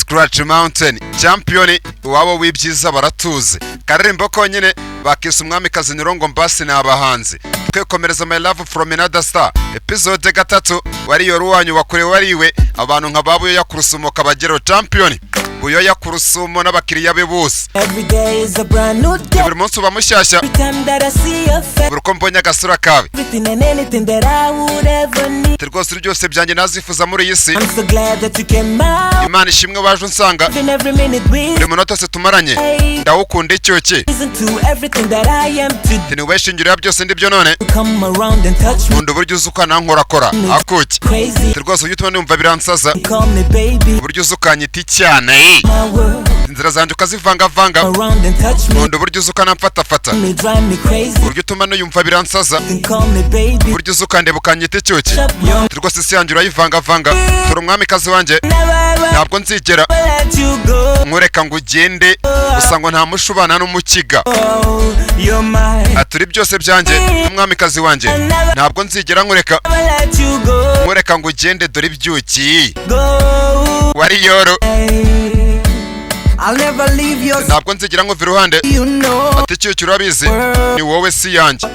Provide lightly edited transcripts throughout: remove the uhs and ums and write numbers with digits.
Scratch Mountain champion wabo w'ibyiza baratuze karirimbo konyine bakisa umwamikazi Nirongo Mbasi n'abahanzi twekomereza My Love from Another Star episode 3 wari yoruwanyu bakure wariwe abantu nka babuyo yakurusumo kabagero champion buyo yakurusumo n'abakiriya be bose buri munsi bamushyashya uruko mbonye agasura kawe rwose ryose byanjye nazifuza muri iyi si Imana ishimwe waje unsanga buri munota se tumaranye ndawukunda icyoke niwe shingiro ya byose ndibyo none nkunda uburyo uzuka nankorakora akuki rwose ujye utuma numva biransaza uburyo uzukanyita icyana inzira zanjye ukazivangavanga nkunda uburyo uzuka namfatafata uburyo utuma nuyumva biransaza uburyo uzukandeba ukanyita icyoke rwose isi yanjye urayivangavanga turi umwamikazi wanjye ntabwo nzigera nkureka ngo ugende gusa ngo nta mushubana n'umukiga aturi byose byanjye umwamikazi wanjye ntabwo nzigera nkureka ngo ugende dore ibyuki wari yoro ntabwo nzigera nkuva iruhande ati icyuki urabizi ni wowe si yanjye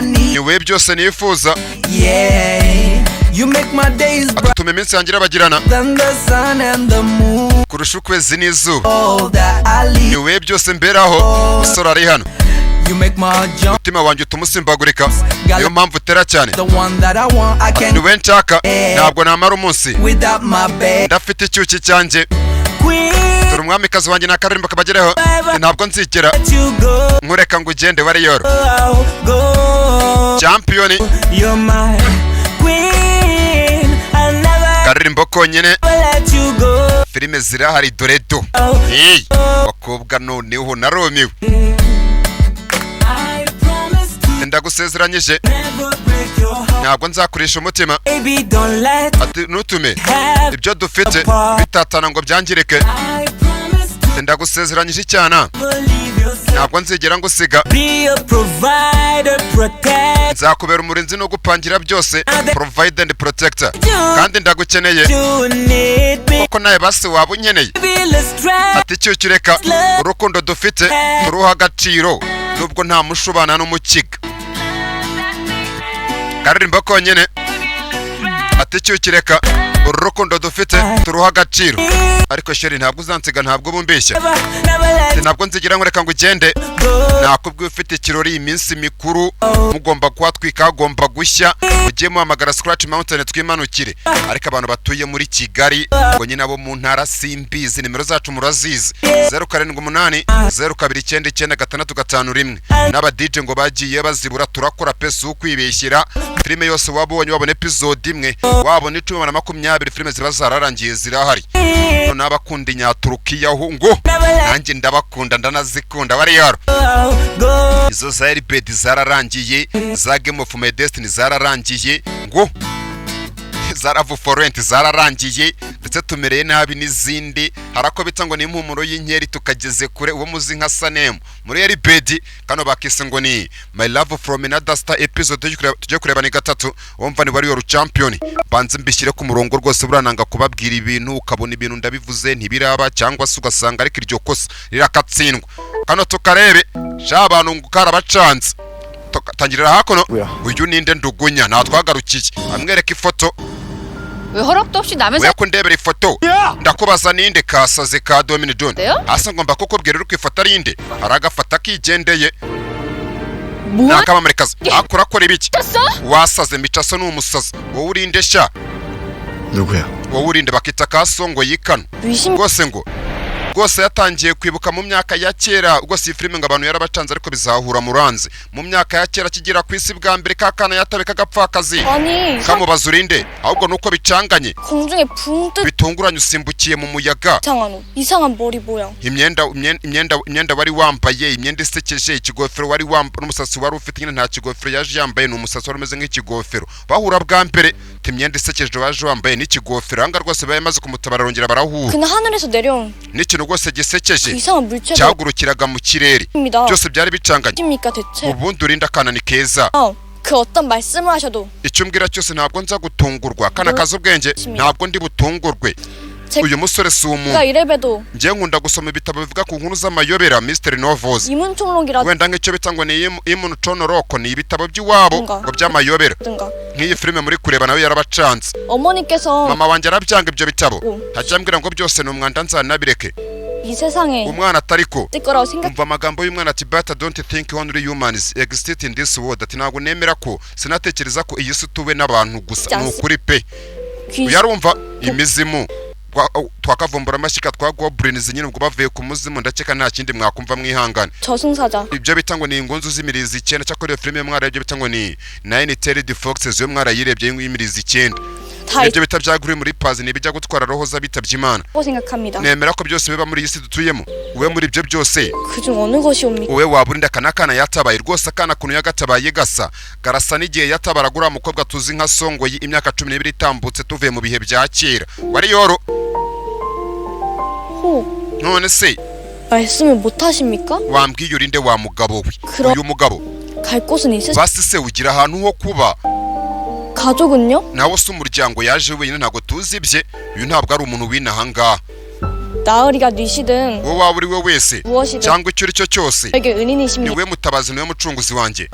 ni wowe byose nifuza atuma iminsi yanjye irabagirana kurusha ukwezi n'izuba ni wowe byose mberaho usora ari hano umutima wanjye utuma usimbagurika niyo mpamvu utera cyane ni wowe nshaka ntabwo namara umunsi ndafite icyuki cyanjye turi umwamikazi wanjye n'akaririmbo kabagereho ntabwo nzigera nkureka ngo ugende wari yoro champion karirimbo konyine filime zirahari dore do bakobwa noneho narumiwe ndagusezeranyije ntabwo nzakurisha umutima ati nutume ibyo dufite bitatana ngo byangirike ndagusezeranyije icyana ntabwo nzigera ngusiga nzakubera umurinzi no gupangira byose provide and protector kandi ndagukeneye kuko nawe basi waba unkeneye ati cyuki reka urukundo dufite turuha agaciro nubwo nta mushubana n'umukiga karirimbo konyine ati cyuki reka urukundo dufite turuha agaciro ariko sheri ntabwo uzansiga ntabwo bumbeshya ntabwo nzigira nkureka ngo ugende nakubwiye ufite ikirori iminsi mikuru mugomba kuhatwika hagomba gushya ugiye muhamagara Scratch Mountain twimanukire ariko abantu batuye muri Kigali ngo nyine abo mu ntara simbizi nimero zacu murazizi 078 0299 n'aba DJ ngo bagiye bazibura turakora pesa ukwibeshyira filime yose wabonye wabone episode imwe wabone 10 filime ziba zararangiye zirahari n'abakunda inyaturukiya ngo nanjye ndabakunda ndanazikunda bari yaro izo za Elbed zararangiye za Game of My Destiny zararangiye ngo zaravu forent zararangiye ndetse tumereye nabi n'izindi harako bita ngo ni impumuro y'inkeri tukageze kure uwo muzi nka Sanem muri Elbed kano bakise ngo ni My Love from Another Star episode tujye kureba ni 3 wumva ni wari yo champion banze mbishyire ku murongo rwose burananga kubabwira ibintu ukabona ibintu ndabivuze ntibiraba cyangwa se ugasanga ariko iryo kosa rirakatsindwa kano tukarebe sha abantu ngukara bacanze tangirira hakono uyu ninde ndugunya natwagarukiye amwereka ifoto 왜 허락도 없이 남의 왜 콘데베리 foto ndakubaza ninde kasaze ka Dominic John asa ngomba kukubwira uko ifoto ari inde aragafata kigendeye nakamamurikaza akora kora ibiki wasaze micaso n'umusaza wowe urinde sha 누구야 wowe urinde bakita kasongo yikano rwose ngo rwose yatangiye kwibuka mu myaka ya kera ubwo si filime ngo abantu yarabacanze ariko bizahura muranze mu myaka ya kera kigira ku isi bwa mbere kakana yatabeka gapfakazi kamubaza urinde ahubwo nuko bicanganye 공중에 붕 뜨 bitunguranye usimbukiye mu muyaga 이상한 머리 모양 imyenda wari wambaye imyenda isekeje ikigofero wari wambaye n'umusatsi wari ufite nyine nta kigofero yaje yambaye n'umusatsi wari umeze nk'ikigofero bahura bwa mbere imyenda isekeje waje wambaye n'ikigofero anga rwose bayamaze kumutabara rongera barahura 그나 하늘에서 내려온 n'ikintu rwose gisekeje 이상한 물체가 cyagurukiraga mu kirere byose byari bicanganye ubundi urinda akana ni keza 그 어떤 말씀을 하셔도 icyo mbwira cyose ntabwo nza gutungurwa kana kaza ubwenge ntabwo ndi butungurwe uyu musore si umuntu. 제가 이래봬도 njye nkunda gusoma ibitabo bivuga ku nkuru z'amayobera mystery novels. 이문총록이라든가 wenda nk'icyo bita ngo ni imunconoroco ni ibitabo by'iwabo ngo by'amayobera. nk'iyi filime muri kureba nayo yarabacanze. 어머니께서 mama wanjye arabyanga ibyo bitabo. 오. hajya ambwira ngo byose ni umwanda nzanabireke. 이 세상에 umwana atariko 있을 거라고 생각. umva amagambo y'umwana ati but I don't think only humans exist in this world. ati ntabwo nemera ko sinatekereza ko iyi si tuwe n'abantu gusa. ni ukuri pe. yarumva imizimu twakavumbura amashyika twa goblins nyine ubwo bavuye ku muzimu ndakeka nta kindi mwakumva mwihangane. 저승사자. ibyo bita ngo ni ingunzu z'imirizi icyenda cyakora iyo filime mwara ibyo bita ngo ni Nine Tailed Foxes yo mwarayirebye y'imirizi icyenda. 다 ibyo bita bya Grim Reapers ni bijya gutwara roho z'abitabye Imana. 있다고 생각합니다. nemera ko byose biba muri iyi si dutuyemo. wowe muri ibyo byose 그중 어느 것이 옵니까? wowe waburinda akana yatabaye rwose akana kuntu yagatabaye gasa garasa n'igihe yatabaraga uriya mukobwa tuzi nka Songoyi imyaka 12 itambutse tuvuye mu bihe bya kera. wari yoro 호. none se 말씀을 못 하십니까? wambwiye urinde wa mugabo we. 그럼- uyu mugabo 갈 곳은 있으시. basi se ugira ahantu ho kuba. 가족은요? nawe se umuryango yaje wenyine ntabwo tuzi ibye. uyu ntabwo ari umuntu w'inaha ngaha. 나으리가 뉘시든 wowe waba uri we wese 무엇이든 cyangwa icyo uri cyo cyose 저에게 ni 은인이십니다. we mutabazi ni we mucunguzi wanjye.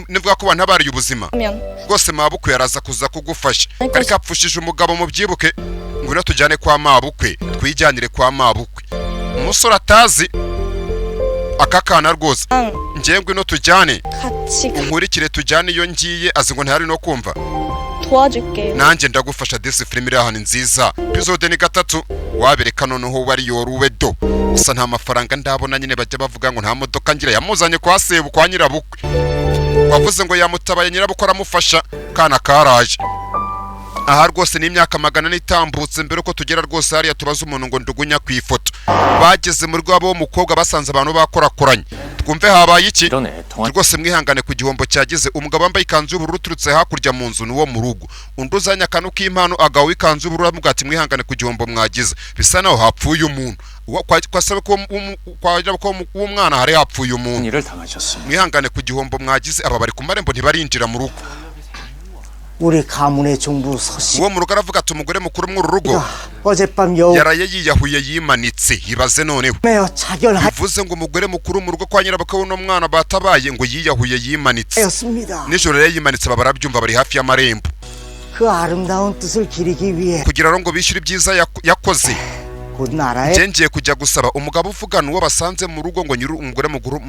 nivuga ko bantabariye ubuzima 하면 rwose mabukwe yaraza kuza kugufasha. Ariko- kari kapfushije umugabo mubyibuke ngwino tujyane kwa mabukwe twijyanire kwa mabukwe. umusore atazi aka kana rwose 랑 njye ngwino tujyane 같이 unkurikire tujyane iyo ngiye azi ngo ntihari no kumva. 도와줄게요. nanjye ndagufasha disi filime iri ahantu nziza. episode ni 3 wabereka noneho wari yoruwe do. gusa nta mafaranga ndabona nyine bajya bavuga ngo nta modoka ngira yamuzanye kwa sebu kwa nyirabukwe. wavuze ngo yamutabaye nyirabukwe aramufasha kana karaje. aha rwose ni imyaka 100 itambutse mbere ko tugera rwose hariya tubaza umuntu ngo ndugunya ku ifoto. bageze muri rwabo w'umukobwa basanze abantu bakorakoranye. twumve habaye iki. rwose mwihangane ku gihombo cyagize. umugabo wambaye ikanzu y'ubururu uturutse hakurya mu nzu ni wo mu rugo. undi uzanye akantu k'impano agawe ikanzu y'ubururu amuga ati mwihangane ku gihombo mwagize. bisa naho hapfuye umuntu. kwasabe ko umwana hari hapfuye umuntu. mwihangane ku gihombo mwagize. aba bari ku marembo ntibarinjira mu rugo. 우리 가문의 종부 서씨 uwo mu rugo aravuga ati umugore mukuru mw'uru rugo 어젯밤 여우 yaraye yiyahuye yimanitse. ibaze noneho 매어 자결하였습니다. bivuze ngo umugore mukuru mu rugo kwa nyirabukwe w'uno mwana batabaye ngo yiyahuye yimanitse. nijoro rero yimanitse baba barabyumva bari hafi y'amarembo. 그 아름다운 뜻을 기리기 위해 kugira ngo bishyure ibyiza yakoze 곧 나라의 ngiye kujya gusaba umugabo uvugana uwo basanze mu rugo ngo nyiri umugore mukuru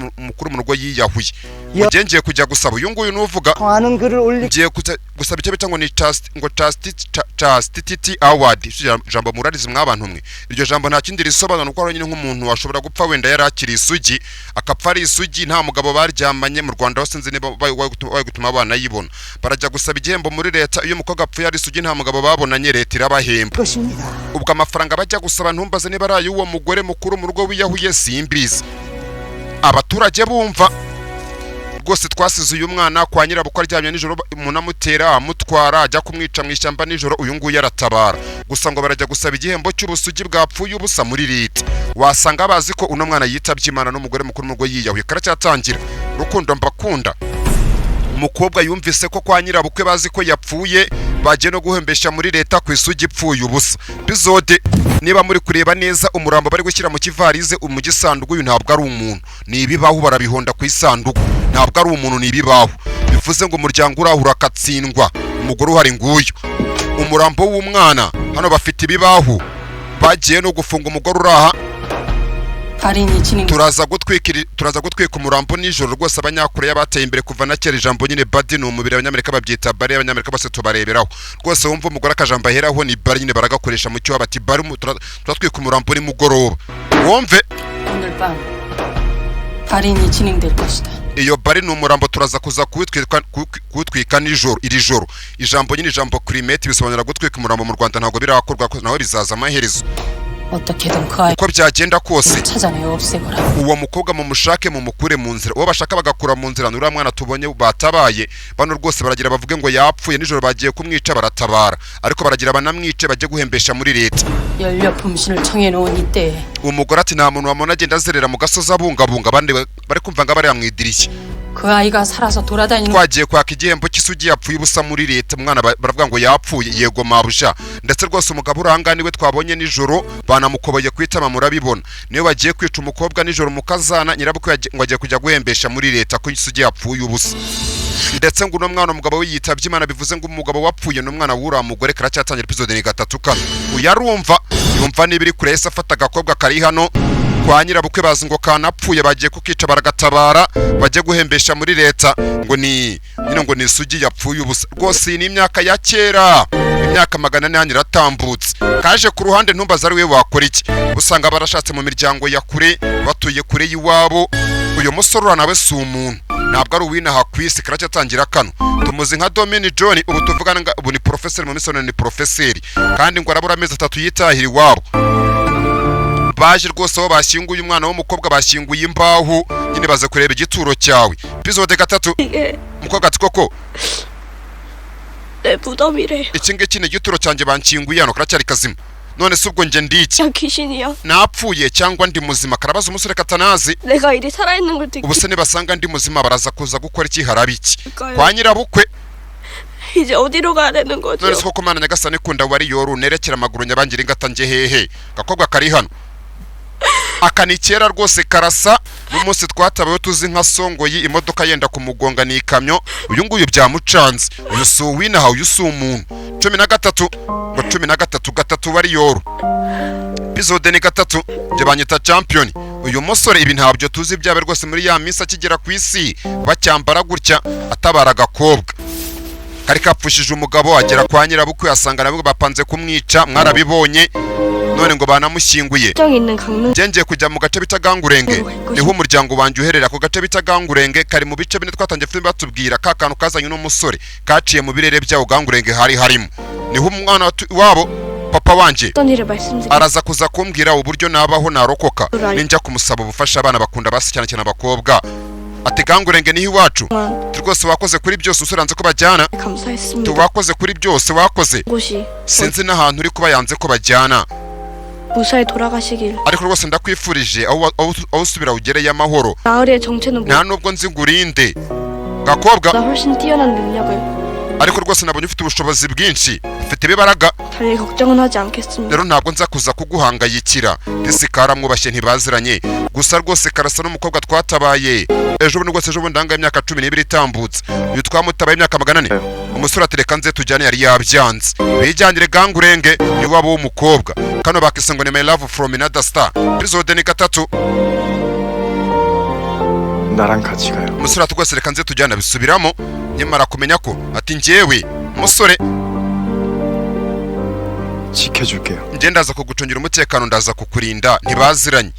mu rugo yiyahuye. ngiye kujya gusaba uyu nguyu n'uvuga 하는 글을 올리 ngiye gusaba icyo bita ngo ni chastity award. jambo murarizi mw'abantu mwe. iryo jambo nta kindi risobanura ko nyine nk'umuntu washobora gupfa wenda yari akiri isugi akapfa ari isugi nta mugabo baryamanye mu Rwanda basinze niba gutuma abana yibona. barajya gusaba igihembo muri leta. iyo umukobwa apfuye ari isugi nta mugabo babonanye leta irabahemba. 것입니다. ubwo amafaranga bajya gusaba ntumbaze niba ari ay'uwo mugore mukuru mu rugo wiyahuye simbizi. abaturage bumva rwose twasize uyu mwana kwa nyirabukwe aryamye nijoro umuntu amutera amutwara ajya kumwica mu ishyamba nijoro. uyu nguyu aratabara. gusa ngo barajya gusaba igihembo cy'ubusugi bwapfuye ubusa muri leta. wasanga bazi ko uno mwana yitabye Imana n'umugore mukuru mu rugo yiyahuye. karacyatangira rukundo mbakunda. umukobwa yumvise ko kwa nyirabukwe bazi ko yapfuye bagiye no guhembesha muri leta ku isugi ipfuye ubusa. episode niba muri kureba neza umurambo bari gushyira mu kivarize mu gisanduku. uyu ntabwo ari umuntu ni ibibaho barabihonda ku isanduku. ntabwo ari umuntu ni ibibaho. bivuze ngo umuryango urahura akatsindwa. umugore uhari nguyu. umurambo w'umwana hano bafite ibibaho bagiye no gufunga umugore uraha. turaza gutwika umurambo nijoro rwose. abanyakoreya bateye imbere kuva na kera. ijambo nyine badi ni umubiri. abanyamerika babyita bari. abanyamerika bose tubareberaho rwose. wumva umugore akajambo aheraho ni bari nyine baragakoresha mu cyo bati bari. turatwika umurambo ni mugoroba. wumve iyo bari ni umurambo turaza kuza kuwutwika nijoro. iri joro ijambo nyine ijambo kirimeti bisobanura gutwika umurambo mu Rwanda ntabwo birakorwa naho bizaza amaherezo. uko byagenda kose uwo mukobwa mumushake mumukure mu nzira. uwo bashaka bagakura mu nzira n'uriya mwana tubonye batabaye. bano rwose baragira bavuge ngo yapfuye nijoro bagiye kumwica baratabara. ariko baragira banamwice bajye guhembesha muri leta. umugore ati nta muntu wamubona agenda azerera mu gasozi abungabunga. abandi bari kumva ngo bari mu idirishya. 그 아이가 살아서 돌아다니는 twagiye kwaka igihembo cy'isugi yapfuye ubusa muri leta umwana baravuga ngo yapfuye yego mabusha ndetse rwose umugabo uranga niwe twabonye nijoro banamukoboye kwitama murabibona niwe bagiye kwica umukobwa nijoro mukazana nyirabukwe ngo agiye kujya guhembesha muri leta ko isugi yapfuye ubusa ndetse ngo uno mwana umugabo we yitabye Imana bivuze ngo umugabo wapfuye n'umwana wura mugore karacyatangira episode ni gatatu kano uyarumva yumva nibiri kure yese afata agakobwa kari hano kwa nyirabukwe bazi ngo kanapfuye bagiye kukica baragatabara bagiye guhembesha muri leta ngo ni isugi yapfuye ubusa rwose ni imyaka ya kera imyaka 400 iratambutse kaje ku ruhande ntumbaza ari we wakora iki usanga barashatse mu miryango ya kure batuye kure yiwabo uyu musore nawe si umuntu ntabwo ari uwinaha kwisi karacyatangira kano tumuzi nka Dominic John ubu tuvugana ngo ubu ni professor mu misoro ni professeur kandi ngo arabura amezi 3 yitahira iwabo baje rwose aho bashyinguye umwana w'umukobwa bashyinguye imbaho nyine baze kureba igituro cyawe episode 3 umukobwa ati koko 부담이래. iki ngiki ni igituro cyanjye banshyinguye hano karacyari kazima none se ubwo nje ndiki 야 귀신이야. napfuye cyangwa ndi muzima karabaza umusore katanazi 내가 이리 살아있는 걸 듣기. ubu se nibasanga ndi muzima baraza kuza gukora iki harabiki kwa nyirabukwe 이제 어디로 가야 되는 거죠? none se koko mana nyagasani kunda wari yoru nerekera amaguru nyabangira ingata nje hehe gakobwa kari hano akanikera rwose karasa n'umunsi twatabaye tuzi nka songoyi imodoka yenda kumugonga ni ikamyo uyu nguyu byamucanze uyu si uwinaha uyu si umuntu 13 ngo 13 gatatu wari yoru episode ni 3 nje banyita champion uyu musore ibi ntabyo tuzi byabe rwose muri ya minsi akigera ku isi bacyambara gutya atabara agakobwa kari kapfushije umugabo agera kwa nyirabukwe asanga nabo bapanze kumwica mwarabibonye none ngo banamushyinguye ngiye kujya mu gace bita Gangurenge niho umuryango wanjye uherera ku gace bita Gangurenge kari mu bice bine twatangiye filime batubwira ka kantu kazanye n'umusore kaciye mu birere byawo Gangurenge harimo niho umwana wabo papa wanje araza kuza kumbwira uburyo nabaho narokoka ninjya kumusaba ubufasha abana bakunda basi cyane cyane abakobwa ati Gangurenge niho iwacu rwose wakoze kuri byose usuranze ko bajyana tubakoze kuri byose wakoze sinzi n'ahantu uri kuba yanze ko bajyana 무사히 돌아가시길. ariko rwose ndakwifurije aho usubira ugereye amahoro 나으리의 정체는 nta nubwo nzi ngurinde gakobwa 나 훨씬 뛰어난 능력을. ariko rwose nabonye ufite ubushobozi bwinshi ufite ibibaraga 달리 걱정은 하지 않겠습니다. rero ntabwo nza kuza kuguhangayikira ndetse karamwubashye ntibaziranye gusa rwose karasa n'umukobwa twatabaye ejo bundi rwose ejo bundi ndanga imyaka 12 itambutse uyu twamutabaye imyaka 400 umusore atereka nze tujyane yari yabyanze bijyanire Gangurenge ni wabo w'umukobwa kano bakise ngo ni my love from another star episode ni 3 나랑 같이 가요. umusore atugwese reka nze tujyana bisubiramo nyamara kumenya ko ati njyewe umusore 지켜줄게요. njye ndaza kugucungira umutekano ndaza kukurinda ntibaziranye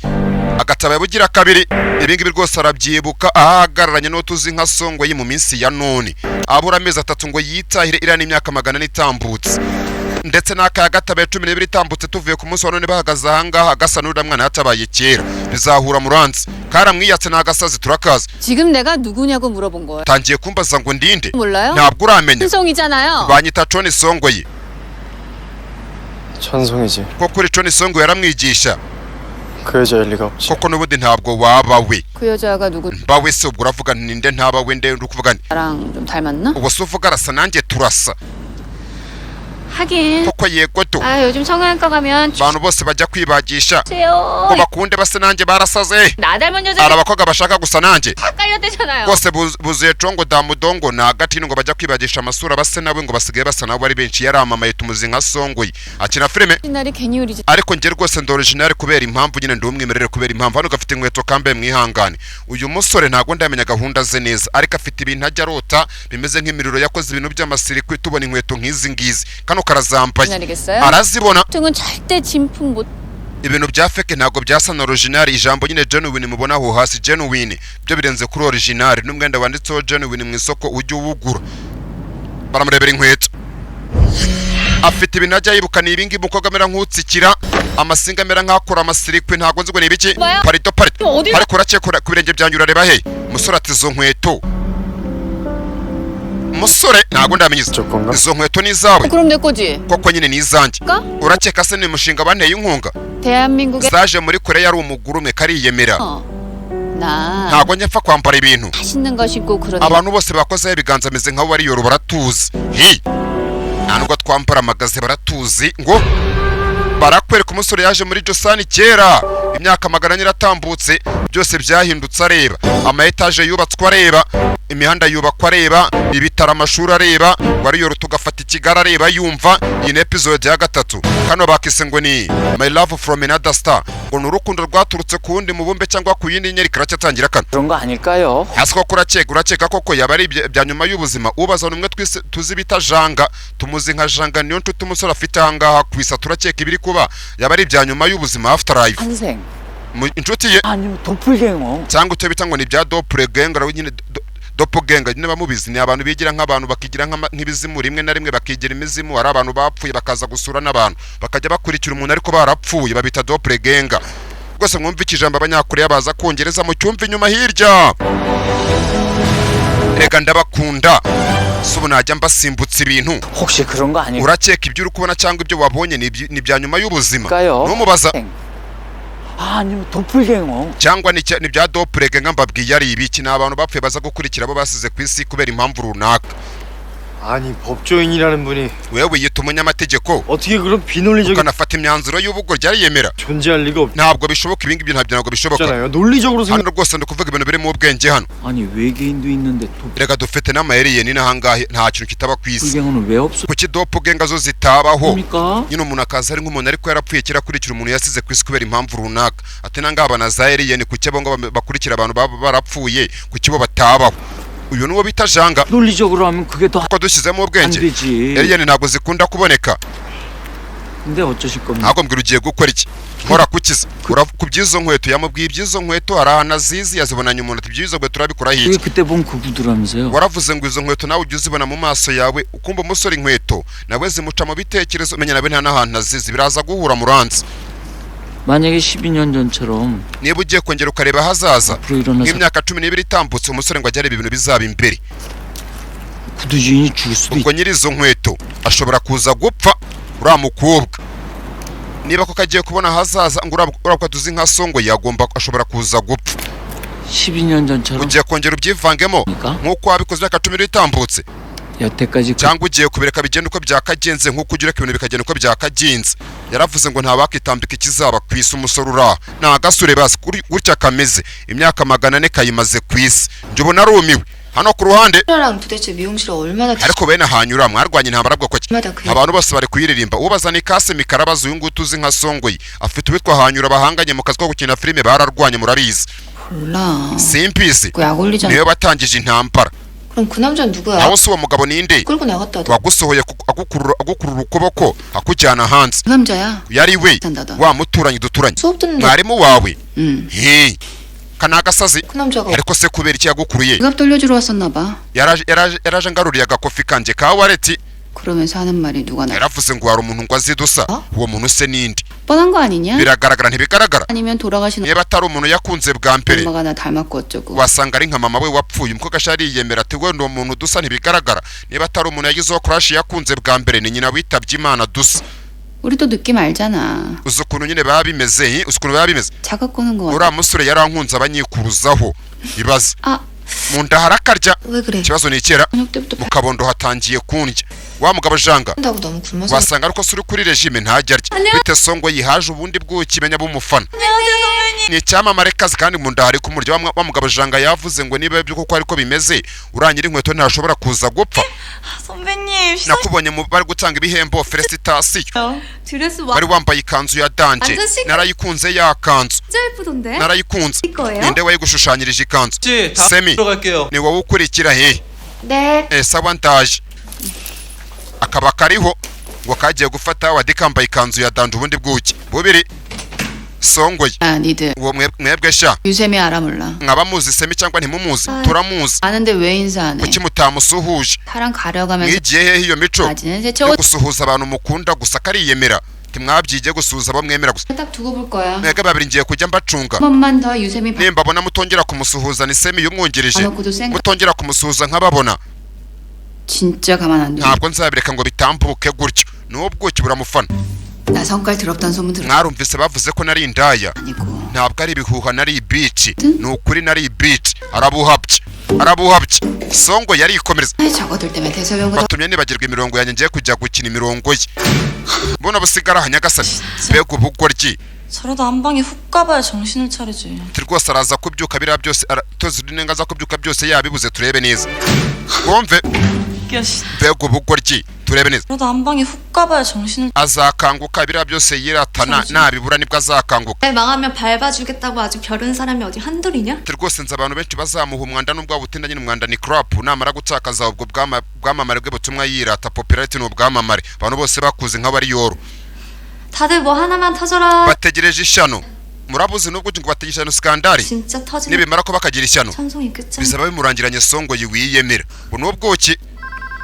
agatabaye bugira kabiri ibingibi rwose arabyibuka ahagararanye no tuzi nka songoyi mu minsi ya none abura amezi 3 ngo yitahire irani imyaka 400 itambutse ndetse n'aka gatabaye 12 itambutse tuvuye ku munsi wa none bahagaze ahangaha gasa n'uriya mwana yatabaye kera bizahura muranzi karamwiyatse n'agasazi turakaza 지금 내가 누구냐고 물어본 거예요. tangiye kumbaza ngo ndinde 몰라요? ntabwo uramenya 신송이잖아요. banyita Choni Songoyi 천송이지. koko uri Choni Songoyi yaramwigisha 그 여자일 리가 없지. koko n'ubundi ntabwo waba we 그 여자가 누구 bawe se ubwo uravuga ninde ntaba we nde uri kuvuga ni 나랑 좀 닮았나? ubu se uvuga arasa nanjye turasa 하긴. koko yego to 아 요즘 성형외과 가면 abantu bose bajya kwibagisha 주세요. ko bakunde base nanjye barasaze 나 닮은 hari 여자 abakobwa bashaka gusa nanjye 헷갈렸대잖아요. bose buzuye congo damudongo na agati ngo bajya kwibagisha amasura base nawe ngo basigaye basa nabo ari benshi yaramamaye tumuzi nka Songoyi akina filime 옛날이 괜히 우리 집 ariko nge rwose ndi original kubera impamvu nyine ndi umwimerere kubera impamvu hano gafite inkweto kambaye mwihangane uyu musore ntago ndamenya gahunda ze neza ariko afite ibintu ajya arota bimeze nk'imiriro yakoze ibintu by'amasiri tubona inkweto nk'izi ngizi kano karazambaye 기다리겠어요? arazibona 등은 절대 진품 못 ibintu bya fake ntago byasa na original ijambo nyine genuine mubona aho hasi genuine byo birenze kuri original n'umwenda wanditseho genuine mu isoko ujye uwugura baramurebera inkweto afite ibintu ajya yibukana ibingi umukobwa amera nk'utsikira amasinga amera nk'akora amasirikwe ntago nzi ngo ni ibiki parito ariko urakekura ku birenge byanjye urareba he umusore ati izo nkweto umusore ntago ndamenya izo nkweto ni izawe 그럼 내 거지. koko nyine ni izanjye urakeka se ni umushinga banteye inkunga 대한민국의 zaje muri Korea ari umuguru umwe kariyemera 나 ntago njya mpfa kwambara ibintu 맛있는 거 신고 그러네. abantu bose bakozeho ibiganza ameze nk'abo bariyoro baratuzi nta nubwo twambara amagaze baratuzi ngo barakwereka umusore yaje muri Josani kera imyaka magana ane iratambutse byose byahindutse areba ama etaje yubatswe areba imihanda yubakwa areba ibitaro amashuri areba wariyoro tugafata ikigara areba yumva iyi ni episode ya 3 kano bakise ngo ni My Love from Another Star ngo n'urukundo rwaturutse ku wundi mubumbe cyangwa ku yindi nyeri karacyatangira kano 그런 거 아닐까요? hasi ko urakeka koko yaba ari bya nyuma y'ubuzima ubaza numwe twise tuzi bita Janga tumuzi nka Janga niyo nshuti umusore afite ahangaha kwisa turakeka ibiri kuba yaba ari bya nyuma y'ubuzima after life 환생 inshuti ye 아니면 도플갱어 cyangwa icyo bita ngo ni bya doppelganger nyine doppelganger nyine bamubizi ni abantu bigira nk'abantu bakigira nk'ibizimu rimwe na rimwe bakigira imizimu ari abantu bapfuye bakaza gusura n'abantu bakajya bakurikira umuntu ariko barapfuye babita doppelganger rwose mwumva ikijambo abanyakoreya baza kongereza mu cyumva inyuma hirya rega ndabakunda subu najya mbasimbutsa ibintu 혹시 그런 거 아닐까요? urakeka ibyo uri kubona cyangwa ibyo wabonye ni bya nyuma y'ubuzima numubaza 아니면 도플갱어 cyangwa ni bya doppelganger mbabwiye ari ibiki ni abantu bapfuye baza gukurikira abo basize ku isi kubera impamvu runaka 아니 법조인이라는 분이 wewe yita umunyamategeko 어떻게 그런 비논리적인 ukanafata imyanzuro y'ubugoryi ariyemera 존재할 리가 ntabwo bishoboka ibingi bintu ntabwo bishoboka 없잖아요 논리적으로 hano rwose ndi kuvuga ibintu biri mu bwenge hano 아니 외계인도 있는데 reka dufite n'amayeriyeni n'ahangahe nta kintu kitaba ku isi 도플갱어는 왜 없어? kuki doppelganger zo zitabaho 그러니까 nyine umuntu akaza ari nk'umuntu ariko yarapfuye kera akurikira umuntu yasize ku isi kubera impamvu runaka ati nangaba na za eriyeni kuki abo ngabo bakurikira abantu baba barapfuye kuki bo batabaho uyu niwo bita Janga 논리적으로 하면 그게 더 안 kuko dushyizemo ubwenge 되지. eriyeni ntabwo zikunda kuboneka 근데 어쩌실 겁니까? ntabwo mbwira ugiye gukora iki nkora kukiza ku by'izo nkweto yamubwiye iby'izo nkweto hari ahantu azizi yazibonanye umuntu ati iby'izo nkweto urabikora 그게 hirya 그때 본 그 구두라면서요? waravuze ngo izo nkweto nawe ujye uzibona mu maso yawe ukumva umusore inkweto nawe zimuca mu bitekerezo menya nawe nta n'ahantu azizi biraza guhura muranzi 만약에 12년 전처럼 niba ugiye kongera ukareba ahazaza 앞으로 일어나서 nk'imyaka 12 itambutse umusore ngo ajye areba ibintu bizaba imbere 구두 주인이 죽을 수도 있... ubwo nyiri izo nkweto ashobora kuza gupfa uriya mukobwa niba koko agiye kubona ahazaza ngo uriya tuzi nka songo yagomba ashobora kuza gupfa 12년 전처럼 ugiye kongera ubyivangemo 그러니까 nk'uko wabikoze imyaka 12 itambutse 여태까지 그 cyangwa ugiye kubireka bigenda uko byakagenze nk'uko ugira ibintu bikagenda uko byakagenze yaravuze ngo nta wakitambika ikizaba ku isi umusore uraha ni agasure basi gutya kameze imyaka 400 kayimaze ku isi njye ubona arumiwe hano ku ruhande 랑 도대체 미용실을 얼마나 ariko bene hanyura mwarwanye intambara bwoko ki 마다 그 abantu bose bari kuyiririmba ubaza ni kase mikarabaza uyu nguyu tuzi nka songoyi afite uwitwa hanyura bahanganye mu kazi ko gukina filime bararwanye murabizi 몰라. simpizi 그 약 올리잖아. niwe batangije intambara 그럼 그 남자는 누구야? naho si uwo mugabo ninde 끌고 나갔다도. wagusohoye agukurura ukuboko akujyana hanze 그 남자야. yari we 산다던. wa muturanyi duturanye 수업 듣는데. mwarimu wawe 응. kanagasazi 그 남자가 ariko se kubera iki yagukuruye 지갑 돌려주러 왔었나 봐. yaraje ngaruriye agakofi kanje ka wareti 그러면서 하는 말이 누가 나? yaravuze ngo hari umuntu ngo azi dusa 어? uwo muntu se ninde 뻔한 거 아니냐? biragaragara ntibigaragara 아니면 돌아가신 niba atari umuntu yakunze bwa mbere 엄마가 나 닮았고 어쩌고. wasanga ari nka mama we wapfuye umukobwa ashari yiyemera ati wenda uwo muntu dusa ntibigaragara niba atari umuntu yagizeho crash yakunze bwa mbere ni nyina witabye imana dusa 우리도 느낌 알잖아. uzi ukuntu nyine baba bimeze uzi ukuntu baba bimeze 자각 거는 거 같아. uriya musore yarankunze abanyikuruzaho ibaze 아, mu nda harakarya 왜 그래? ikibazo ni ikera 저녁 때부터 mu kabondo hatangiye kundya wa mugabo Janga 팬다고 너무 굶어서. wasanga ariko suri kuri regime ntajya arya bite songo yihaje ubundi bw'ukimenya bumufana ni icyamamare kazi kandi mu nda hari kumurya wa mugabo Janga yavuze ngo niba ibyo koko ariko bimeze uranyira inkweto ntashobora kuza gupfa 선배님 nakubonye bari gutanga ibihembo felicitation 드레스 wari wambaye ikanzu ya danje 완전 시크. narayikunze ya kanzu 진짜 예쁘던데? narayikunze 이거예요? ninde wayigushushanyirije ikanzu 다음 Semi 들어갈게요. ni wowe ukurikira he 네. sawa ndaje akaba kariho ngo kagiye gufata wadikambaye ikanzu ya danje ubundi bwuki bubiri songoye 아, 니들 uwo mwebwe sha 유세미 알아 몰라. mwaba muzi Semi cyangwa ntimumuzi turamuzi 아는데 왜 인사 안 해? kuki mutamusuhuje 사람 가려가면서 mwigiye hehe iyo mico 아지는 제 yo 저거 gusuhuza abantu mukunda gusa kariyemera ntimwabyigiye gusuhuza abo mwemera gusa 딱 두고 볼 거야. mwebwe babiri ngiye kujya mbacunga 한 번만 더 유세미 봐. nimbabona mutongera kumusuhuza ni Semi yumwungirije 봐놓고도 생각 mutongera kumusuhuza nk'ababona 진짜 가만 안 둬. ntabwo nzabireka ngo bitambuke gutyo n'ubwuki buramufana 나 성깔 더럽다는 소문 들었어. mwarumvise bavuze ko nari indaya 아니고. ntabwo ari ibihuha nari ibici ni ukuri nari ibici arabuhabye songo yarikomereza 아이 적어둘 때문에 대소변보다 batumye nibagirwa imirongo yanjye ngiye kujya gukina imirongo ye mbona busigara hanyagasani mbega ubugoryi 저러다 한 방에 훅 가봐야 정신을 차리지. rwose araza kubyuka biriya byose tozi urinenga aza kubyuka byose yabibuze turebe neza wumve 웃겨 씨. mbega ubugoryi turebe neza 저러다 한 방에 훅 가봐야 정신을. azakanguka biriya byose yiratana nabibura nibwo azakanguka 망하면 밟아주겠다고 아주 벼른 사람이 어디 한둘이냐? rwose nzi abantu benshi bazamuha umwanda n'ubwo butinda nyine umwanda ni crap namara gutakaza ubwo bwamamare bwe butumwa yirata popularity n'ubwamamare abantu bose bakuze nk'abari yoro 다들 뭐 하나만 터져라. bategereje ishyano murabuze nubwo ngo bategereje ishyano skandari 진짜 터지면 nibimara ko bakagira ishyano 천송이 끝장. bizaba bimurangiranye songo yiwiyemera buno bwoki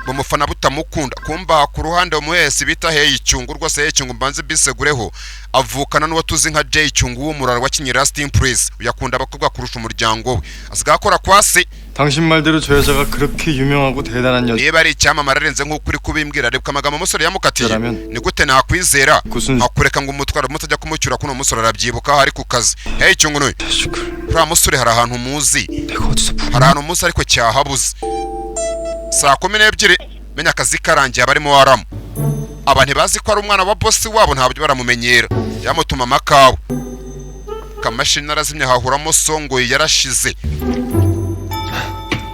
bumufana butamukunda kumba ku ruhande umuhesi bita Hey Cyungu rwose Hey Cyungu mbanze bisegureho avukana n'uwo tuzi nka Jay Cyungu w'umurara wa Rest in Peace uyakunda abakobwa kurusha umuryango we asigaye akora kwasi 당신 말대로 저 여자가 그렇게 유명하고 대단한 여자 niba ari icyamamare arenze nk'uko uri kubimbwira reba amagambo umusore yamukatiye Yaramen. ni gute nakwizera Gusun- akureka ngo umutwara mutajya kumucyura kuno musore arabyibuka ari ku kazi Hey Cyungu n'uyu uriya musore hari ahantu muzi 내가 어디서 hari ahantu muzi ariko cyahabuze saa 12 menya akazi karangiye abarimo waramu abantu bazi ko ari umwana wa boss wabo ntabyo baramumenyera yamutuma amakawa kamashini arazimya hahuramo songo yarashize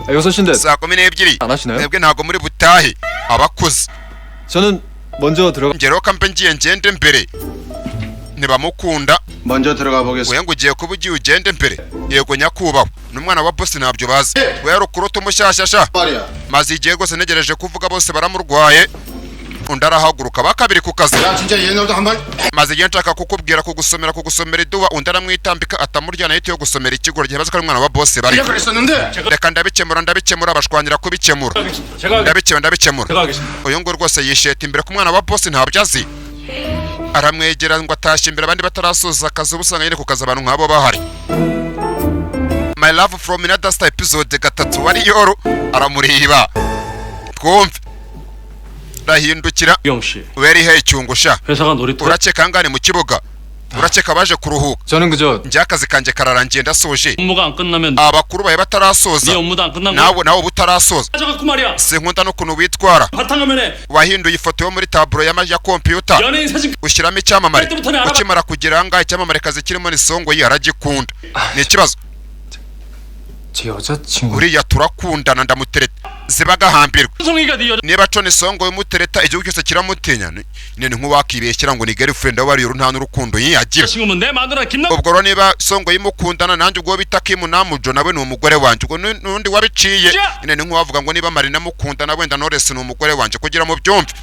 여섯 시인데 saa 12 안 하시나요? mwebwe ntabwo muri butahe abakuze 저는 먼저 들어가 ngero kampe ngiye ngende mbere ntibamukunda 먼저 들어가 보겠습니다. oya ngo ugiye kuba ugiye ugende mbere yego nyakubahwa n'umwana wa boss ntabyo bazi we yari ukuruta umushyashyasha 말이야. maze igihe rwose ntegereje kuvuga bose baramurwaye undi arahaguruka bakabiri ku kazi 야 진짜 얘네들도 한번 maze igihe nshaka kugusomera iduwa undi aramwitambika atamuryana yite yo gusomera ikigo gihe bazi ko ari umwana wa boss bari 그랬었는데 reka ndabikemura bashwanyira kubikemura ndabikemura uyu ngo rwose yisheta imbere ku mwana wa boss ntabyo azi aramwegera ngo atashye imbere abandi batarasoza akazi ubusanga nyine ku kazi abantu nk'abo bahari My Love from Another Star episode 3 wari yoro aramureba twumve rahindukira 영씨 weri Hey Cyungu sha 회사가 놀이터 urakeka ngane mu kibuga urakeka baje kuruhuka 저는 그저 njye akazi kanjye kararangiye ndasoje 업무가 안 끝나면 abakuru baye batarasoza 네 업무도 안 끝난 거야 nawe butarasoza 가져갖고 말이야 sinkunda n'ukuntu witwara 바탕화면에 wahinduye ifoto yo muri taburo ya computer 연예인 사진 ushyiramo icyamamare 때부터 알아봐. ukimara kugira ngaho icyamamare kazi kirimo ni songo ye aragikunda ni ikibazo 제 여자친구 uriya turakundana ndamutereta zibagahambirwa 송이가 네 여자 niba cone songo y'umutereta igihugu cyose kiramutinya ni nk'uwakibeshyira ngo ni girlfriend wari nta n'urukundo yagira 친구면 내 마누라 김나 ubwo rero niba songo y'imukundana nanjye ubwo bita Kim Namujo nawe ni umugore wanjye ubwo n'undi wabiciye ni nk'uwavuga ngo niba Marina mukundana wenda Knowless ni umugore wanjye kugira mu byumve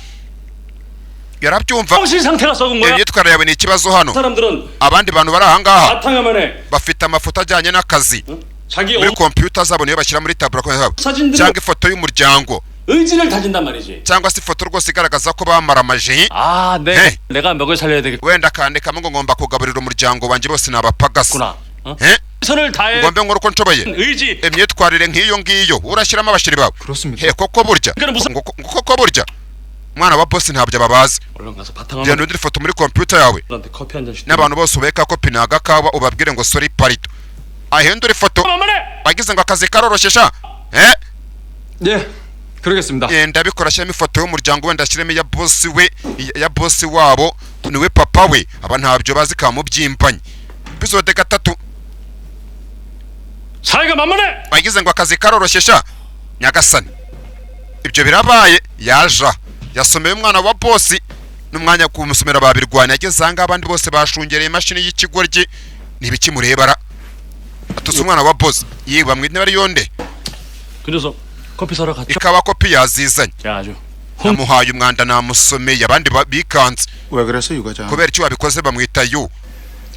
yarabyumva 정신 상태가 썩은 거야 imyitwarire yawe ni ikibazo hano 사람들은 abandi bantu bari ahangaha 바탕화면에 bafite amafoto ajyanye n'akazi 자기 muri computer zabo niyo bashyira muri taburo 사진들을 cyangwa ifoto y'umuryango 의지를 다진단 말이지 cyangwa se ifoto rwose igaragaza ko bamaramaje 아 네. 내가 먹을 살려야 되겠구나 wenda akandikamo ngo ngomba kugaburira umuryango wanjye bose ni abapagasi 어? Eh? 최선을 다해 ngombe nkora uko nshoboye 의지 imyitwarire nk'iyo ngiyo urashyiramo abashiri bawe 그렇습니다 he koko burya 그러니까 무슨 koko burya mwana wa boss ntabyo babazi 얼른 가서 genda 바탕화면에 undire ifoto muri computer yawe 나한테 커피 한 잔씩 n'abantu bose ubeka kopi ni agakawa ubabwire ngo sorry parito ahindura ifoto bagize ngo akazi karoroshye sha 예 그러겠습니다 yenda bikora ashyiramo ifoto y'umuryango wenda ashyiremo iya boss we ya boss wabo niwe papa we aba ntabyo bazi kamubyimbanye episode 3 사이가 만만해 bagize ngo akazi karoroshye sha nyagasani ibyo birabaye yaja yasomeye umwana wa boss n'umwanya kumusomera babirwanya ageze anga abandi bose bashungereye imashini y'ikigoryi nibikimurebara atuze umwana wa boss yiba mwitne bari yonde 그래서 커피 사러 갔죠 ikaba kopi yazizanye 야 아주 namuhaye umwanda namusomeye abandi bikanze 왜 그랬어 유과장? kubera icyo wabikoze bamwita yu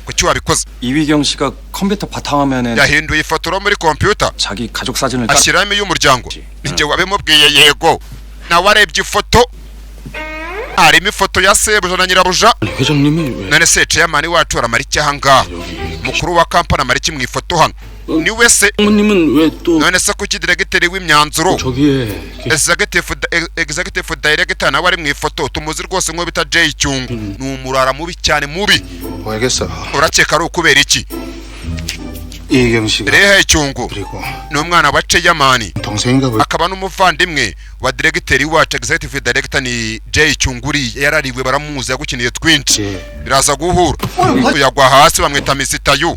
kuki wabikoze 이휘경 씨가 컴퓨터 바탕화면에 yahinduye ifoto ro muri computer 자기 가족 사진을 딱 ashyiramo iy'umuryango ninjye wabimubwiye yego nawe arebye ifoto harimo ifoto ya sebuja na nyirabuja 회장님이 왜 none se chairman wacu aramara iki ahangaha mukuru wa kampani amara iki mu ifoto hano ni wese 어머님은 왜 또 none se kuki diregiteri w'imyanzuro 저기에 executive director nawe ari mu ifoto tumuzi rwose nk'uwo bita Jay Chung ni umurara mubi cyane mubi 알겠어. urakeka ari ukubera iki 이경 씨가 Rehe Chung 그리고 ni umwana wa Cheyamani 동생인가 보. akaba n'umuvandimwe wa director wacu executive director ni Jay Chung uri yarariwe baramuzi yagukiniye twinshi biraza guhura yagwa hasi bamwita Mr. Yu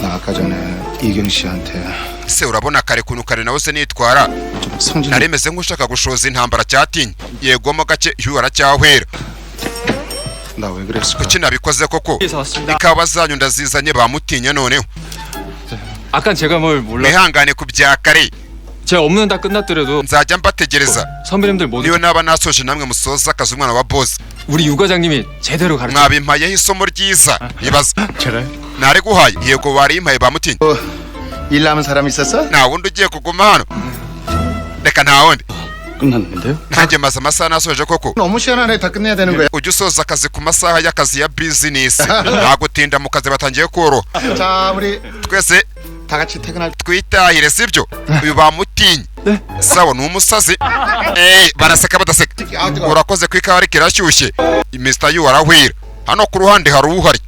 나 아까 전에 이경 씨한테 se urabona kare kuntu kare nawe se nitwara 좀 성질 naremeze nk'ushaka gushoza intambara cyatinya yegomo gake Yu aracyahwera 나왜 그랬을까? kuki nabikoze koko 에서 왔습니다. ikawa zanyu ndazizanye bamutinya noneho 아까 제가 뭘 몰라. mwihangane ku bya kare 제 업무는 다 끝났더라도 nzajya mbategereza 선배님들 모두 niyo naba nasoje namwe musoza akazi umwana wa boss 우리 유 과장님이 제대로 가르쳐. mwabimpayeho isomo ryiza ibaza 제가요? nariguhaye yego warimpaye bamutinya 일 남은 사람 있었어? nta wundi ugiye kuguma hano reka nta wundi 끝났는데요? nanjye maze amasaha nasoje koko 너무 시원하네. 다 끝내야 되는 거야. ujya usoza akazi ku masaha y'akazi ya bizinesi nta gutinda mu kazi batangiye koroha 자, 우리 twese 다 같이 퇴근할. twitahire sibyo uyu bamutinye sawa ni umusazi baraseka badaseka urakoze ku ikawa ariko irashyushye Mr. Yu arahwira hano ku ruhande hari uhari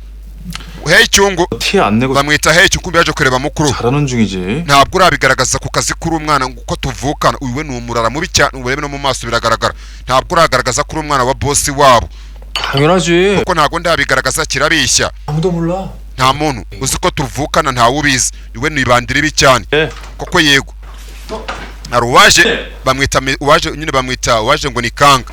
Hey Chung 티 안 내고 bamwita Hey Chung yaje kureba mukuru 잘하는 중이지. ntabwo urabigaragaza ku kazi kuri umwana uko tuvukana uyu we ni umurara mubi cyane urebe no mu maso biragaragara ntabwo uragaragaza kuri umwana wa boss wabo 당연하지. kuko ntabwo ndabigaragaza kirabishya 아무도 몰라. nta muntu uzi ko tuvukana ntawe ubizi iwe nibandira ibi cyane koko yego hari uwaje bamwita uwaje nyine bamwita uwaje ngo ni Kanga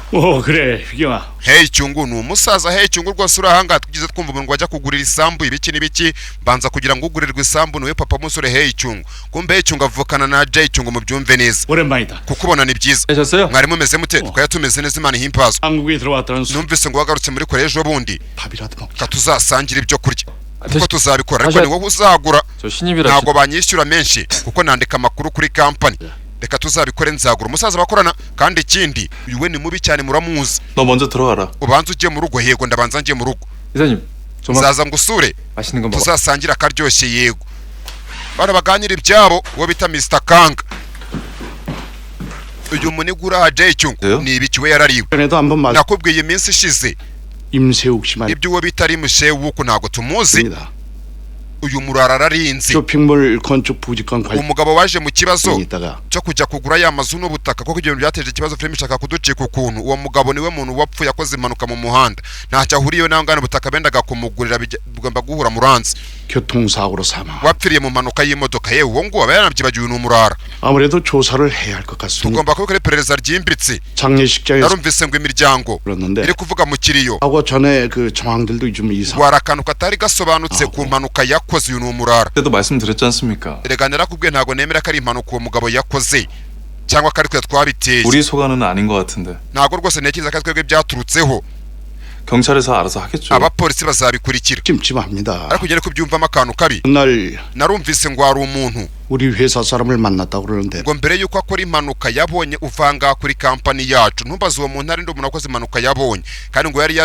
그래 휘경아. Hey Chung ni umusaza Hey Chung rwose urahanga tugize twumva umuntu wajya kugurira isambu ibiki n'ibiki banza kugira ngo ugurirwe isambu niwe papa musore Hey Chung kumbe Hey Chung avukana na Jay Chung mu byumve neza 오랜만이다. kukubona ni byiza 되셨어요? mwari mumeze mute twaya tumeze neza Imana ihimpazwa 한국에 들어왔다는 수. numvise ngo wagarutse muri Korea ejo bundi 밥이라도 먹자. ka tuzasangira ibyo kurya kuko 대신- tuzabikora ariko ni wowe uzagura 저 신입이라. ntabwo banyishyura menshi kuko nandika amakuru kuri company reka tuzabikore nzagura umusaza bakorana kandi ikindi uyu we ni mubi cyane muramuzi 너 먼저 들어가라. ubanza ugiye mu rugo yego ndabanza ngiye mu rugo 이사님 좀 nzaza ngusure 맛있는 거 먹어. tuzasangira akaryoshye yego bana baganira ibyabo uwo bita Mr. Kanga uyu munigura Jay Chung ni ibiki we yarariwe 전에도 한번 말. nakubwiye iminsi ishize 임세욱 씨만 ibyo uwo bita ari Mushewu ntabwo tumuzi 입니다. uyu murara ararinzi 쇼핑몰 건축 부지권 관리 umugabo waje mu kibazo 있다가 cyo kujya kugura ya mazu n'ubutaka kuko ibyo bintu byateje ikibazo filime ishaka kuducika ukuntu uwo mugabo niwe muntu wapfuye akoze impanuka mu muhanda ntacyo ahuriyeho nawe ngana ubutaka bendaga kumugurira bigomba guhura muranzi 교통사고로 사망. wapfiriye mu mpanuka y'imodoka yewe uwo nguwo aba yanabyibagiwe ni umurara 아무래도 조사를 해야 할 것 같습니다. tugomba kubikora iperereza ryimbitse 장례식장에서 narumvise ngo imiryango 그랬는데 iri kuvuga mu kiriyo 하고 전에 그 정황들도 좀 이상. wari akantu katari gasobanutse ku mpanuka yakoze uyu ni umurara 그때도 말씀드렸지 않습니까? erega narakubwiye ntabwo nemera ko ari impanuka uwo mugabo yakoze cyangwa ko ari twe twabiteye 우리 소관은 아닌 것 같은데. ntabwo rwose ntekereza ko ari twebwe byaturutseho 경찰에서 알아서 하겠죠. abapolisi bazabikurikira 찜찜합니다. ariko ugere kubyumvamo akantu kabi 그날 narumvise ngo hari umuntu 우리 회사 사람을 만났다고 그러는데 ngo mbere yuko akora impanuka yabonye uvanga kuri kampani yacu ntumbaze uwo muntu ari ndi umuntu wakoze impanuka yabonye kandi ngo yari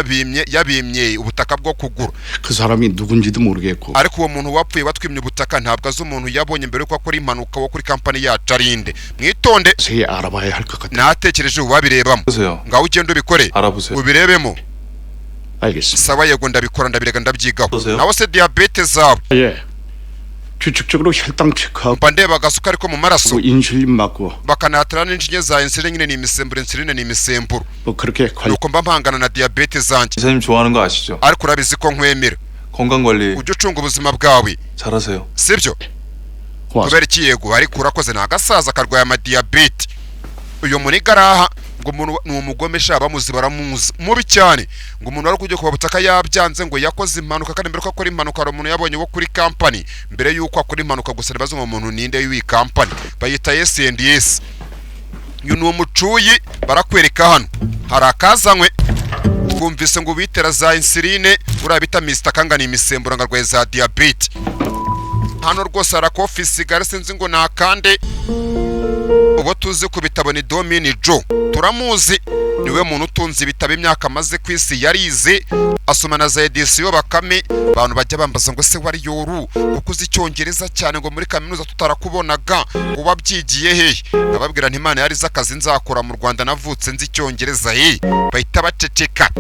yabimye ubutaka bwo kugura 그 사람이 누군지도 모르겠고 ariko uwo muntu wapfuye watwimye ubutaka ntabwo azi umuntu yabonye mbere yuko akora impanuka wo kuri kampani yacu arinde mwitonde 자세히 알아봐야 할 것 같아요. natekereje ubu babirebamo 보세요. ngaho ugende ubikore 알아보세요. ubirebemo 알겠습니다. sawa yego ndabikora ndabirega ndabyigaho 보세요. nawe se diyabete zabo 예. 규칙적으로 혈당 체크하고 mba ndeba agasukari ko mu maraso 인슐린 맞고 bakanatira n'inshinge za insuline nyine ni imisemburo insuline ni imisemburo 뭐 그렇게 관리. nuko mba mpangana na diyabete zanjye 이사님 좋아하는 거 아시죠? ariko urabizi ko nkwemera 건강 관리 ujye ucunga ubuzima bwawe 잘하세요. sibyo 고맙습니다. kubera iki yego ariko urakoze ni agasaza karwaye amadiyabete uyu muniga araha ngo umuntu ni umugome sha bamuzi baramuzi mubi cyane ngo umuntu ari kujya ku butaka yabyanze ngo yakoze impanuka kandi mbere ko akora impanuka hari umuntu yabonye wo kuri company mbere yuko akora impanuka gusa nibaze ngo umuntu ninde w'iyi company bayita S&S uyu ni umucuyi barakwereka hano hari akazanywe twumvise ngo bitera za insuline uriya bita Mr. Kanga ni imisemburo ngo arwaye za diabete hano rwose hari akofisi gare sinzi ngo nakande uwo tuzi ku bitabo ni Domini Joe, turamuzi, niwe muntu utunze ibitabo imyaka amaze ku isi, yarize asoma na za edisiyo Bakame. Abantu bajya bambaza ngo se wari yoru kuko uzi icyongereza cyane, ngo muri kaminuza tutarakubonaga wabyigiye hehe? Ababwira nti Imana yarize akazi nzakora mu Rwanda, navutse nzi icyongereza he. Bahita baceceka.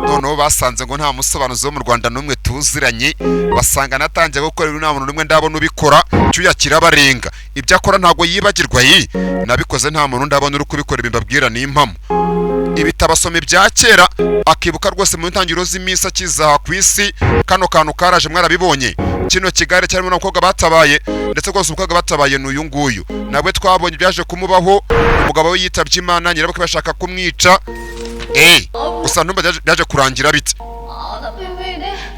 Noneho basanze ngo nta musobanuzi wo mu Rwanda n'umwe tuziranye, basanga natangiye gukora ibintu nta muntu n'umwe ndabona ubikora, cyuya kirabarenga. Ibyo akora ntago yibagirwa yi, nabikoze nta muntu ndabona uri kubikora, bimbabwira ni impamo. Ibitabo asoma ibya kera, akibuka rwose mu ntangiriro z'iminsi akizaha ku isi. Kano kantu karaje mwarabibonye, kino kigare cyarimo n'abakobwa batabaye, ndetse rwose umukobwa batabaye n'uyu nguyu nabwe twabonye ibyaje kumubaho. Umugabo we yitabye Imana, nyirabukwe bashaka kumwica. Gusa ndumva byaje kurangira bite?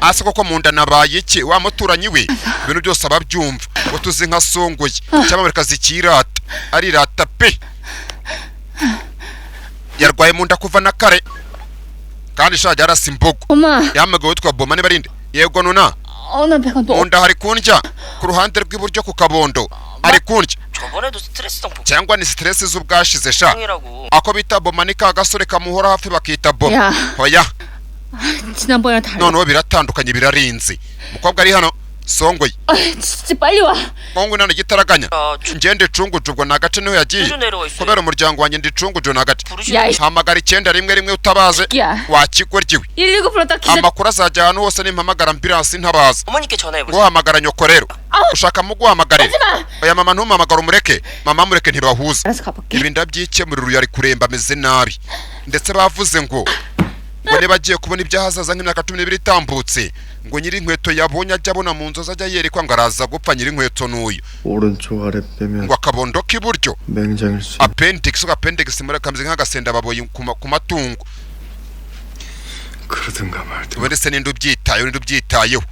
Ase koko mu nda nabaye iki? Wa muturanyi we ibintu byose ababyumva, ngo tuzi nka Songoye cyangwa Amerika zikirata, ari rata pe. Yarwaye mu nda kuva na kare, kandi shaje arasa imbogo. 엄마, Yamaga witwa Boma ni barinde. Yego nuna, 나 배가 너무 mu nda hari kundya ku ruhande rw'iburyo ku kabondo, ari kundya 저번에도 스트레스성 cyangwa ni stress z'ubwashize sha. 복통이라고. Ako bita Boma ni ka gasore kamuhora hafi bakita Bo. 야. Hoya, 지난번이랑 달라. noneho biratandukanye, birarinze. Umukobwa ari hano Songoye, 진짜 빨리 와. Mungu nane gitaraganya. Ngende cunguje ubwo nagace niho yagiye, kubera umuryango wanjye ndi cunguje nagace. 야, Hamagara 911 utabaze, 야. wakigoryiwe. 119 불렀다 기사. Amakuru azajya ahantu hose, nimpamagara ambulance ntabaza. 어머니께 전화해보세요. Guhamagara nyoko rero, ushaka muguhamagare. Oya mama ntumamagara umureke, mama mureke ntibahuza. 알아서 가볼게. Ibi ndabyikemurira, yari kuremba ameze nabi, ndetse bavuze ngo niba agiye kubona ibyahazaza nk'imyaka 12 itambutse, ngo nyiri inkweto yabonye ajya abona mu nzozi ajya yerekwa ngo araza gupfa nyiri inkweto n'uyu. 오른쪽 아래 빼면 Ngo akabondo k'iburyo 맹장일 수 appendix muri kameze nk'agasenda baboye ku matungo. 그러든가 말든가. Wende se ninde ubyitayeho?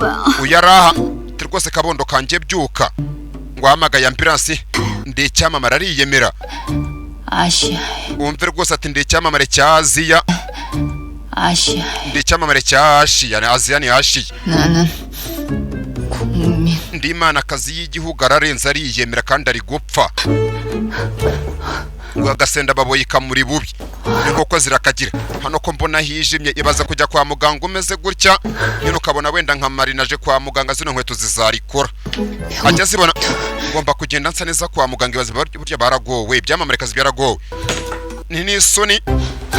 Uyaraha rwose kabondo kanje byuka, ngo hamagaye ambulance. Ndi icyamamare ariyemera, 아시아, wumve rwose ati ndi icyamamare cya Aziya, 아시아. ndi icyamamare cya Ashiya, na Aziya ni Ashiya. 나는 국민. Ndi Imanakazi y'igihugu, ararenze ariyemera kandi ari gupfa. Ngo agasenda baboye kamuri bubi, inkoko zirakagira. Hano ko mbona hijimye, ibaza kujya kwa muganga umeze gutya, nyine ukabona wenda nka marinaje kwa muganga, zino nkweto zizarikora. Ajya zibona ngomba kugenda nsa neza kwa muganga, ibaza burya baragowe, Ibyamarekazi byaragowe. Ni n'isoni,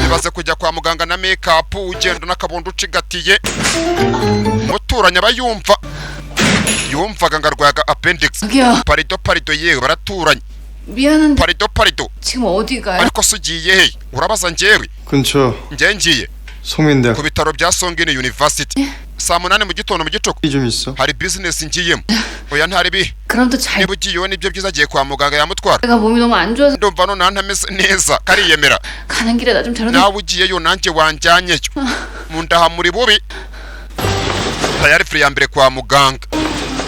ibaze kujya kwa muganga na make-up, ugenda n'akabondo ucigatiye. Muturanya bayumva, yumvaga ngarwaga appendix. 저기요, Parido yewe baraturanye. 미안한데 Parido 지금 어디 가요? ariko sugiye he? Urabaza njyewe? 근처 Njye ngiye 송민대학 ku bitaro bya Songini University. Saa 8 mu gitondo mu gicuku 좀 있어. hari business ngiyemo. Oya ntari bi, 그럼 또 잘. niba ugiyeho nibyo byiza, agiye kwa muganga yamutwara. 내가 몸이 너무 안 좋아서 Ndumva none ntameze neza, kariyemera. 가는 길에 나 좀 데려다. Nawe ugiyeyo nanjye wanjyanyeyo, mu nda muri bubi. Tayari free ya mbere kwa muganga.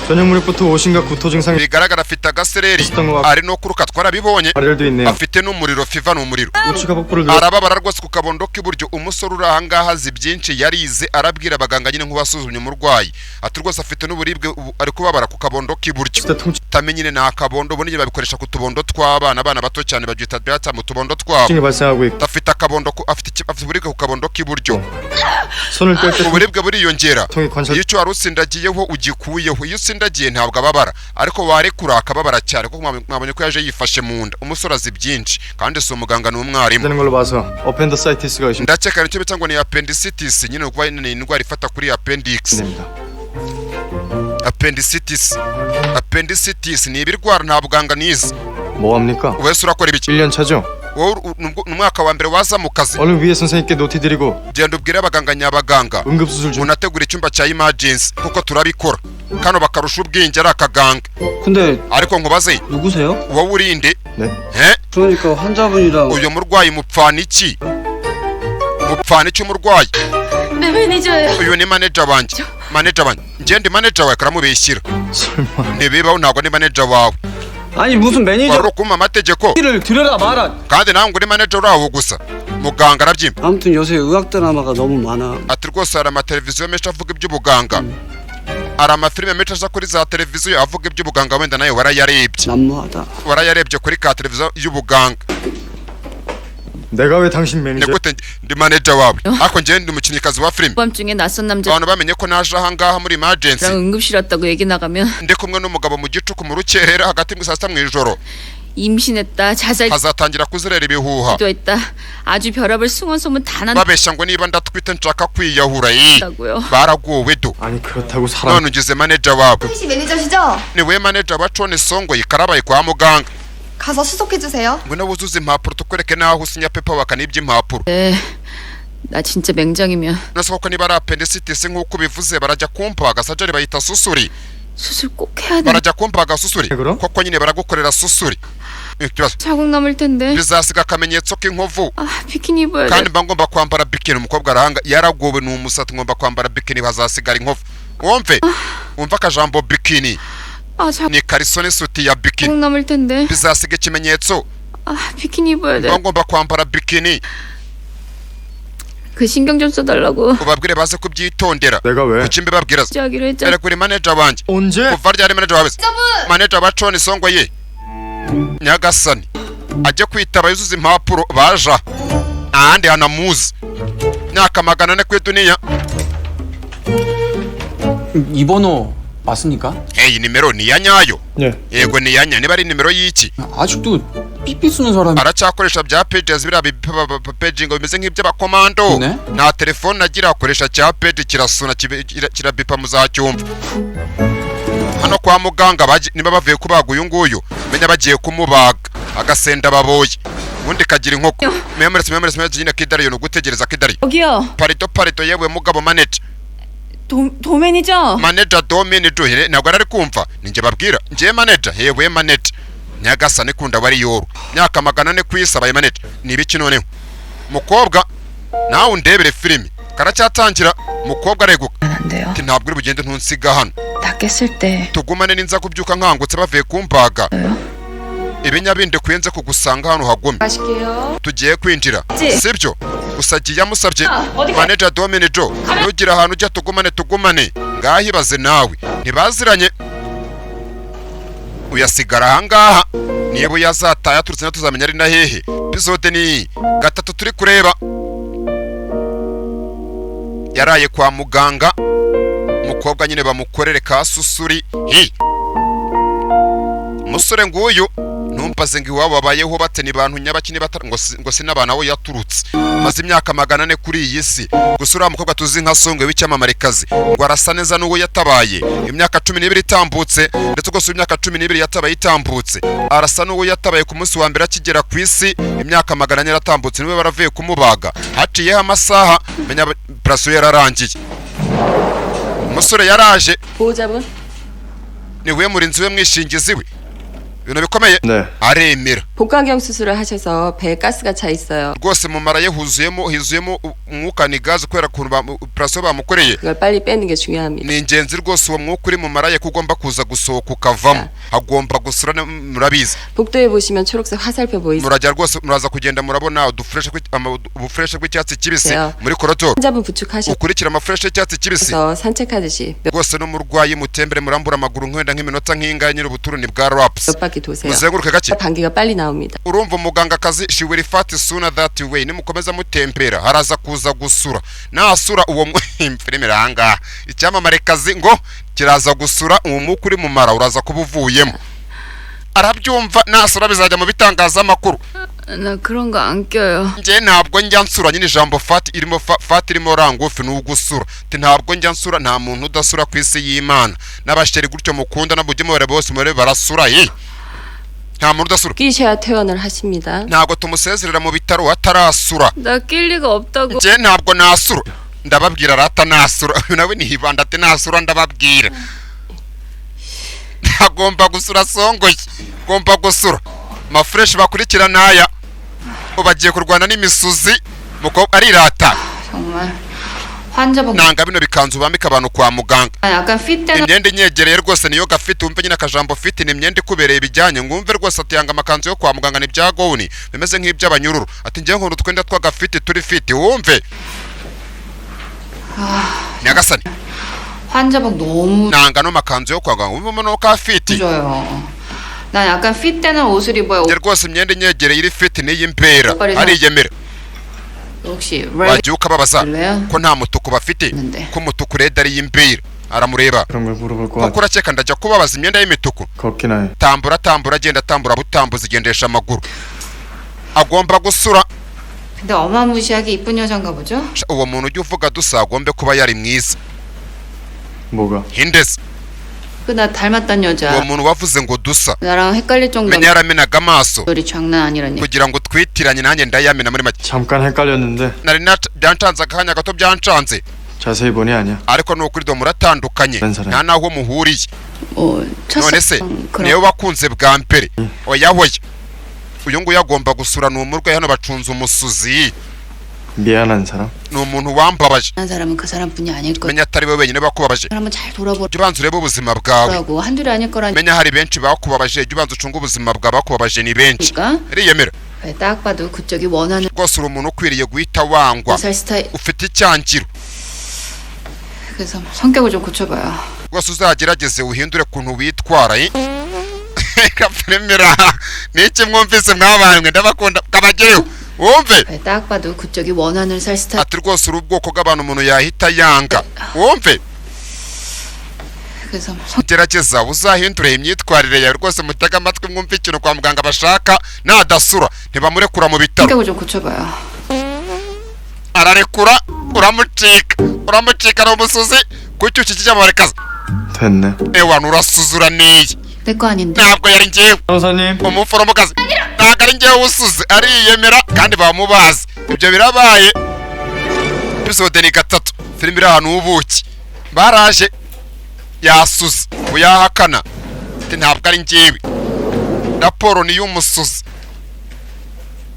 저녁 무렵부터 오심과 구토 증상이 Bigaragara afite agasereri, ari no kuruka, twarabibonye. 발열도 있네요. Afite n'umuriro, fiva n'umuriro. 우치가 복부를 눌러 Arababara rwose ku kabondo k'iburyo. Umusore uri ahangaha azi byinshi, yarize, arabwira abaganga nyine nk'ubasuzumye umurwayi, ati rwose afite n'uburibwe, ari kubabara ku kabondo k'iburyo. 진짜 통증이 Tamenye nyine na kabondo, ubundi babikoresha ku tubondo tw'abana, abana bato cyane babyita byata mu tubondo twabo. 발생하고 있고 Afite akabondo, afite uburibwe ku kabondo k'iburyo. 손을 뗄 때 Uburibwe buriyongera 통이 관찰 iyo icyo wari usindagiyeho ugikuyeho. Iyo usindagiye ntabwo ababara, ariko warekura akababara cyane, kuko mwabonye ko yaje yifashe mu nda. Umusore azi byinshi, kandi si umuganga, ni umwarimu. 되는 걸로 봐서 어펜더사이티스가 Ndakeka nicyo bita ngo ni appendicitis, nyine kuba ni indwara ifata kuri appendix. 의심됩니다. Appendicitis ni ibirwara nta buganga nize. 뭐 합니까? Wese urakora ibiki? 1년 차죠? Wowe umwaka wa mbere waza mu kazi, 얼른 위에 선생님께 노티 드리고 genda ubwire abaganga nyabaganga 응급수술 중 unategura icyumba cya emergency, kuko turabikora kano bakarusha ubwenge ari akaganga. 근데 Ariko nkubaze, 누구세요? wowe urinde? 네? 그러니까 환자분이랑 Uyu murwayi mupfana iki? Mupfana iki umurwayi? 내 매니저예요. Uyu ni manager wanjye. Njye ndi manager wawe, karamubeshyira. 설마 Ntibibaho, ntabwo ni manager wawe. 아니 무슨 매니저 Wari ukuma amategeko, 를 들여다 말아. kandi nawe ngo uri manager wawe gusa. Muganga arabyimba. 아무튼 요새 의학 드라마가 너무 많아. Ati rwose hari amateleviziyo menshi avuga iby'ubuganga. ari amafilime menshi aza kuri za televiziyo avuga iby'ubuganga wenda nawe warayarebye 난무하다. warayarebye kuri ka televiziyo y'ubuganga 내가 왜 당신 ni 매니저? gute ndi manager wawe ariko njyewe ndi umukinnyikazi wa filime 밤중에 낯선 남자랑 abantu bamenye ko naje ahangaha muri emergency 응급실 왔다고 얘기 나가면 ndi kumwe n'umugabo mu gicuku mu rukerera hagati mu saa sita mu ijoro 임신했다 자살도 hazatangira kuzerera ibihuha 했다 아주 별ab을 승원 소문 다 babeshya ngo niba ndatwite nshaka kwiyahura 난다고요. baragowe do 아니 그렇다고 사람 none ugize manager wawe 혜씨 매니저시죠? ni we manager wa Chone Songo ikarabaye kwa muganga 가서 수속해주세요. ngwino wuzuze impapuro tukwereke n'aho usinya pepa wakanibye impapuro 나 진짜 맹장이면 nase koko niba ari appendicitis nk'uko bivuze barajya kumpaga sajari bayita susuri 수술 꼭 해야 돼. barajya kumpaga susuri 그럼? koko nyine baragukorera susuri ikibazo 자국 남을 텐데. bizasiga akamenyetso k'inkovu 아 비키니 입어야 kandi 돼. mba ngomba kwambara bikini umukobwa arahanga yaragowe ni umusatsi ngomba kwambara bikini hazasigara inkovu wumve wumva akajambo bikini 아 자국 ni kariso n'isuti ya bikini 남을 텐데. bizasiga ikimenyetso 아 비키니 입어야 돼. mba ngomba kwambara bikini 그 신경 좀 써달라고. ubabwire baze kubyitondera 내가 왜? kuki mbibabwira se 하기로 했잖아. dore kuri manager wanjye 언제? kuva ryari manager wawe se manager wa Chone Songo ye nyagasani ajye kwitaba yuzuza impapuro baja ahandi hanamuzi myaka 400 ku duniya 이 번호 맞습니까? iyi nimero ni iya nyayo 네. yego ni iya nya niba ari nimero y'iki 아직도 삐삐 쓰는 사람이 aracyakoresha bya pages biriya paging bimeze nk'iby'abakomando Ne? nta telefone agira akoresha cya page kirasuna kirabipa muzacyumva hano kwa muganga niba bavuye kubaga uyu nguyu menya bagiye kumubaga agasenda baboye ubundi kagira inkoko memurese nyine kidariyo ni ugutegereza kidariyo 여기요. parito yewe mugabo manager 도 매니저. manager domini duhere ntabwo ari kumva ninjye babwira njye manager yewe manager nyagasani kunda wari yoru myaka 400 kwisabaye manager ni ibiki noneho mukobwa nawe undebere filime karacyatangira mukobwa areguka 안 돼요. ati ntabwo uri bugende ntunsiga hano 다 깼을 때 tugumane ninza kubyuka nkangutse bavuye kumbaga ibinyabinde kuyenze kugusanga hano hagome tugiye kwinjira sibyo gusa giye amusabye manager domini jo nugira ahantu ujya tugumane ngahibaze nawe ntibaziranye uyasigara ahangaha niba uyazataye aturutse na tuzamenya ari na hehe episode ni 3 turi kureba yaraye kwa muganga umukobwa nyine bamukorere ka susuri umusore nguyu ntumpaze ngo iwabo babayeho bate ni bantu nyabakini ngo sinabana aho yaturutse maze imyaka 400 kuri iyi si gusa uriya mukobwa tuzi nka Songo w'icyamamarekazi ngo arasa neza n'uwo yatabaye imyaka 12 itambutse ndetse rwose imyaka 12 yatabaye itambutse arasa n'uwo yatabaye ku munsi wa mbere akigera ku isi imyaka 400 yaratambutse niwe baravuye kumubaga haciyeho amasaha menya operation yararangiye umusore yaraje 보호자분. niwe murinzi we mwishingizi we ibintu bikomeye 네. aremera 복강경 수술을 하셔서 배에 가스가 차 있어요. rwose mu mara ye huzuyemo umwuka ni gaze kubera ukuntu operation bamukoreye 그걸 빨리 빼는 게 중요합니다. ni ingenzi rwose uwo mwuka uri mu mara ye ko ugomba kuza gusohoka ukavamo hagomba gusura murabizi 복도에 보시면 초록색 화살표 보이세요? murajya rwose muraza kugenda murabona ubufureshe bw'icyatsi kibisi muri korodoro 환자분 부축하셔서 ukurikira amafureshe y'icyatsi kibisi 산책하듯이 rwose n'umurwayi mutembere murambura amaguru nk'wenda nk'iminota nk'ingahe nyiri ubuturuni bwa raps 몇 바퀴 도세요. muzenguruke gake 방귀가 빨리 나옵니다. urumva umugangakazi she will fat sooner that way nimukomeza mutembera haraza kuza gusura nasura uwo filime ranga icyamamarekazi ngo kiraza gusura uwo mwuka uri mu mara uraza kuba uvuyemo arabyumva nasura bizajya mu bitangazamakuru 나 그런 거 안 껴요. njye ntabwo njya nsura nyine ijambo fat irimo rangufi ni ugusura ntabwo njya nsura nta muntu udasura ku isi y'Imana n'abasheri gutyo mukunda n'abujye mubare bose mubare barasura nta muntu udasura 끼셔야 퇴원을 하십니다. ntabwo tumusezerera mu bitaro atarasura 나 낄 리가 없다고. njye ntabwo nasura ndababwira rata nasura nawe nihibanda ati nasura ndababwira agomba gusura Songoye agomba gusura mafresh bakurikira naya bagiye kurwana n'imisuzi mukobwa arirata 정말 환자분 nanga bino bikanzu bambika abantu kwa muganga 약간 핏 때는 imyenda inyegereye rwose niyo gafite wumve nyine akajambo fit ni imyenda ikubereye bijyanye ngumve rwose atiyanga amakanzu yo kwa muganga ni bya gowuni bimeze nk'iby'abanyururu ati njye nkuru twenda twagafite turi fit wumve nyagasani 환자복 너무 nanga no makanzu yo kwa muganga wumva ko afite 좋아요. 난 약간 핏되는 옷을 입어야 njye rwose imyenda inyegereye iri fit n'iyi mbera ariyemera 혹시 wagiye ukababaza 레요? ko nta mutuku bafite 있는데. ko umutuku reda ari imbera aramureba 그런 걸 물어볼 것 kuko 같아. urakeka ndajya kubabaza imyenda y'imituku 걷기나 해. tambura agenda tambura butambuza igendesha amaguru agomba gusura 근데 어마무시하게 이쁜 여잔가 보죠? uwo muntu ujya uvuga dusa agombe kuba yari mwiza 뭐가? hindese 그 나 닮았단 uwo 여자. muntu wavuze ngo dusa 나랑 헷갈릴 정도로 menya yaramenaga amaso 소리 장난 아니란 얘기. kugira ngo twitiranye nanjye ndayamena muri make 잠깐 헷갈렸는데 nari byancanze akanya gato byancanze 자세히 보니 아니야. ariko ni ukuri do muratandukanye Ben sana- nta naho muhuriye 뭐 none se niwe wakunze bwa mbere oya hoya uyu nguyu agomba gusura ni umurwayi hano bacunze umusuzi 미안한 사람? ni umuntu wambabaje 한 사람은 그 사람뿐이 아닐 거라고 menya atari we wenyine bakubabaje 한번 잘 돌아보라고 jya ubanza urebe ubuzima bwawe 한둘이 아닐 거라니까 menya hari benshi bakubabaje jya ubanza ucunge ubuzima bwa bakubabaje ni benshi riyemera 딱 봐도 그쪽이 원하는 rwose uri umuntu ukwiriye guhita wangwa 살 스타일. ufite icyangiro 그래서 성격을 좀 고쳐봐요. rwose uzagerageze uhindure ukuntu witwara kapfuremera n'iki mwumvise mwabanywe ndabakunda kabagereho wumve 딱 봐도 그쪽이 원하는 살 스타일. ati rwose uri ubwoko bw'abantu umuntu yahita yanga wumve 그래서 gerageza uzahindure imyitwarire yawe rwose mutega amatwi mwumve ikintu kwa muganga bashaka nadasura ntibamurekura mu bitaro 성격을 좀 고쳐봐요. ararekura uramucika ni umusuzi kuki ukikijya amarekaza 됐네. ewana urasuzura neye 내 거 아닌데. ntabwo yari njyewe 변호사님. umuforomokazi ntabwo ari njyewe usuze ariyemera kandi bamubazi ibyo birabaye episode ni 3 filime iri ahantu h'ubuki baraje yasuze uyahakana ati ntabwo ari njyewe raporo ni y'umusuzi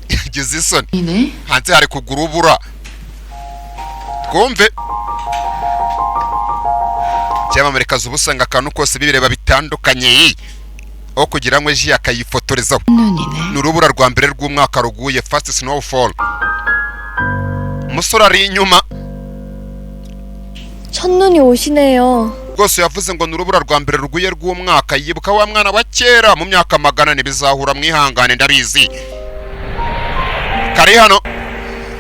yagize isoni 이네. hanze hari kugura ubura twumve cyamamerekaza ubusanga akantu kose bibireba bitandukanye aho kugira ngo eji akayifotorezaho 눈이네. ni urubura rwa mbere rw'umwaka ruguye fast snowfall umusore ari inyuma 첫눈이 오시네요. rwose yavuze ngo ni urubura rwa mbere ruguye rw'umwaka yibuka wa mwana wa kera mu myaka magana ntibizahura mwihangane ndabizi kari hano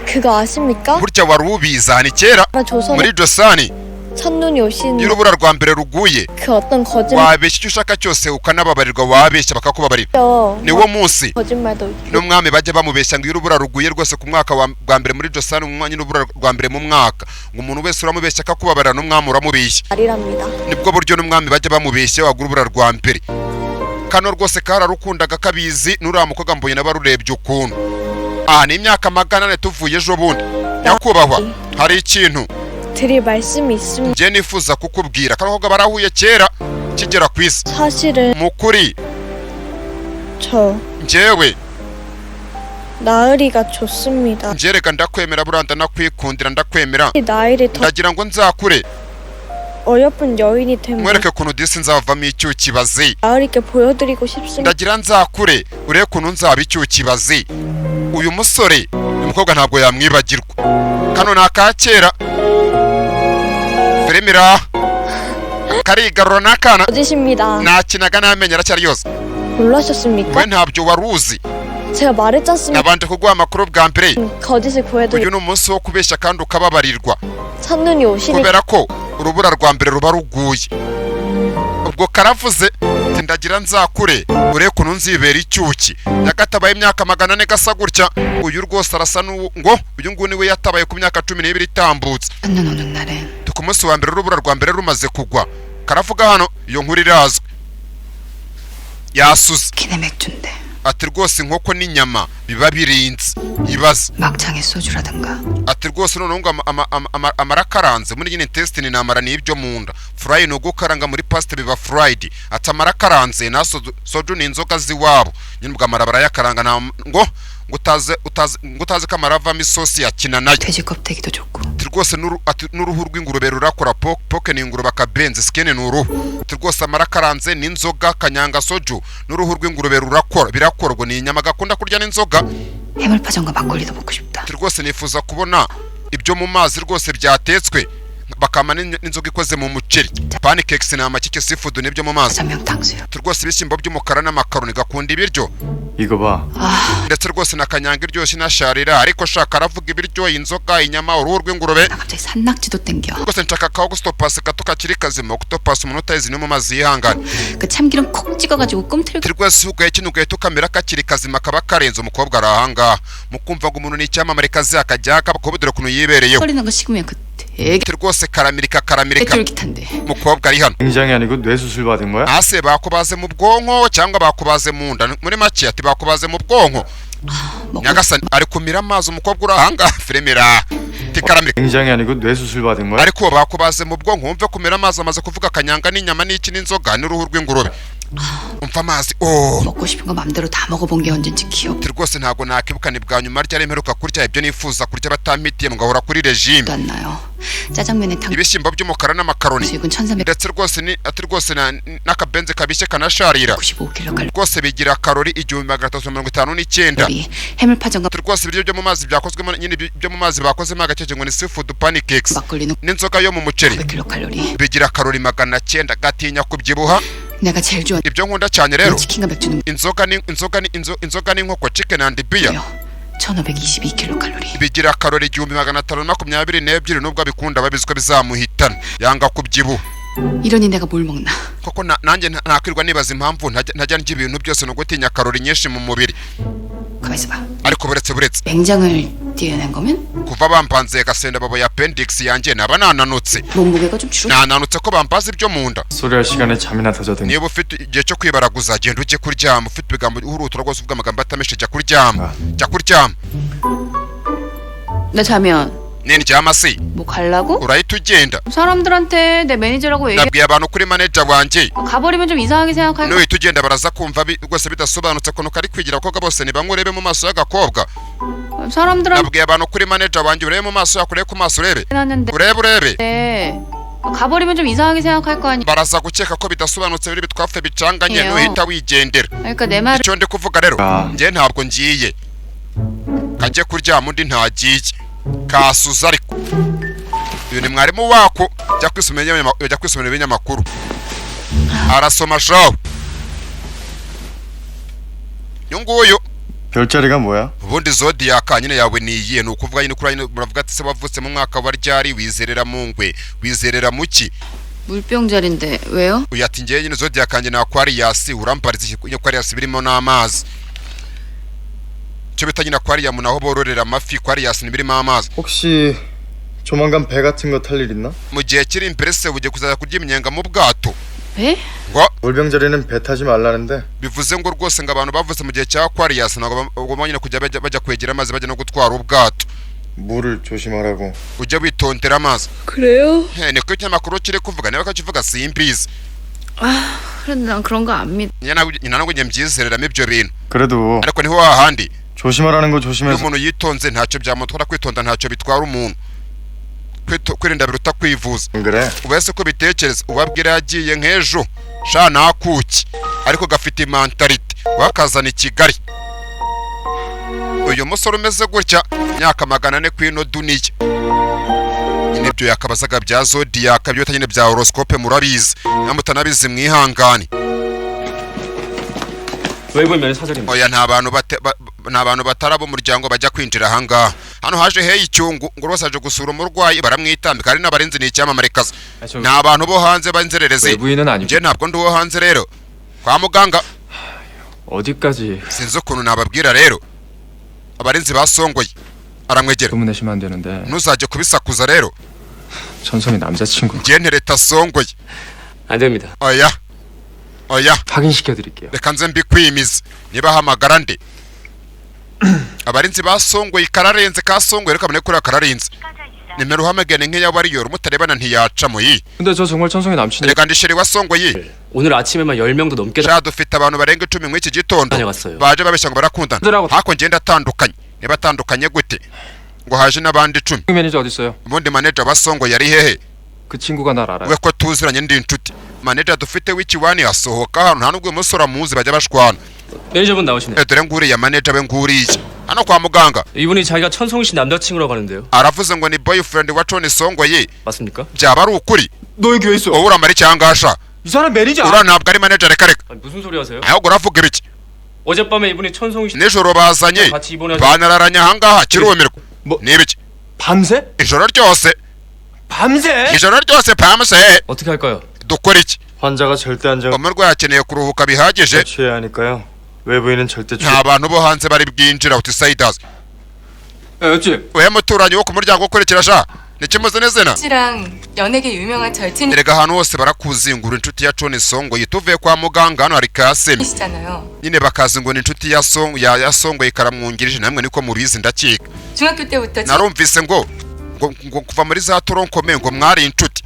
그거 아십니까? burya wari ubizi aha ni kera 조선 muri josani 첫눈이 오신 iyo urubura rwa mbere ruguye 그 어떤 거짓말요. wabeshya icyo ushaka cyose ukanababarirwa wabeshya bakakubabarira niwo munsi 거짓말도 n'umwami bajya bamubeshya ngo iyo urubura ruguye rwose ku mwaka bwa mbere muri josani mu mwanya n'urubura rwa mbere mu mwaka ngo umuntu wese uramubeshya akakubabarira n'umwami uramubeshya 아니랍니다. nibwo buryo n'umwami bajya bamubeshya wagura urubura rwa mbere kano rwose kararukundaga kabizi n'uriya mukobwa mbonye n'abarurebye ukuntu aha ni imyaka magana ane tuvuye ejo bundi nyakubahwa hari ikintu 드릴 말씀이 있습니다. njye nifuza kukubwira karahoga barahuye kera kigera ku isi 사실은 mu kuri 저 njyewe 나으리가 좋습니다. njyereka ndakwemera buranda nakwikundira ndakwemera 나이를 더 ndagira ngo nzakure 어여쁜 여인이 되면 mwereke ukuntu disi nzavamo icyukibazi 나으리께 보여드리고 싶습니다. ndagira nzakure urebe ukuntu nzaba icyukibazi uyu musore uyu mukobwa ntabwo yamwibagirwa kano ni aka kera filimira karigarura n'akana 거짓입니다. nakinaga n'amenyo aracyari yose 놀라셨습니까? we ntabyo wari uzi 제가 말했지 않습니까? nabanje kuguha amakuru bwa mbere 거짓을 uyu 구해드리고 ni umunsi wo kubeshya kandi ukababarirwa 첫눈이 오시니 kubera ko urubura rwa mbere ruba ruguye ubwo karavuze ati ndagira nzakure urebe ukuntu nzibera icyuki yakatabaye imyaka magana ane gasa gutya uyu rwose arasa ngo uyu nguyu niwe yatabaye ku myaka 12 itambutse 첫눈 오는 날엔 ku munsi wa mbere urubura rwa mbere rumaze kugwa karavuga hano iyo nkuru irazwi yasuze 기내 맥주인데 ati rwose inkoko n'inyama biba birinze ibaze 막창에 소주라든가 ati rwose noneho ngo amara akaranze muri nyine intestine namara n'ibyo mu nda fry ni ugukaranga muri paste biba fried ati amara akaranze na soju ni inzoga ziwabo nyine ubwo amara barayakaranga ngo utazi ko amara avamo isosi ya kina nayo 돼지 껍데기도 좋고 ati rwose n'uruhu rw'ingurube rurakora poke ni ingurube akabenzi skin ni uruhu ati rwose amara akaranze n'inzoga kanyanga soju n'uruhu rw'ingurube rurakora birakorwa ni inyama gakunda kurya n'inzoga 해물파전과 막걸리도 먹고 싶다. ati rwose nifuza kubona ibyo mu mazi rwose byatetswe bakama n'inzoga ikoze mu muceri. Pancakes ni amakeke seafood n'ibyo mu mazi. 짜장면 탕수육. Rwose ibishyimbo by'umukara n'amakaroni gakunda ibiryo. 이거 봐. ndetse rwose nakanyanga iryoshye nasharira ariko shaka aravuga ibiryo inzoga inyama uruhu rw'ingurube. 나 갑자기 산낙지도 땡겨. rwose nshaka kaho gustopasi gato kakiri kazima gustopasi umuntu utayizi no mu mazi yihangana. 그 참기름 콕 찍어가지고 꿈틀. rwose ugaye kino ugaye tukamera kakiri kazima kaba karenze umukobwa arahanga mukumva ngo umuntu ni icyamamare kazi akajya akabakobodera kuntu yibereyeho. 거리는 거 식으면 그 되게 rwose karamirika 쫄깃한데. mukobwa ari hano. 굉장히 아니고 뇌수술 받은 거야? ase bakubaze mu bwonko cyangwa bakubaze mu nda muri make ati bakubaze mu bwonko. nyagasani ari kumira amazi umukobwa urahanga firemera tikaramira. 굉장히 아니고 뇌수술 받은 거야? ariko bakubaze mu bwonko wumve kumira amazi amaze kuvuga akanyanga n'inyama n'iki n'inzoga n'uruhu rw'ingurube. umva amazi 먹고 싶은 거 맘대로 다 먹어본 게 언젠지 기억. rwose ntago nakibukana bwa nyuma ryari mperuka kurya ibyo nifuza kurya batampitiye mugahora kuri regime. 안 나요. 짜장면에 탕. ibishyimbo by'umukara n'amakaroni. 수육은 1300. ndetse rwose ni ati rwose n'akabenzi kabishye kanasharira. 95kcal. rwose bigira karori 1359. 해물파전과 rwose ibiryo byo mu mazi byakozwemo nyine byo mu mazi bakozemo agakeke ngo ni seafood pancakes. 막걸리는 n'inzoga yo mu muceri 100kcal. bigira karori 900 gatinya kubyibuha. 내가 제일 좋아하는 ibyo nkunda cyane rero 치킨과 맥주는 inzoga n'inkoko chicken and beer 1522kcal. bigira karori 1522 nubwo bikunda babizwa bizamuhitana yanga kubyibuha. 이러니 내가 뭘 먹나? koko nanjye ntakwirwa nibaza impamvu ntajya ndya ibintu byose no gutinya karori nyinshi mu mubiri. 가만있어 봐. ariko buretse 맹장을 띄어낸 거면 kuva bampanze gasenda babo ya appendix yanjye naba nananutse. 몸무게가 좀 줄어. nananutse ko bambaza ibyo mu nda. 소리할 시간에 잠이나 더 자든지. niba ufite igihe cyo kwibaraguza genda ujye kuryama ufite ibigambo uhurutura rwose uvuga amagambo atameshe jya kuryama. jya kuryama. 나 자면 nindyama se 뭐 갈라고? urahita ugenda. 사람들한테 내 매니저라고 얘기. nabwiye abantu kuri manager wanjye 가버리면 좀 이상하게 생각할 거. nuhita ugenda baraza kumva rwose bidasobanutse ko nuko ari kwigira abakobwa bose ntibamurebe mu maso y'agakobwa. 사람들한테 nabwiye abantu kuri manager wanjye urebe mu maso yakure ku maso urebe 해놨는데. urebe 가버리면 좀 이상하게 생각할 거 아니야. baraza gukeka ko bidasobanutse biri bitwafe bicanganye 예요. nuhita wigendera. 그러니까 내 말을. icyo ndi kuvuga rero njye ntabwo ngiye kajye kuryama undi ntagiye kasuza ariko uyu ni mwarimu wako jya kwisomera ibinyamakuru arasoma shaw yunguyu. 별자리가 뭐야? ubundi zodiac nyine yawe ni iyihe? ni ukuvuga nyine kuri muravuga ati se wavutse mu mwaka wa ryari wizerera mu ngwe wizerera muki? 물병자리인데 왜요? uyu ati njye nyine zodiac yanjye ni Aquarius urampariza Aquarius birimo n'amazi cyo bita nyine Aquarium naho bororera amafi Aquarius ni birimo amazi. 혹시 조만간 배 같은 거 탈 일 있나? mu gihe kiri imbere se ugiye kuzaza kurya iminyenga mu bwato 배? ngo 물병자리는 배 타지 말라는데. bivuze ngo rwose ngo abantu bavutse mu gihe cya Aquarius ntabwo bagomba nyine kujya bajya kwegera amazi bajya no gutwara ubwato. 물을 조심하라고. ujya witondera amazi. 그래요? niko ikinyamakuru kiri kuvuga niba kakivuga simbizi. 그런데 난 그런 거 안 믿. nyina nabwo njye mbyizereramo ibyo bintu 그래도 ariko niho hahandi 조심하라는 거 iyo 조심해서. umuntu yitonze ntacyo byamutwara kwitonda ntacyo bitwara umuntu kwirinda biruta kwivuza. 그래? ubese ko bitekereza ubabwira yagiye nk'ejo sha nakuki ariko gafite mentality wakazana i Kigali. uyu musore umeze gutya myaka 400 kwino duniya nyine byo yakabazaga bya zodiac byo nyine bya horoscope murabizi namutanabizi mwihangane. 외부면 사절입니다. oya nta bantu batarabo umuryango bajya kwinjira ahangaha. hano haje heyi icyungu ngo rwose aje gusura umurwayi baramwitambika hari n'abarinzi ni icyamamare kazi. ni abantu bo hanze b'inzererezi. 외부인은 아니고. njye ntabwo ndi uwo hanze rero kwa muganga 어디까지 sinzi ukuntu nababwira rero. abarinzi basongoye aramwegera 소문내시면 안 되는데 ntuzajye kubisakuza rero 전성이 남자친구. njye ntereta asongoye. 안 됩니다. oya 확인시켜드릴게요. reka nze mbikwimize niba hamagara nde. abarinzi basongoye kararenze kasongoye reka bane kuri kararenze nimero uhamagane nk'iya warrior mutarebana ntiyacamo yi. 근데 저 정말 천성이 남친이. reka ndisheri wasongoye 오늘 아침에만 10명도 넘게 sha dufite abantu barenga 10 muri iki gitondo 다녀갔어요. baje babeshya ngo barakundana hako ngenda atandukanye niba atandukanye gute ngo haje n'abandi 10. 매니저 어디 있어요? ubundi manager wasongoye yari hehe? 그 친구가 날 알아요. we ko tuziranye ndi inshuti. manager dufite w'ikiwani asohoka hano nta nubwo umusore amuzi bajya bashwana. 매니저분 나오시네. dore nguriya manager we nguriye hano kwa muganga 이분이 자기가 천송이 씨 남자친구라고 하는데요. aravuze ngo ni boyfriend wa Tony Songoye 맞습니까? byaba ari ukuri 너희 교회 있어. wowe uramara icyangasha 이 사람 매니저. ura ntabwo ari manager reka reka 아니, 무슨 소리 하세요? ahubwo uravuga ibiki 어젯밤에 이분이 천송이 씨 nijoro bazanye 같이 입원하자. banararanye ahangaha kirumirwa 뭐- ni ibiki 밤새? ijoro ryose 밤새? ijoro ryose pamse 어떻게 할까요? dukora iki 환자가 절대 안정을 umurwayi akeneye kuruhuka bihagije 취해야 하니까요. 외부인은 절대 nta bantu bo hanze bari bwinjira outsiders 야, 옆집. we muturanyi wo ku muryango ukurikira sha nikimuze n'izina 씨랑 연예계 유명한 절친이시잖아요. erega ahantu hose barakuzingura inshuti ya Tony Songoye tuvuye kwa muganga hano hari kasemi nyine bakazi ngo ni inshuti ya Songoye karamwungirije namwe niko mubizi ndakeka 중학교 때부터 narumvise ngo kuva muri za toronkome ngo mwari inshuti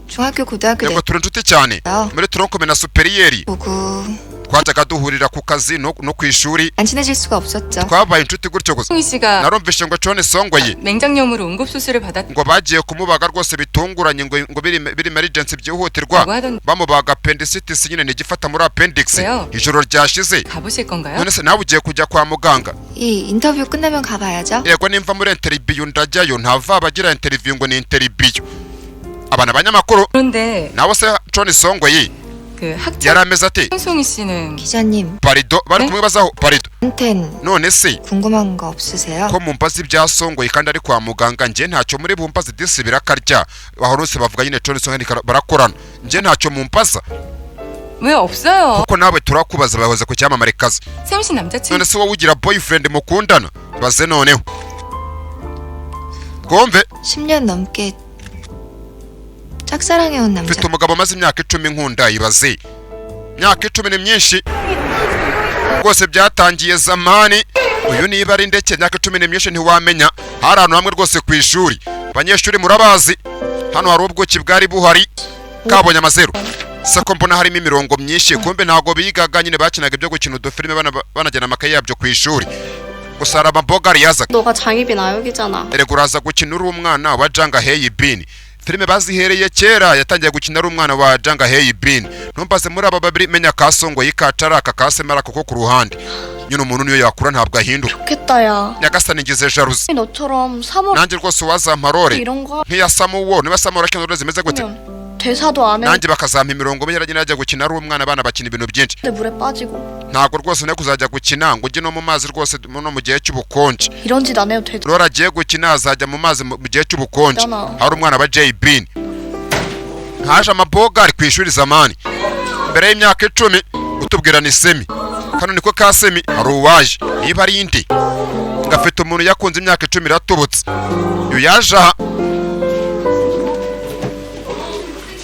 중학교 고등학교 ngo turi inshuti cyane muri toronkome na superiyeri 보고 twajyaga duhurira ku kazi no ku ishuri 안 친해질 수가 없었죠. twabaye inshuti gutyo gusa 송이 씨가 narumvise ngo Tony Songoye 맹장염으로 응급 수술을 받았다고 ngo bagiye kumubaga rwose bitunguranye ngo biri emergency byihutirwa 하던 bamubaga appendicitis nyine ni igifata muri appendix 왜요? ijoro ryashize 가보실 건가요? none se nawe ugiye kujya kwa muganga 이 인터뷰 끝나면 가봐야죠. yego nimva muri interview ndajyayo ntava abagira interview ngo ni interview abana banyamakuru 그런데 nawe se Tony Songoye 그 학자 yari ameze ati 송이 씨는 기자님, parido bari kumwibazaho parido 한텐 none se 궁금한 거 없으세요? ko mumbaza ibya Songoye kandi ari kwa muganga nje ntacyo muri bumbaza disi birakarya bahorose bavuga nyine Tony Songoye barakorana nje ntacyo mumbaza 왜 없어요? kuko nawe turakubaza bahoze ku cyamamare kazi 샘 씨 남자친구 none se wowe ugira boyfriend mukundana baze noneho twumve 10년 넘게 짝사랑해온 남자. mfite umugabo amaze imyaka 10 nkunda ibaze imyaka 10 ni myinshi rwose byatangiye zamani uyu niba ari ndeke imyaka 10 ni myinshi ntiwamenya hari ahantu hamwe rwose ku ishuri abanyeshuri murabazi hano hari ubwoki bwari buhari kabonye amazeru sako mbona harimo imirongo myinshi kumbe ntago bigaga nyine bakinaga ibyo gukina udufilime banajyana amakaye yabyo ku ishuri gusa hari amabogari yazaga 너가 장희빈 아역이잖아. erega uraza gukina uri umwana wa Janga Hey Bin filime bazihereye kera yatangiye gukina ari umwana wa Janga Hey Bin ntumbaze muri aba babiri menya Kasongoye kacara akasemara ko ku ruhande nyine umuntu niyo yakura ntabwo ahinduka 좋겠다 야. nyagasani ngize jaruzi 너처럼 사모 nanjye rwose wazamparore 이런 거 nk'iya Samuwo niba Samuwo kino zimeze gute 하면 대사도 안 해. nanjye bakazampa imirongo yaragenda ajya gukina ari umwana abana bakina ibintu byinshi 근데 물에 빠지고 ntabwo rwose no kuzajya gukina ngo ujye no mu mazi rwose no mu gihe cy'ubukonje 이런 짓 안 해도 되잖아. rora agiye gukina azajya mu mazi mu gihe cy'ubukonje Dana. hari umwana wa Jay Bin haje amabogari ku ishuri zamani mbere y'imyaka 10 utubwira ni semi kano niko ka semi hari uwaje niba ari indi ngafite umuntu yakunze imyaka 10 iratubutse yo yaje aha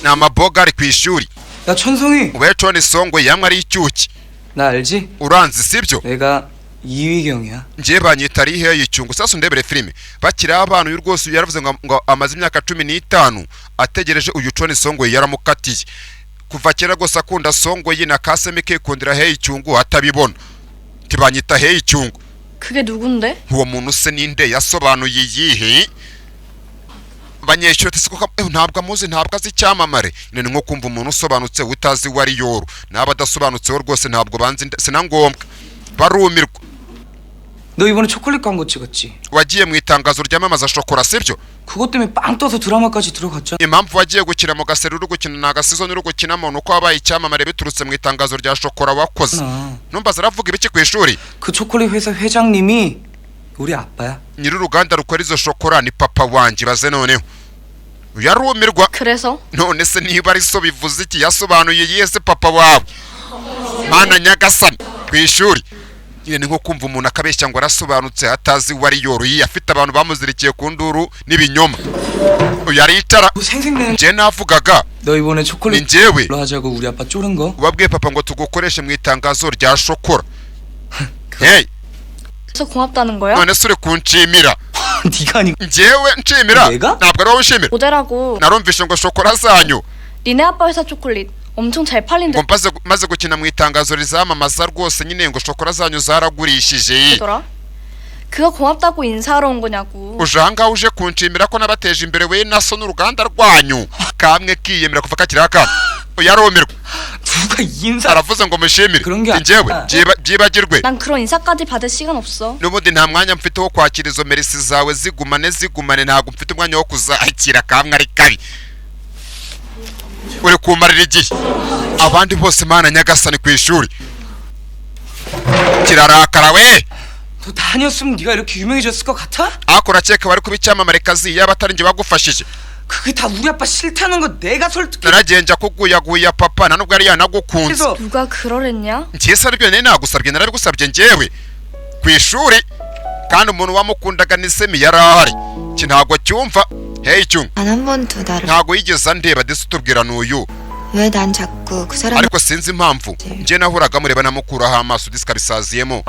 ni amabogari ku ishuri 야, 천송이. we Tony Songoye yamwe ari icyuki 나 알지? uranzi sibyo 내가 이휘경이야. ngiye banyita ari hehe y'icyungu sasa ndebere filime bakiri abana uyu rwose yaravuze ngo amaze imyaka 15 ategereje uyu Tony Songoye yaramukatiye kuva kera rwose akunda Songoye na kaseme ke kundira hehe y'icyungu atabibona tibanyita hehe y'icyungu 그게 누군데? uwo muntu se ninde yasobanuye yihe banyeshuri siko ntabwo amuzi ntabwo azi icyamamare ni nko kumva umuntu usobanutse utazi wari yoro naba adasobanutseho rwose ntabwo banzi sinangombwa barumirwa 너 이번에 초콜릿 광고 찍었지? wagiye mu itangazo ryamamaza shokora sibyo 그것 때문에 빵 떠서 드라마까지 들어갔잖아. impamvu wagiye gukina mu gaseri uri gukina na gasizoni uri gukinamo nuko wabaye icyamamare biturutse mu itangazo rya shokora wakoze numbaza aravuga ibiki ku ishuri 그 초콜릿 회사 회장님이 우리 아빠야. nyiri uruganda rukora izo shokora ni papa wanjye baze noneho yarumirwa 그래서 none se niba ari so bivuze iki yasobanuye yese papa wawe mana nyagasani ku ishuri nyine ni nko kumva umuntu akabeshya ngo arasobanutse atazi wari yoroye afite abantu bamuzirikiye ku nduru n'ibinyoma yari itara 생생내는 nje navugaga 너 이번에 ni 초콜릿 njyewe 로 하자고 우리 아빠 쪼른 거? wabwiye papa ngo tugukoreshe mu itangazo rya shokora hey 그래서 고맙다는 거야? none se uri kunshimira 네가 아니 njyewe nshimira 내가? ntabwo ari wowe unshimira 모델하고 narumvishe ngo shokora zanyu 니네 아빠 회사 초콜릿 엄청 잘 팔린대. ngo maze gukina mu itangazo rizamamaza rwose nyine ngo shokora zanyu zaragurishije 더라? 그거 고맙다고 인사하러 온 거냐고. uje ahangaha uje kunshimira ko nabateje imbere we naso n'uruganda rwanyu kamwe kiyemera kuva kakiri akana yarumirwa 누가 이 인사 aravuze ngo mushimire 그런 게 njyewe 아니야. byibagirwe 난 그런 인사까지 받을 시간 없어. n'ubundi nta mwanya mfite wo kwakira izo merisi zawe zigumane ntabwo mfite umwanya wo kuzakira kamwe ari kabi uri kumarira igihe abandi bose mana nyagasani ku ishuri kirarakara we 너 다녔으면 네가 이렇게 유명해졌을 것 같아? akora cyeka bari kuba icyamamarekazi yaba atari njye bagufashije 그게 다 우리 아빠 싫다는 거 내가 설득해. naragiye njya kuguyaguya papa na nubwo yari yanagukunze 그래서 누가 그러랬냐? njyese aribyo nari nagusabye narabigusabye njyewe ku ishuri kandi umuntu wamukundaga ni semi yari ahari iki ntabwo cyumva hey cyumva 단 한 번도 나를 ntabwo yigeze andeba disi utubwira n'uyu 왜 난 자꾸 그 사람 ariko sinzi impamvu njye nahoraga mureba namukuraho amaso disi kabisaziyemo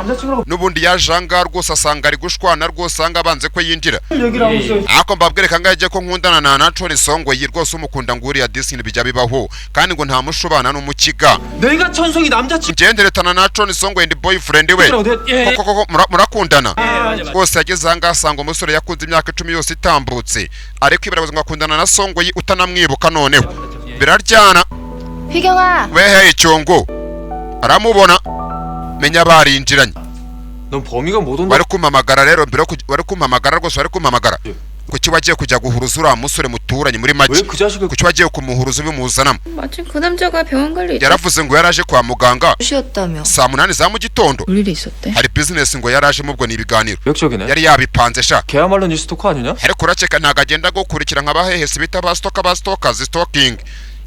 n'ubundi yaje ahangaha rwose asanga ari gushwana rwose ahangaha abanze ko yinjira ariko mbabwereka ngaho igihe ko nkundana na Anatole Songoyi rwose umukunda ngo uriya disi bijya bibaho kandi ngo nta mushobana n'umukiga 내가 천송이 남자친구. ngenderetana na Anatole Songoyi ndi boyfriend we koko murakundana rwose yageze ahangaha asanga umusore yakunze imyaka 10 yose itambutse ariko ibarabuze ngo akundana na Songoyi utanamwibuka noneho biraryana 휘경아. wehe icyongo aramubona menya barinjiranye 넌 범위가 못 온다. bari kumpamagara rero mbere bari kumpamagara rwose bari kumpamagara kuki wagiye kujya guhuruza uriya musore muturanye muri make 왜그 자식을 kuki wagiye kumuhuruza ubimuzanamo 마침 그 남자가 병원 갈 일이 yaravuze ngo yaraje kwa muganga 쉬었다며 saa 8 za mu gitondo 볼 일이 있었대? hari business ngo yarajemo ubwo ni ibiganiro 역적이네. yari yabipanze sha 걔야말로 네 스토커 아니냐? ariko uraceka ntago agenda gukurikira nk'abahehesi bita ba stalkers stalking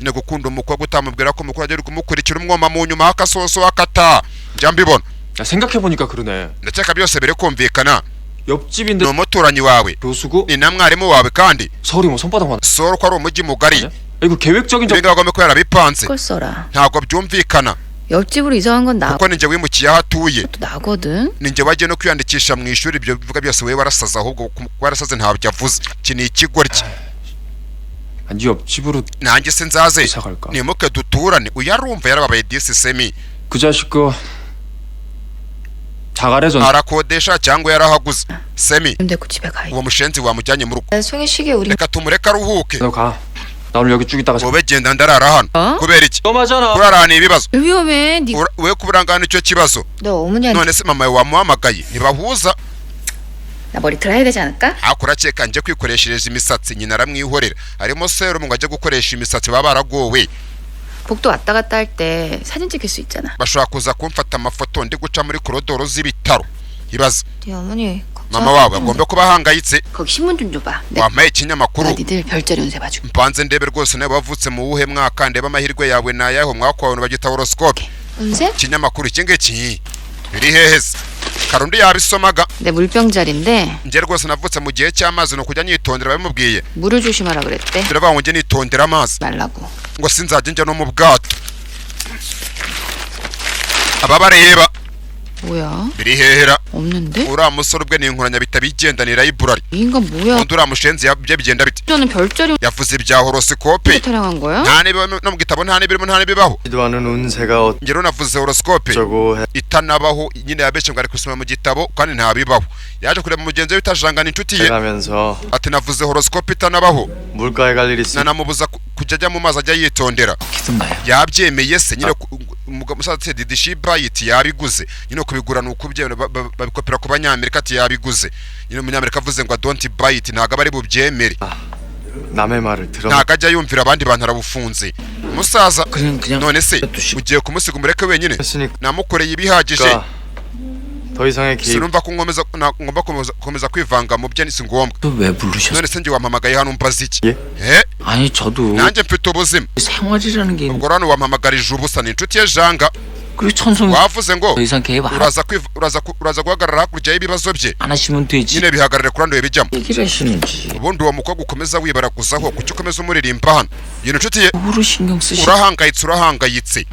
nyine gukunda umukobwa utamubwira ko umukobwa agiye kumukurikira umwoma mu nyuma hakasoso akata njya mbibona 야, 생각해보니까 그러네. ndakeka byose biri kumvikana 옆집인데 ni umuturanyi wawe 교수고 ni na mwarimu wawe kandi 서울이 뭐 손바닥만 soro ko ari umujyi mugari 아니야? 이거 계획적인 적 ibintu bagomba ko yarabipanze 걸 써라. ntabwo byumvikana 옆집으로 이사 간 건 나. kuko ninjye wimukiye aho atuye 또 나거든. ninjye wagiye no kwiyandikisha mu ishuri ibyo bivuga byose wowe warasaze ahubwo warasaze ntabyo avuze iki ni ikigoryi 네 옆집으로 nanjye se nzaze 이사 갈까? nimuke duturane uyu arumva yarababaye disi semi 그 자식 그 자갈해전 arakodesha cyangwa yarahaguze semi 데리고 집에 가. uwo mushenzi wamujyanye mu rugo 송이 쉬게 우리 reka tumureke aruhuke 너 가. 나 오늘 여기 쭉 있다가 wowe genda ndarara hano 어? kubera iki 너무하잖아. kurara ni ibibazo 위험해. 네. we kuburangana icyo kibazo 너 어머니한테 none se mama wamuhamagaye ntibahuza 나 머리 들어야 되지 않을까? akora cyeka nje kwikoreshereza imisatsi nyina aramwihorera arimo serumu ngo ajye gukoresha imisatsi baba baragowe 복도 왔다 갔다 할 때 사진 찍힐 수 있잖아. bashobora kuza kumfata amafoto ndi guca muri korodoro z'ibitaro ibaza 네 어머니 mama wawe agomba kuba ahangayitse 거기 신문 좀 줘봐. wampaye ikinyamakuru 니들 별자리 연세 봐줄게. mpanze ndebe rwose nawe wavutse mu wuhe mwaka ndebe amahirwe yawe ni ayahe mwaka wawe bagita horoscope 연세? ikinyamakuru iki ngiki biri hehe se karundi yabisomaga 내 물병자리인데 njye rwose navutse mu gihe cy'amazi ni ukujya nyitondera babimubwiye 물을 조심하라 그랬대. biravuga ngo njye nitondera amazi 말라고. ngo sinzajya njya no mu bwato aba bareba 뭐야? biri hehera 없는데? uriya musore ubwe ni inkoranyabitabo igendanira library 이 인간 뭐야? undi uriya mushenzi bye bigenda bite 저는 별자리 yavuze ibya horoscope 타령한 거야? nta n'ibibaho no mu gitabo nta n'ibirimo nta n'ibibaho 기도 않은 운세가 njye rero navuze horoscope 어쩌고 해. itanabaho nyine yabeshye ngo ari gusoma mu gitabo kandi ntabibaho yaje kureba mugenzi we bitajangana inshuti ye 가면서 ati navuze horoscope itanabaho 물가에 갈 일 있으면 nanamubuza kujya ajya mu mazi ajya yitondera 기던가요? yabyemeye se nyine umusaza Didishi Bright yabiguze nyine kubigura ni ukubye babikopera ku banyamerika ati yabiguze nyine umunyamerika avuze ngo don't buy it ntago bari bubyemere 남의 말을 들어 ntago ajya yumvira abandi bantu arabufunze umusaza 그냥 none se 두시고. ugiye kumusiga umureke wenyine 했으니까 namukoreye ibihagije 더 이상의 개입 sinumva ko ngomba komeza kwivanga mu bye si ngombwa 또 왜 부르셨어요? none se njye wampamagaye hano mbaza iki 예? 아니 저도 nanjye mfite ubuzima 생활이라는 게 ubwo rano wampamagarije ubusa ni inshuti ye janga 그리고 천송이 wavuze ngo 더 이상 개입 안 uraza guhagarara hakurya y'ibibazo bye 하시면 되지. nyine bihagarare kuri ando bijyamo 얘기를 하시는지 ubundi uwo mukobwa ukomeza wibaraguzaho kuki ukomeza umuririmba hano iyo inshuti ye 뭐로 신경 쓰시? urahangayitse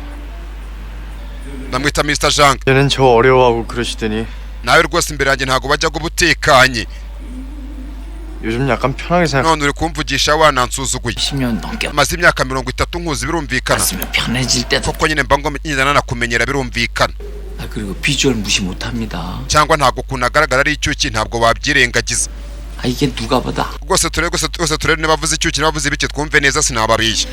namwita Mr. Jang 얘는 저 어려워하고 그러시더니 nawe rwose imbere yanjye ntago bajyaga ubutekanye 요즘 약간 편하게 생각 none uri kumvugisha wanansuzuguye 10년 넘게 maze imyaka 30 nkuzi birumvikana 갔으면 편해질 때도. koko nyine mba ngomba nanakumenyera birumvikana 아 그리고 비주얼 무시 못합니다. cyangwa ntabwo ukuntu agaragara ari icyuki ntabwo wabyirengagiza 아 이게 누가 봐도 rwose turebe niba avuze icyuki niba avuze ibiki twumve neza sinababeshya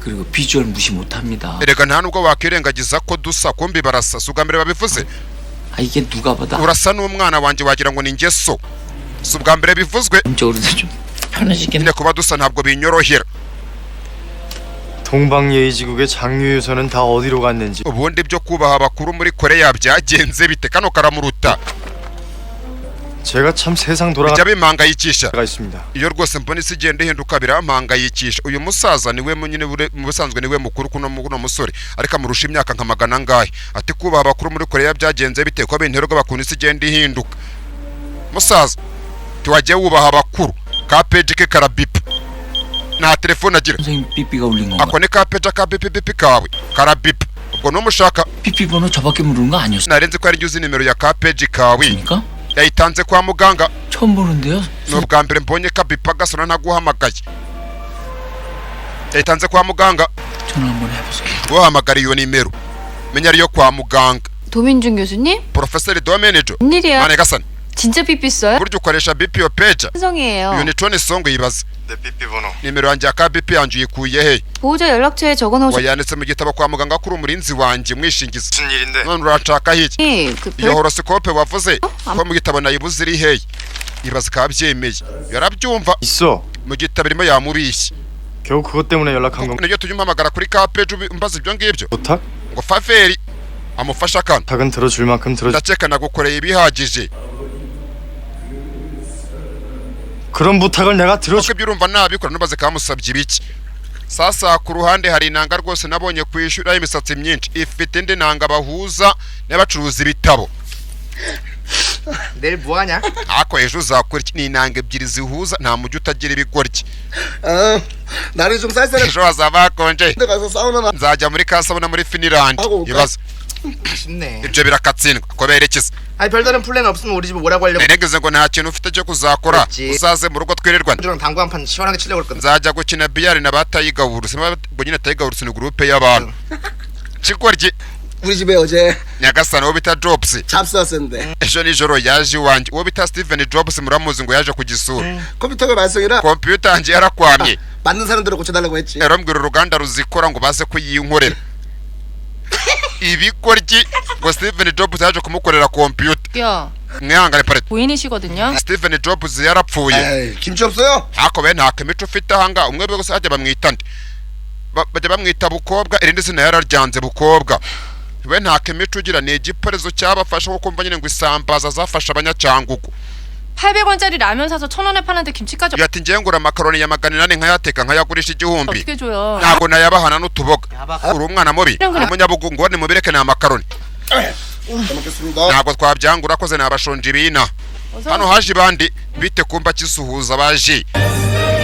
그리고 비주얼 무시 못합니다. erega nta nubwo wakwirengagiza ko dusa kumbi barasa si ubwa mbere babivuze 아 이게 누가 봐도 urasa n'umwana wanjye wagira ngo ni njye so si ubwa mbere bivuzwe 감정으로도 좀 편해지긴. nyine kuba dusa ntabwo binyorohera 동방예의지국의 장유유서는 다 어디로 갔는지 ubundi byo kubaha abakuru muri koreya byagenze bite kano karamuruta 제가 참 세상 bijya 돌아가가 bimpangayikisha 있습니다. iyo rwose mbona isi igenda ihinduka birampangayikisha uyu musaza niwe nyine mu busanzwe niwe mukuru kuno musore ariko amurusha imyaka nka magana angahe ati kubaha abakuru muri koreya byagenze bite ko binterwa bakuntu isi igenda ihinduka musaza tiwagiye wubaha abakuru ka peji ke karabipa nta telefone agira 선생님 삐삐가 울린 건가? ako ni ka peji ka bipi kawe karabipa ubwo numushaka 삐삐 번호 저밖에 모르는 거 아니었어? narenze ko ari uzi nimero ya ka peji kawe 그러니까? yayitanze kwa muganga 처음 보는데요? ni ubwa mbere mbonye kabipa gasona ntaguhamagaye yayitanze kwa muganga 전화 한번 해보세요. guhamagara iyo nimero menya ariyo kwa muganga 도민준 교수님? porofeseri domenejo 웬일이야? mane gasani 진짜 삐삐 써요? burya ukoresha bipi yo peja 신성이에요. iyo ni toni songo yibaza 내 삐삐 번호 nimero yanjye ya ka bipi yanjye uyikuye he 보호자 연락처에 적어놓으셨... wayanditse mu gitabo kwa muganga kuri umurinzi wanjye mwishingizi 무슨 일인데? none urashaka iki 그 iyo 별... horosikope wavuze ko mu gitabo nayibuze iri hehe ibaza kabyemeye yarabyumva 있어. mu gitabo irimo yamubishye 겨우 그것 때문에 연락한 건 nibyo tujya umpamagara kuri ka peji umbaza ibyo ngibyo 부탁? ngo faveri amufashe akantu 부탁은 들어줄 만큼 들어줄. ndakeka nagukoreye ibihagije 그런 부탁을 내가 들어줄. kuko ibyo urumva nabikora nubaze kamusabye ibiki sasa ku ruhande hari inanga rwose nabonye kwishyura imisatsi myinshi ifite indi nanga bahuza n'abacuruza ibitabo 내일 뭐하냐? ako ejo uzakora iki ni inanga ebyiri zihuza nta mujyi utagira ibigoryi 날이 좀 쌀쌀해. ejo hazaba hakonje 가서 사우나나 nzajya muri kasabona muri finland 하고 올까? ibaza 쉽네. ibyo birakatsindwa ko berekeza 아니 별다른 플랜 없으면 우리 집에 오라고 하려고. nenegeze ngo nta kintu ufite cyo kuzakora 그렇지. uzaze mu rugo twirirwana 랑 당구 한 판 시원하게 치려고 그랬거든. nzajya gukina biyari na batayigaburu sinaba nyine atayigaburu ni gurupe y'abantu kigoryi 우리 집에 어제 nyagasani uwo bita jobs 잡수왔었는데 ejo nijoro yaje iwanjye uwo bita steven jobs muramuzi ngo yaje kugisura 컴퓨터가 말썽이라 kompiyuta yanjye yarakwamye 맞는 사람들을 고쳐달라고 했지. yarambwira uruganda ruzikora ngo baze kuyinkorera ibigoryi ngo steven jobs yaje kumukorera kompiyuta 야 mwihangane parete 고인이시거든요. steven jobs yarapfuye 에이 김치 없어요? ako be nta kemico ufite ahanga umwe bose bajya bamwita nde bajya bamwita bukobwa irindi zina yararyanze bukobwa we nta kemico ugira ni igiparezo cyabafasha kuko mva nyine ngo isambaza zafasha abanyacyangugu 800원짜리 라면 사서 1,000원에 파는데 김치까지 yati ngiye ngura makaroni ya 800 nkayateka nkayagurisha igihumbi 어떻게 줘요? ntabwo nayabahana n'utuboga uri umwana mubi umunyabugungu ni mubireke na makaroni 잘 먹겠습니다. ntabwo twabyangura koze nabashonje ibina hano haje bandi bite kumba kisuhuza baje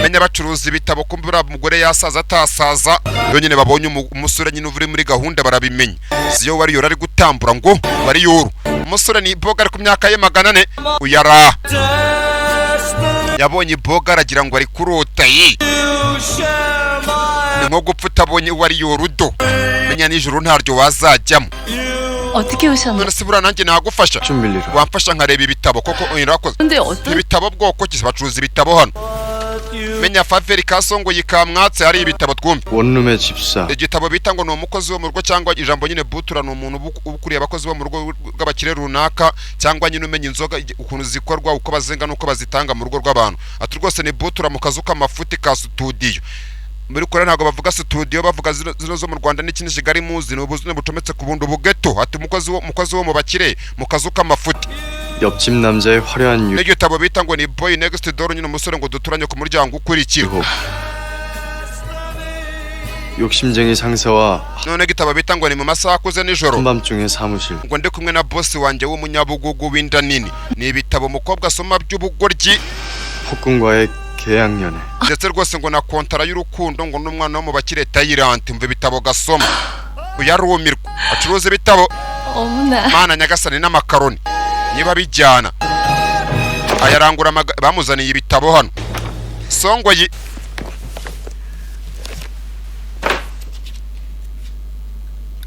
menya bacuruza ibitabo kumbura umugore yasaza atasaza yo nyine babonye umusore nyine uri muri gahunda barabimenya siyo wari yora ari gutambura ngo bari yoro umusore ni boga ari ku myaka ye 400 uyara yabonye boga aragira ngo ari kurota yi ni nko gupfa utabonye wari yorudo menya nijoro ntaryo wazajyamo 어떻게 오셨나? none se buriya nanjye nagufasha 좀 빌리라. wamfasha nkareba ibitabo koko urakoze 근데 어떤... ibitabo bwoko ki bacuruza ibitabo hano menya faveri kasongo yikamwatse hari ibitabo twumve 원룸의 집사. igitabo bita ngo ni umukozi wo mu rugo cyangwa ijambo nyine butura ni umuntu ukuriye abakozi bo mu rugo rw'abakire runaka cyangwa nyine umenya inzoga ukuntu zikorwa uko bazenga n'uko bazitanga mu rugo rw'abantu ati rwose ni butura mu kazu k'amafuti ka studio muri kore ntabwo bavuga studio bavuga zino zo mu Rwanda n'ikindi Kigali muzi ni ubuzune bucometse ku bundi bugeto ati umukozi wo mu bakire mu kazu k'amafuti 옆집 남자의 화려한 유. n'igitabo bita ngo ni boy next door nyine umusore ngo duturanye ku muryango ukurikira 유혹. 욕심쟁이 상사와 none igitabo bita ngo ni mu masaha akuze nijoro 한밤중의 사무실. ngo ndi kumwe na boss wanjye w'umunyabugugu w'inda nini ni ibitabo umukobwa asoma by'ubugoryi 폭군과의 계약연애. ndetse rwose ngo na kontara y'urukundo ngo n'umwana wo mu bakire Thailand mva ibitabo gasoma uyarumirwa acuruza ibitabo 어머나. mana nyagasani n'amakaroni niba bijyana ayarangura bamuzaniye ibitabo hano songo yi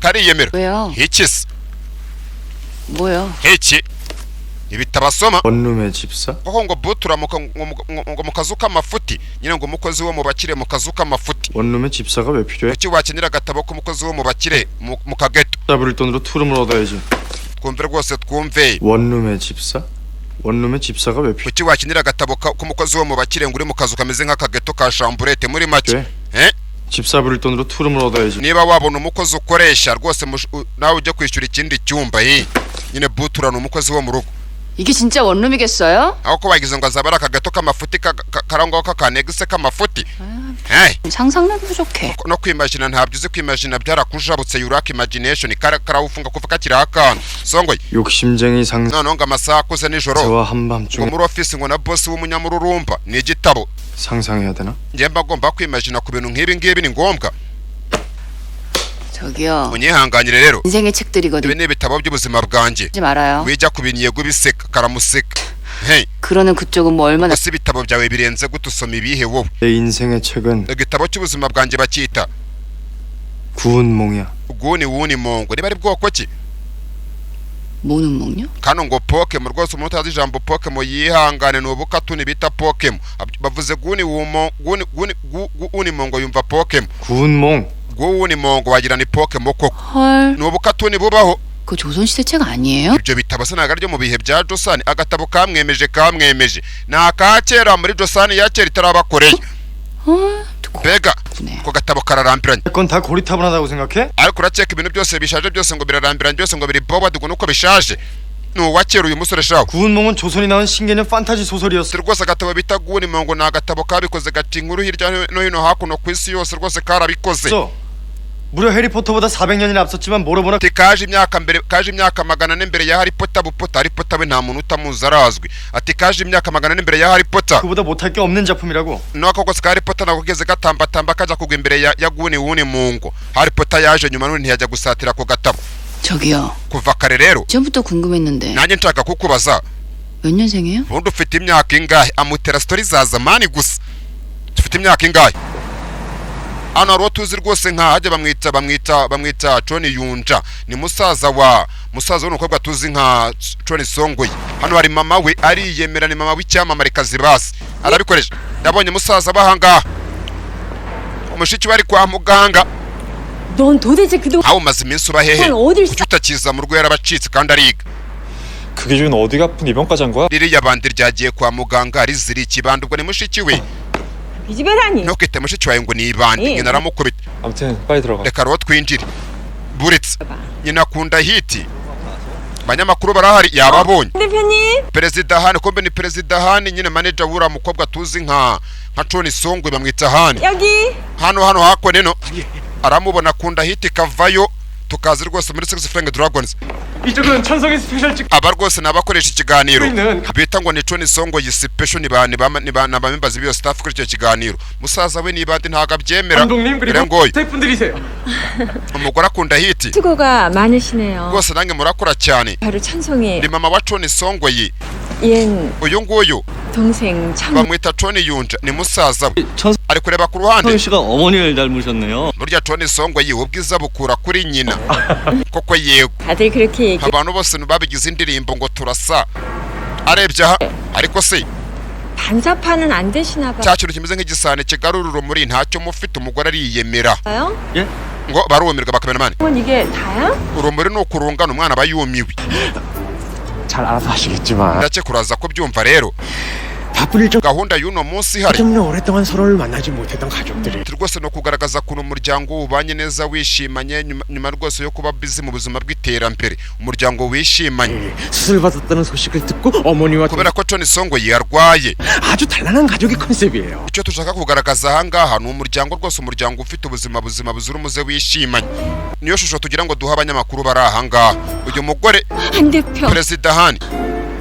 kariyemera 왜요? hikisi 뭐요? hiki ibitabasoma 원룸의 집사? kuko ngo butura ngo mu kazu k'amafuti nyine ngo umukozi wo mu bakire mu kazu k'amafuti 원룸의 집사가 왜 필요해? kuki wakenera agatabo k'umukozi wo mu bakire mu kageto 집사 부릴 돈으로 투룸을 얻어야지. twumve rwose twumve 원룸의 집사? 원룸의 집사가 왜 필요해? kuki wakenera agatabo k'umukozi wo mu bakire ngo uri mu kazu kameze nk'akageto ka chamburete muri make 집사 부릴 돈으로 투룸을 얻어야지. niba wabona umukozi ukoresha rwose nawe ujya kwishyura ikindi cyumba nyine butura ni umukozi wo mu rugo 이게 진짜 원룸이겠어요? aho ko bagize ngo azaba ari akageto k'amafuti karangwaho k'akanegise k'amafuti 상상력이 부족해. no kwimagina ntabyo uzi kwimagina byarakujabutse yurak imagination karawufunga kuva kakiri akantu songoye 욕심쟁이 상사. noneho ngo amasaha akuze nijoro 저와 ngo 한밤중에 muri ofisi ngo na boss w'umunyamururumba ni igitabo 상상해야 되나? njye mba ngomba kwimagina ku bintu nk'ibi ngibi ni ngombwa 저기요. munyihanganire rero 인생의 책들이거든. ibi ni ibitabo by'ubuzima bwanjye 하지 말아요. wijya ku bintu yego biseka karamuseka hey 그러는 그쪽은 뭐 얼마나 ese ibitabo byawe birenze gute usoma ibihe wowe 내 인생의 책은 igitabo cy'ubuzima bwanjye bacyita 구운몽이야. uguni wuni mongo niba ari bwoko ki 뭐는 먹냐? kano ngo pokemo rwose umuntu utazi ijambo pokemo yihangane ni ubukatuni bita pokemo bavuze guni mongo yumva pokemo 구운몽. guni mongo wagira ni pokemo koko 헐. ni ubukatuni bubaho 그거 조선시대 책 아니에요? ibyo bitabo se ntabwo ari byo mu bihe bya josani agatabo kamwemeje ni aka kera muri josani ya kera itarabakoreye mbega ko gatabo kararambiranye 그건 다 고리타분하다고 생각해? ariko urakeka ibintu byose bishaje byose ngo birarambiranye byose ngo biri bobadugu nuko bishaje ni uwakera uyu musore shaho 구운몽은 조선이 나온 신개념 판타지 소설이었어. rwose agatabo bita guni mongo ni agatabo kabikoze gaca inkuru hirya no hino hakuno ku isi yose rwose karabikoze 무려 해리포터보다 400년이나 앞섰지만 뭐로보나 ati kaje imyaka 400 mbere ya Harry Potter Harry Potter we nta muntu utamuzi arazwi ati kaje imyaka 400 mbere ya Harry Potter 그보다 못할 게 없는 작품이라고. nako gose Harry Potter nako kugeze gatambatamba kaja kugwa imbere ya guni wuni mungu Harry Potter yaje nyuma none ntiyajya gusatira ko gatabo 저기요. kuva kare rero 전부터 궁금했는데 nanjye nshaka kukubaza 몇 년생이에요? ubundi ufite imyaka ingahe amutera story za zamani gusa ufite imyaka ingahe hano rero tuzi rwose nka hajya bamwita John Yunja ni musaza w'umukobwa tuzi nka John Songoyi hano hari mama we ariyemera ni mama w'icyamamare Kazibasi arabikoresha yabonye musaza bahangaha umushiki bari kwa muganga 넌 도대체 그동안 aho umaze iminsi uba hehe 어딜 kuki utakiza mu rugo yarabacitse kandi ariga 그게 지금 어디가 아픈 입원까지 한 거야? ririya bandi ryagiye kwa muganga rizira ikibando ubwo ni mushiki we 이 집에라니. ntukite mushiki wawe ngo ni ibandi nyina aramukubita 아무튼 빨리 들어가. reka rero twinjire buritse nyina akunda hiti abanyamakuru barahari yababonye 대표님. perezida hani kombe ni perezida hani nyine manager wura mukobwa tuzi nka John Songwe bamwita hani 여기. hano hako neno aramubona akunda hiti kavayo tukazi rwose muri Six Flying Dragons 이쪽은 천성의 스페셜 찍. aba rwose nabakoresha ikiganiro bita ngo ni John Songwe special ni bamembaza biyo staff kuri icyo kiganiro musaza we nibandi ntago abyemera ngoyi 스태프분들이세요. umugore akunda hiti 수고가 많으시네요. rwose nange murakora cyane 바로 찬송이 ni mama wa John Songwe 얜 uyu nguyu 동생 참. bamwita John Yunja ni musaza we ari kureba ku ruhande 씨가 어머니를 닮으셨네요. burya John Songwe ubwiza bukura kuri nyina koko yego 다들 그렇게 얘기. abantu bose babigize indirimbo ngo turasa arebye aha ariko se 반사파는 안 되시나 cya kintu kimeze nk'igisane kigarura urumuri ntacyo mufite umugore ariyemera 봐요? ngo barumirwa bakamena mane 그건 이게 다야? urumuri ni ukurungana umwana aba yumiwe 잘 알아서 하시겠지만 ndake kuraza ko byumva rero 바쁜 일정 gahunda y'uno munsi hari 때문에 오랫동안 서로를 만나지 못했던 가족들이 rwose no kugaragaza ukuntu umuryango ubanye neza wishimanye nyuma rwose yo kuba busy mu buzima bw'iterambere umuryango wishimanye 수술 받았다는 소식을 듣고 어머니와 kubera ko John Songwe yarwaye 아주 단란한 가족의 컨셉이에요. icyo tushaka kugaragaza ahangaha ni umuryango rwose umuryango ufite ubuzima buzira umuze wishimanye niyo shusho tugira ngo duhe abanyamakuru bari ahangaha uyu mugore 한 대표. perezida hani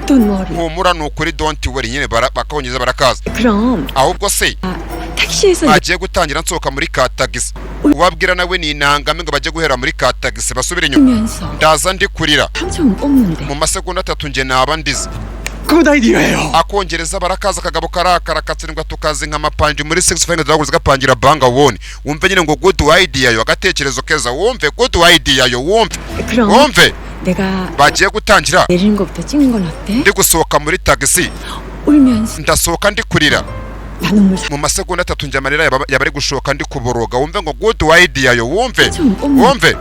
돈 머리. humura ni ukuri don't worry nyine bakongeza barakaza 그럼 ahubwo se 택시에서 bagiye gutangira nsohoka muri ka tagisi uwabwira nawe ni intangame ngo bajye guhera muri ka tagisi basubire inyuma 면서 ndaza ndi kurira 평생 뽑는데. mu masegonda 3 nge naba ndize 굿 아이디어예요. akongereza barakaza akagabo karakara katsindwa tukazi nk'amapanji muri Six Flying Dragons gapangira banga wone wumve nyine ngo good idea yo agatekerezo keza wumve good idea yo wumve 그럼 wumve 내가 bagiye gutangira 내리는 것부터 찍는 건 어때? ndi gusohoka muri tagisi 울면서 ndasohoka ndi kurira 나 눈물 사. mu masegonda 3 njye amarira yabari gushoka ndi kuboroga wumve ngo good idea yo wumve 좀 wumve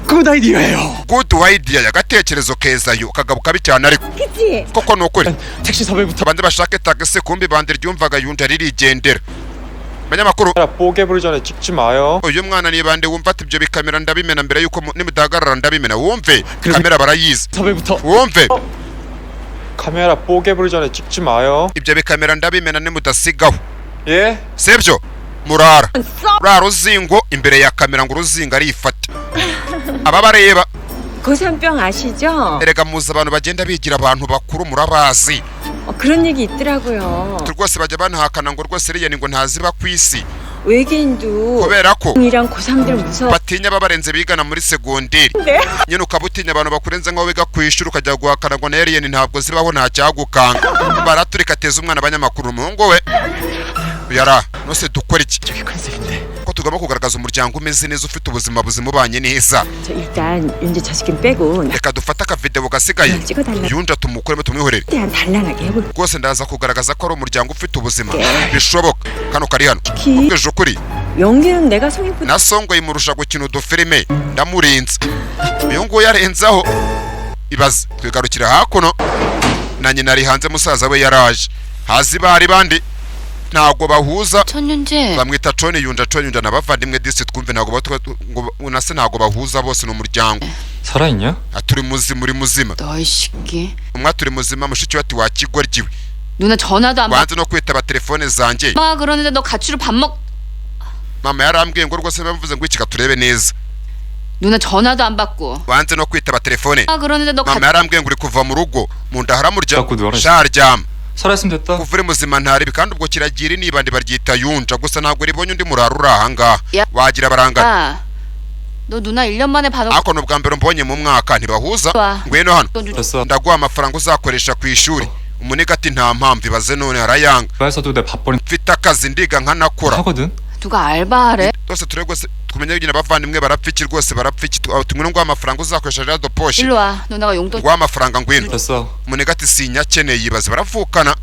굿 아이디어예요. good idea y'agatekerezo keza yo kagabo kabi cyane ariko 그치? koko nukuri 택시 섭외부터 bande bashake tagisi kumbi bande ryumvaga yunja ririgendera banyamakuru 뽀개 부리 전에 찍지 마요. uyu mwana ni bande wumva ati ibyo bikamera ndabimena mbere yuko nimudahagarara ndabimena wumve kamera barayizi 섭외부터 wumve 카메라 뽀개 부리 전에 찍지 마요. ibyo bikamera ndabimena nimudasigaho 예? sibyo murara rura ruzingo imbere ya kamera ngo uruzingo arifata aba bareba 고산병 아시죠? erega muzi abantu bagenda bigira abantu bakuru murabazi 그런 얘기 있더라고요. rwose bajya banahakana ngo rwose iriya ngo ntaziba ku isi 외계인도 kubera ko 이랑 고3들 무서워. batinya babarenze bigana muri segonderi nyine ukaba utinya abantu bakurenze nk'aho wiga ku ishuri ukajya guhakana ngo na alien ntabwo zibaho nta cyagukanga baraturika ateza umwana abanyamakuru umuhungu we yara nose dukora iki ko tugomba kugaragaza umuryango umeze neza ufite ubuzima buzima ubanye neza 저 일단 윤재 저 새끼 빼고 reka dufate akavideo gasigaye 찍어달라. yunja tumukuremo tumwihorere 최대한 단란하게 해볼. rwose ndaza kugaragaza ko ari umuryango ufite ubuzima bishoboka kano kari hano 특히 ubwije ukuri 연기는 내가 성인분. na songo yimurusha gukina udufilime ndamurinze uyu nguyu yarenzaho ibaze twigarukira hakuno na nyina ari hanze musaza we yaraje hazi bari bandi ntago bahuza 천윤재 bamwita Tony yunja nabavandimwe disi twumve ntago unase ntago bahuza bose n'umuryango 살아있냐? aturi muzima 너이 새끼 umwe aturi muzima mushiki we ati wakigoryiwe 누나 전화도 안 받. wanze no kwitaba telefone zanjye 엄마가 그러는데 너 가출을 밥 먹. mama yarambwiye ngo rwose bavuze ngo ikika turebe neza 누나 전화도 안 받고. wanze no kwitaba telefone 엄마가 그러는데 너 mama yarambwiye ngo uri kuva mu rugo mu nda haramurya 자꾸 누워라. sharyama 살아있으면 됐다. kuva uri muzima ntaribi kandi ubwo kiragira nibandi baryita yunja gusa ntabwo ribonye undi murara uri ahangaha Ya. wagira barangana 야, 너 누나 1년 만에 받아. ariko n'ubwa mbere mbonye mu mwaka ntibahuza 와. ngwino hano 됐어. ndaguha amafaranga uzakoresha ku ishuri umuniga ati nta mpamvu ibaze none harayanga 알바에서도 내 밥벌이 mfite akazi ndiga nkanakora 하거든. 누가 알바하래? rwose turebe rwose tumenye nyine abavandimwe barapfa iki rwose barapfa iki tumwe nguha amafaranga uzakoresha rero doposhe 일로 와. 누나가 용돈. nguha amafaranga ngwino 됐어. umuniga ati sinyakeneye yibaze baravukana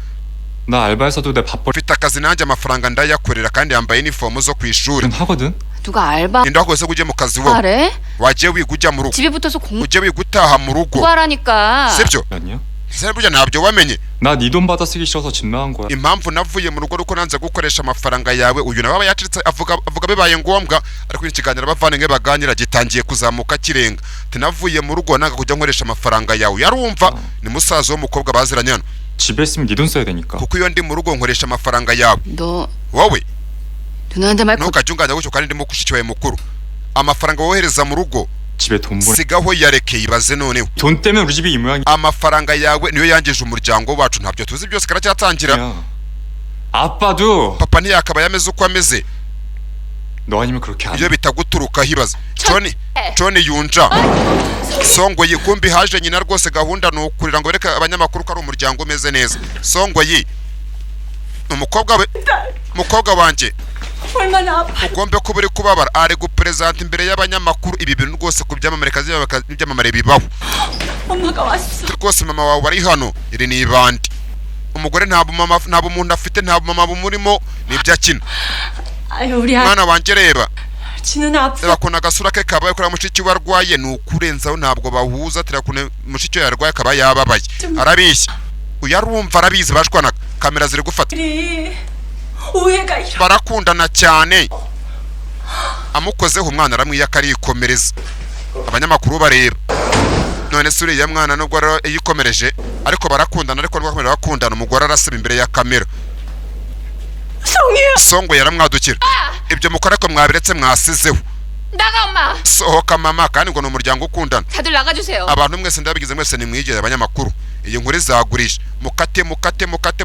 나 알바에서도 내 밥벌이 mfite akazi nanjye amafaranga ndayakorera kandi yambaye inifomu zo ku ishuri 하거든. 누가 알바 inda wakoze ujye mu kazi wowe 하래? wagiye wiga ujya mu rugo 집에 붙어서 ujye wiga utaha mu rugo 공부하라니까. sibyo 아니야? ese burya ntabyo wamenye 나 네 돈 받아 쓰기 싫어서 집 나간 거야. impamvu navuye mu rugo nuko nanze gukoresha amafaranga yawe uyu nawe aba yaciritse avuga bibaye ngombwa ariko ikiganiro abavandimwe baganira gitangiye kuzamuka kirenga tinavuye mu rugo nanga kujya nkoresha amafaranga yawe yarumva ni musaza w'umukobwa baziranye hano 집에 있으면 네 돈 써야 되니까. kuko iyo ndi mu rugo nkoresha amafaranga yawe 너 wowe 누나한테 말 거. ntukajya unganya gutyo kandi ndimo kushiki wawe mukuru amafaranga wohereza mu rugo 집에 돈 보내. sigaho yarekeye ibaze noneho 돈 때문에 우리 집이 이 모양이야. amafaranga yawe niyo yangije umuryango wacu ntabyo tuzi byose karacyatangira 아빠도 papa ntiyakaba yameze uko ameze 너 아니면 그렇게 안 iyo 해. bitaguturuka hibaza Tony yunja songo yi kumbi haje nyina rwose gahunda ni ukurira ngo bereke abanyamakuru ko ari umuryango umeze neza songo yi umukobwa wanjye ugombe kuba uri kubabara ari guperezanta imbere y'abanyamakuru ibi bintu rwose ku byamamare kazi n'ibyamamare bibaho rwose mama wawe bari hano iri ni ibandi umugore ntabwo umuntu afite ntabwo mama bumurimo nibyo akina mwana wanjye reba reba kuntu agasura ke kabaye kuri mushiki we arwaye ni ukurenzaho ntabwo bahuza tirakune mushiki we yarwaye akaba yababaye arabishya uyarumva arabizi bashwanaga kamera ziri gufata barakundana cyane amukozeho umwana aramwiyaka arikomereza abanyamakuru bareba none se uriya mwana nubwo yikomereje ariko barakundana ariko bakomera bakundana umugore arasaba imbere ya kamera songo yaramwadukira ibyo mukora ko mwabiretse mwasizeho 나가 엄마. sohoka mama kandi ngo ni umuryango ukundana 다들 나가주세요. abantu mwese ndabigize mwese nimwigeze abanyamakuru iyi nkuru izagurisha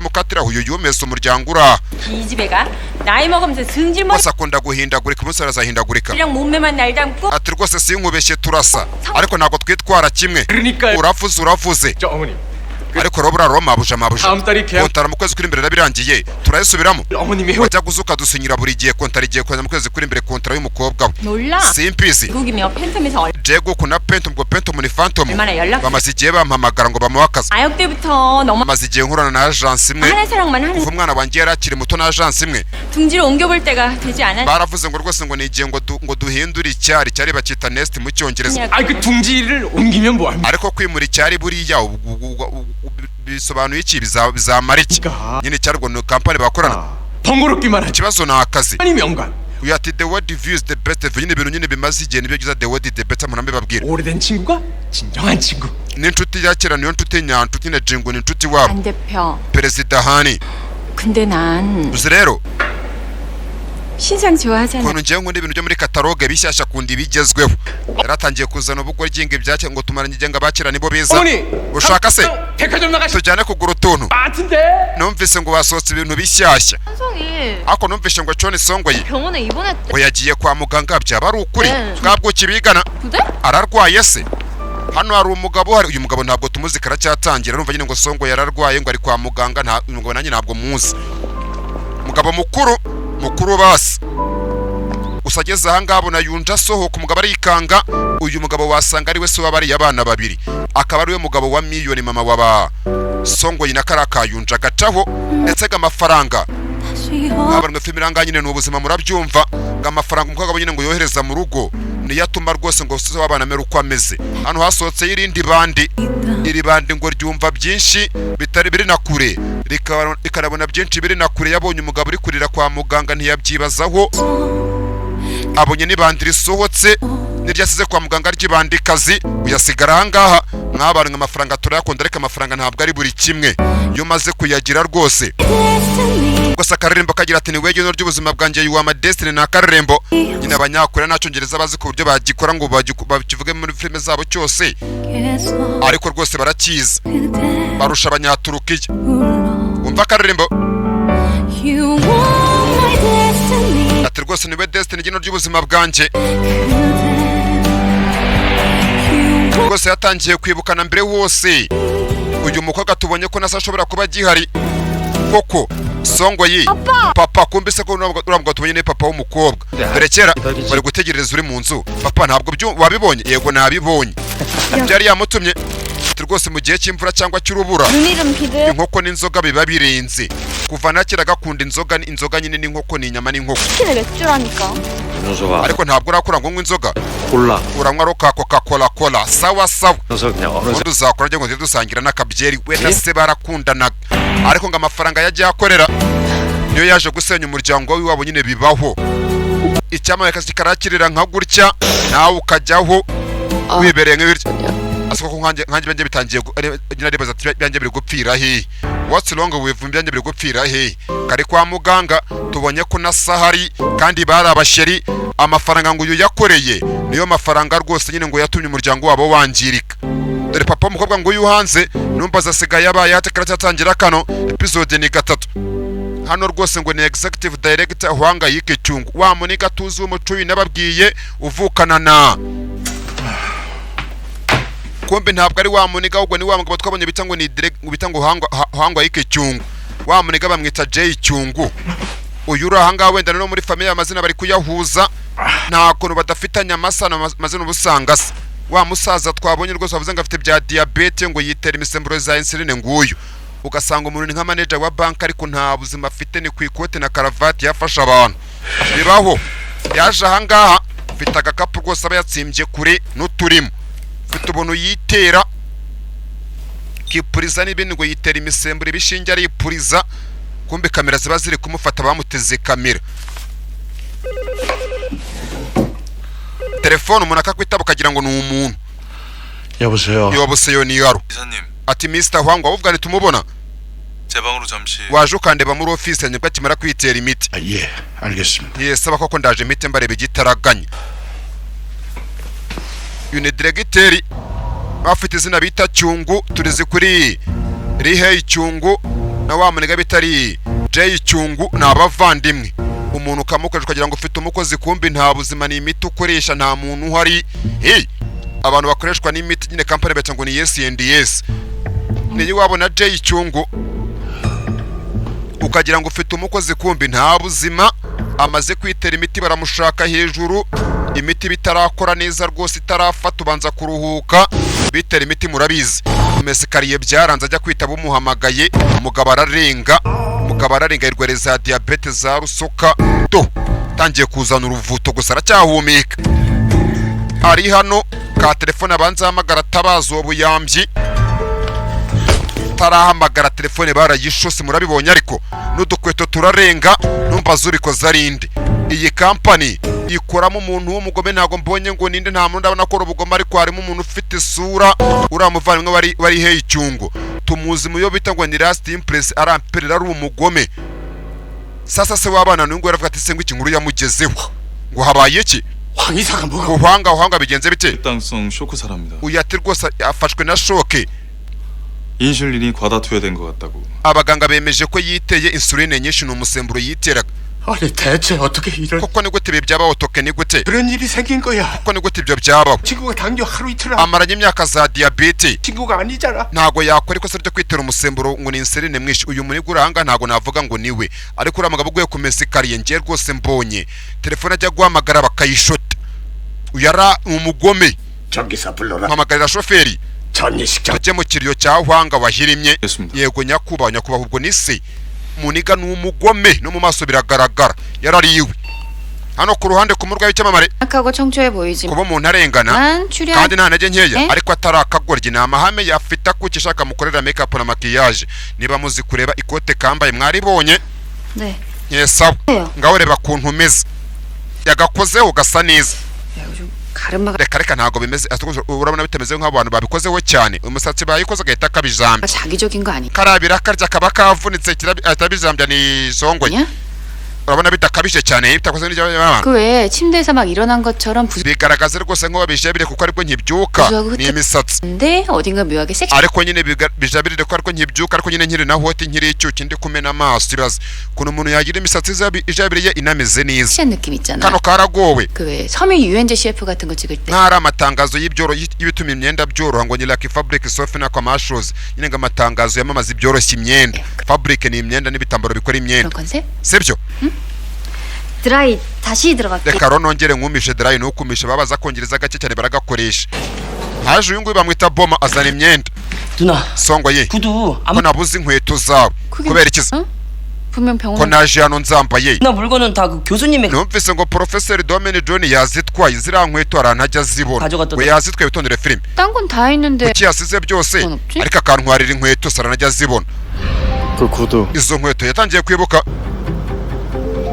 mukatira uyu yumese umuryango uraha 이 집에 가? 나이 먹으면서 승질머리 rwose akunda guhindagurika umunsi arazahindagurika 랑 몸매만 날 닮고 ati rwose sinkubeshye turasa ariko ntabwo twitwara kimwe 그러니까요. uravuze 저 어머니 ariko robura roma buja 다음 달이 계약 kontara mu kwezi kuri imbere nabirangiye turayisubiramo 어머님이 해 wajya guzuka dusinyira buri gihe kontara igiye kwenda mu kwezi kuri imbere kontara y'umukobwa we 놀라. simpisi 미국이며 팬텀에서 jego kuna Phantom ngo Phantom ni Phantom 얼마나 연락. bamaze igihe bampamagara ngo bamuhe akazi 아역 때부터 너무 bamaze igihe nkorana na agence imwe 하는 사랑만 하는 kuva umwana wanjye yari akiri muto na agence imwe 둥지를 옮겨볼 때가 되지 않았. baravuze ngo rwose ngo ni igihe ngo duhindure icyari bakita nest mu cyongereza 아이 그 둥지를 옮기면 뭐합니까? ariko kwimura icyari buriya bisobanuye iki bizamara iki nyine cyarwo ni kampani bakorana 번거롭기만 하지 ikibazo ni akazi 아니 명관 uyati the word views the best nyine ibintu nyine bimaze igihe nibyo byiza the word the better murambe babwira 오래된 친구가 진정한 친구 n'inshuti yakera niyo nshuti nyanshuti na jingo ni inshuti wabo 안 대표. perezida hani 근데 난 uzi rero 신상 좋아하잖아. ukuntu ngewe nkunda ibintu byo muri kataloge bishyashya kundi ibigezweho yaratangiye kuzana ubugoryi ibyake ngo tumara ingenga bakira nibo beza 어머니 ushaka se 백화점 나가시 tujyane kugura utuntu 같은데 numvise ngo basohotse ibintu bishyashya 한성이 ariko numvise ngo John Songoyi 병원에 입원했대. ngo yagiye kwa muganga byaba ari ukuri 네. bwabwo kibigana 그래? ararwaye se hano hari umugabo uyu mugabo ntabwo tumuzi karacyatangira urumva nyine ngo Songo yararwaye ngo ari kwa muganga nta umugabo nanjye ntabwo muzi umugabo mukuru basi usageze aha ngaho na yunja sohoka umugabo arikanga uyu mugabo wasanga ari we se wabari abana babiri akaba ari we mugabo wa miliyoni mama waba Songo yina karakayunja gacaho ndetse amafaranga abantu filmiranga nyine n'ubuzima murabyumva ngamafaranga umukobwa nyine ngo yohereza mu rugo niyo atuma rwose ngo se wabana mere uko ameze hano hasohotse irindi bandi iri bandi ngo ryumva byinshi bitari biri na kure rikarabona byinshi biri na kure yabonye umugabo uri kurira kwa muganga ntiyabyibazaho abonye n'ibandi risohotse niryasize kwa muganga ry'ibandikazi uyasigara ahangaha mwabaranga amafaranga turayakunda ariko amafaranga ntabwo ari buri kimwe iyo maze kuyagira rwose gusa akarembo kagira ati ni wege no ry'ubuzima bwanjye yuwa ma destiny na akarembo nyine abanyakure nacyongereza bazi ku buryo bagikora ngo bakivuge muri filime zabo cyose ariko rwose barakiza barusha abanyaturukiya umva akarembo ati rwose niwe destiny gino ry'ubuzima bwanjye rwose yatangiye kwibukana mbere wose uyu mukobwa tubonye ko nasa ashobora kuba gihari koko Songoyi papa kumbise ko urambwa tubonye ne papa w'umukobwa dore kera bari gutegerereza uri mu nzu papa ntabwo wabibonye yego nabibonye byari yamutumye rwose mu gihe cy'imvura cyangwa cy'urubura inkoko n'inzoga biba birenze kuva nakira gakunda inzoga nyine n'inkoko n'inyama n'inkoko ariko ntabwo urakora ngo inzoga uranywa roka Coca-Cola sawa ubundi uzakora ngo dusangira n'akabyeri wenda se barakundanaga ariko ngo amafaranga yagiye akorera niyo yaje gusenya umuryango w'iwabo nyine bibaho icyamaye kazi karakirira nka gutya nawe ukajyaho wibereye nk'ibiryo asoko ko nkanje byanjye bitangiye nyina ribaza byanjye biri gupfira he what's wrong with byanjye biri gupfira he kari kwa muganga tubonye ko na sahari kandi bari abasheri amafaranga ngo uyu yakoreye niyo mafaranga rwose nyine ngo yatumye umuryango wabo wangirika dore papa umukobwa ngo uyu hanze numva zasigaye abaye hatekara cyatangira kano episode ni 3 hano rwose ngo ni executive director Hwanga Yike Cyungu wa muniga tuzi umucuyi nababwiye uvukana na kumbe ntabwo ari wa muniga ahubwo ni wa mugabo twabonye bita ngo ni direct bita ngo Hwanga Yike Cyungu wa muniga bamwita Jay Cyungu uyu uri ahangaha wenda no muri famille amazina bari kuyahuza nta kuntu badafitanye amasano amazina ubusanga se wa musaza twabonye rwose bavuze ngo afite bya diabete ngo yitera imisemburo za insuline nguyu ugasanga umuntu ni nka manager wa bank ariko nta buzima afite ni ku ikote na karavati yafasha abantu bibaho yaje ahangaha mfite agakapu rwose aba yatsimbye kure n'uturimo mfite ubuntu yitera kipuriza n'ibindi ngo yitera imisemburo ibishinge ari ipuriza kumbe kamera ziba ziri kumufata bamuteze kamera telefone umuntu akakwitaba ukagira ngo ni umuntu 여보세요 ni yaro ati Mr. Hwanga uvuga ni tumubona 제 방으로 잠시 waje ukandeba muri office yanjye bwakimara kwitera imiti 예 알겠습니다 yesaba koko ndaje imiti mbarebe igitaraganya une directeur bafite izina bita Cyungu turizi kuri Rihe Cyungu na wa muniga bitari Jay Cyungu n'abavandimwe umuntu ukamukoresha kugira ngo ufite umukozi kumbi nta buzima ni imiti ukoresha nta muntu uhari abantu bakoreshwa n'imiti nyine company beta ngo ni yes and yes niyo wabona Jay Cyungu ukagira ngo ufite umukozi kumbi nta buzima amaze kwitera imiti baramushaka hejuru imiti bitarakora neza rwose itarafata ubanza kuruhuka bitera imiti murabizi mesikariye byaranze ajya kwita bumuhamagaye umugabo ararenga irwereza ya diabete za rusoka do tangiye kuzana uruvuto gusa aracyahumeka ari hano ka telefone abanza hamagara tabazo ubuyambyi tarahamagara telefone barayishose murabibonye ariko n'udukweto turarenga numva zubikoza rindi iyi company ikoramo umuntu w'umugome ntago mbonye ngo ninde nta muntu ndabona ko ubugome ariko harimo umuntu ufite isura uramuvanywe bari Hey Cyungu tumuzi muyo bita ngo ni Last Impress aramperera ari umugome sasa se wabana n'ungu yaravuga ati sengu ikinkuru yamugezeho ngo habaye iki uhanga bigenze bite 땅성 쇼크 사랍니다. uyati rwose afashwe na shoke 인슐린이 과다 투여된 것 같다고. abaganga bemeje ko yiteye insuline nyinshi n'umusemburo yiteraga 아니 대체 어떻게 이런 koko ni gute byabaho toke ni gute 그런 일이 생긴 거야. koko ni gute ibyo byabaho 친구가 당뇨 하루 이틀 amaranye imyaka za diabete 친구가 아니잖아. ntago yakora ikosa ryo kwitera umusemburo ngo ni insuline mwinshi uyu muri guranga ntago navuga ngo niwe ariko uramagabo guye ku mesikariye ngiye rwose mbonye telefone ajya guhamagara bakayishota uyara umugome 전기사 불러라. mpamagarira shoferi 전기식장. tujye mu kiriyo cya Hwanga wahirimye 됐습니다. yego nyakubahwa ubwo ni se muniga n'umugome no mu maso biragaragara yarariwe hano ku ruhande ku murwayi w'icyamamare 하고 청초해 보이지만 kuba umuntu arengana 난 출연 kandi nta ntege nkeya Eh? ariko atari akagoryi ni amahame yafite akukishaka mukorera make-up na maquillage niba muzi kureba ikote kambaye mwaribonye 네. yesawa 네요. ngaho reba kuntu umeze yagakozeho gasa neza 야, 요즘 가르마가 reka ntago bimeze urabona bitameze nk'abantu babikozeho cyane umusatsi bayikoze agahita akabijambya 자기적인 거 아니야? karabira karya kaba kavunitse atabijambya ni songoye 아니야? urabona bitakabije cyane bitakoze n'ijya 그 왜 침대에서 막 일어난 것처럼 bigaragaza rwose nk'uwo bijabire kuko ariko nkibyuka 부수하고 ni imisatsi 부는데 어딘가 묘하게 섹시 ariko nyine bijabirire ko ariko nkibyuka ariko nyine nkiri na hoti nkiri icyuki ndi kumena amaso ibaze kuntu umuntu yagira imisatsi ijabiriye inameze neza 섹시한 느낌 있잖아. kano karagowe 그 왜 서민 유엔제 CF 같은 거 찍을 때 ntari amatangazo y'ibituma imyenda byoroha ngo ni Lucky Fabric Soft na Kwamashoes nyine ngo amatangazo yamamaza ibyoroshya imyenda Fabric ni imyenda n'ibitambaro bikora 그런 imyenda 컨셉? sibyo 드라이 다시 들어갈게. reka rero nongere nkumishe dry nukumishe babaza kongereza gake cyane baragakoresha haje uyu nguyu bamwita Boma azana imyenda 누나 songo ye 구두 ko nabuze inkweto zawe 그게- kubera ikiza 응? 분명 ko 병원 naje hano nzambaye 나 물건은 다 그 교수님의 numvise ngo Professor Dominic John yazitwaye ziriya nkweto arantajya zibona 가져갔던 we yazitwaye bitondere filime 딴 건 다 있는데 kuki yasize byose 그건 없지? ariko akantwarira inkweto saranajya zibona 그 구두 izo nkweto yatangiye kwibuka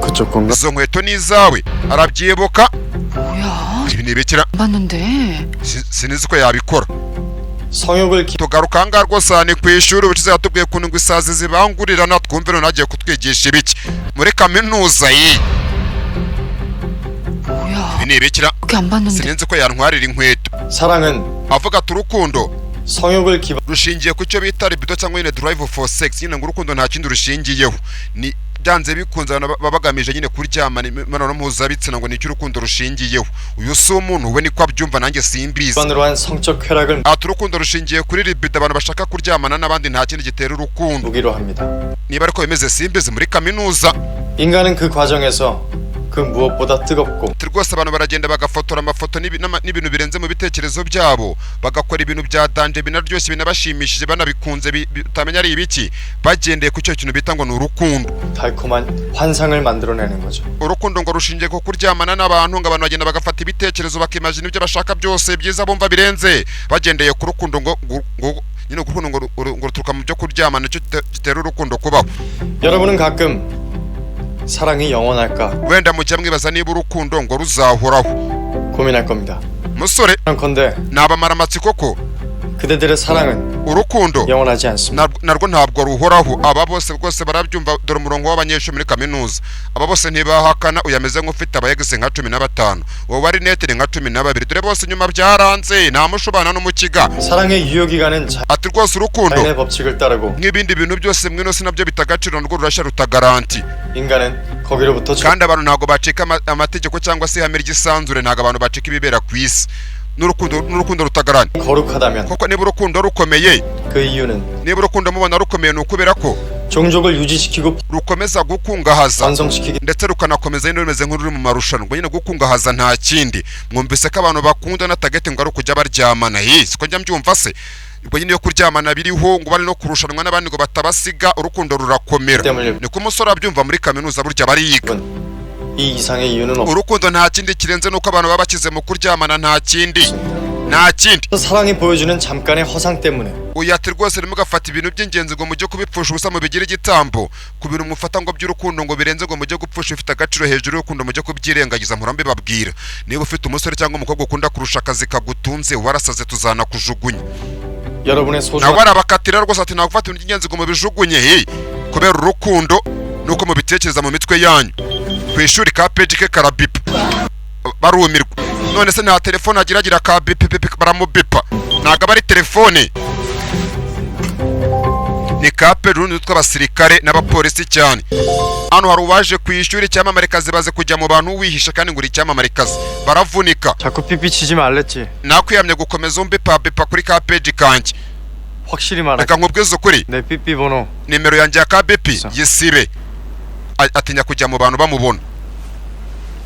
그쪽 건가? izo nkweto ni izawe arabyibuka 뭐야? ibi ni ibikira 안 봤는데 sinizi ko yabikora 성욕을 tugaruka ahangaha rwose aha ni ku ishuri ubushize yatubwiye ukuntu ngo isazi zibangurirana twumve none agiye kutwigisha ibiki muri kaminuza ye 뭐야? ibi ni ibikira 그게 안 봤는데 sinzi ko yantwarira inkweto 사랑은 avuga ati urukundo 성욕을 기반 rushingiye ku cyo bita libido cyangwa nyine drive for sex nyine ngo urukundo nta kindi rushingiyeho ni byanze bikunze abantu baba bagamije nyine kuryamana imibonano mpuzabitsina ngo nicyo urukundo rushingiyeho uyu si umuntu we niko abyumva nanjye simbizi 기반으로 한 성적 쾌락을 ati urukundo rushingiye kuri libido abantu bashaka kuryamana n'abandi nta kindi gitera urukundo 무기로 합니다. niba ariko bimeze simbizi muri kaminuza 인간은 그 과정에서 그 무엇보다 뜨겁고 ati rwose abantu baragenda bagafotora amafoto n'ibintu birenze mu bitekerezo byabo bagakora ibintu bya danje binaryoshye binabashimishije banabikunze utamenya ari ibiki bagendeye ku cyo kintu bita ngo ni urukundo 달콤한 환상을 만들어내는 거죠. urukundo ngo rushingiye ku kuryamana n'abantu ngo abantu bagenda bagafata ibitekerezo bakimagina ibyo bashaka byose byiza bumva birenze bagendeye ku rukundo ngo nyine urukundo ngo ruturuka mu byo kuryamana nicyo gitera urukundo kubaho 여러분은 가끔 사랑이 영원할까 wenda mujya mwibaza niba urukundo ngo ruzahoraho 고민할 겁니다. musore 그런데 nabamara amatsiko ko 그대들의 사랑은 urukundo 영원하지 않습니다. narwo ntabwo ruhoraho aba bose rwose barabyumva dore umurongo w'abanyeshuri muri kaminuza aba bose ntibahakana uyameze nk'ufite abayegise nka 15 wowe ari neteri nka 12 dore bose nyuma byaranze nta mushobana n'umukiga 사랑의 유효기간은 ati rwose urukundo 자연의 법칙을 따르고 nk'ibindi bintu byose mwino si nabyo bitagaciro narwo rurashya rutagaranti 인간은 거기로부터 kandi abantu ntabwo bacika amategeko cyangwa se ihame ry'isanzure ntabwo abantu bacika ibibera ku isi n'urukundo rutagarana 거룩하다면 koko niba urukundo rukomeye 그 이유는 niba urukundo mubona rukomeye ni ukubera ko 종족을 유지시키고 rukomeza gukungahaza 완성시키기 ndetse rukanakomeza nyine rumeze nk'ururi mu marushanwa nyine gukungahaza nta kindi mwumvise ko abantu bakunda na tagete ngo ari ukujya baryamana siko njya mbyumva se ubwo nyine yo kuryamana biriho ngo bari no kurushanwa n'abandi ngo batabasiga urukundo rurakomera niko umusore abyumva muri kaminuza burya bariyiga 이 이상의 이유는 없어. urukundo nta kindi kirenze nuko abantu baba bakize mu kuryamana nta kindi 사랑이 보여주는 잠깐의 허상 때문에 uyati rwose rimwe ugafata ibintu by'ingenzi ngo mujye kubipfusha ubusa mu bigira igitambo ku bintu mufata ngo by'urukundo ngo birenze ngo mujye gupfusha bifite agaciro hejuru y'urukundo mujye kubyirengagiza murambe babwira niba ufite umusore cyangwa umukobwa ukunda kurusha akazi kagutunze warasaze tuzanakujugunya 여러분의 nawe 소중한 barabakatira rwose ati ntabwo ufata ibintu by'ingenzi ngo mubijugunye kubera urukundo nuko mubitekereza mu mitwe yanyu ku ishuri ka peji ke karabipa barumirwa none se nta telefone agira ka bipa baramubipa ntabwo aba ari telefone ni ka peji urundi tw'abasirikare n'abapolisi cyane hano hari uwaje ku ishuri icyamamarekazi baze kujya mu bantu wihisha kandi ngo uri icyamamarekazi baravunika 자꾸 삐삐치지 말랬지 nakwiyamye gukomeza umbipa kuri ka peji kanjye 확실히 말해 reka nkubwize ukuri 내 삐삐 번호 nimero yanjye ya ka bipi yisibe atinya kujya mu bantu bamubona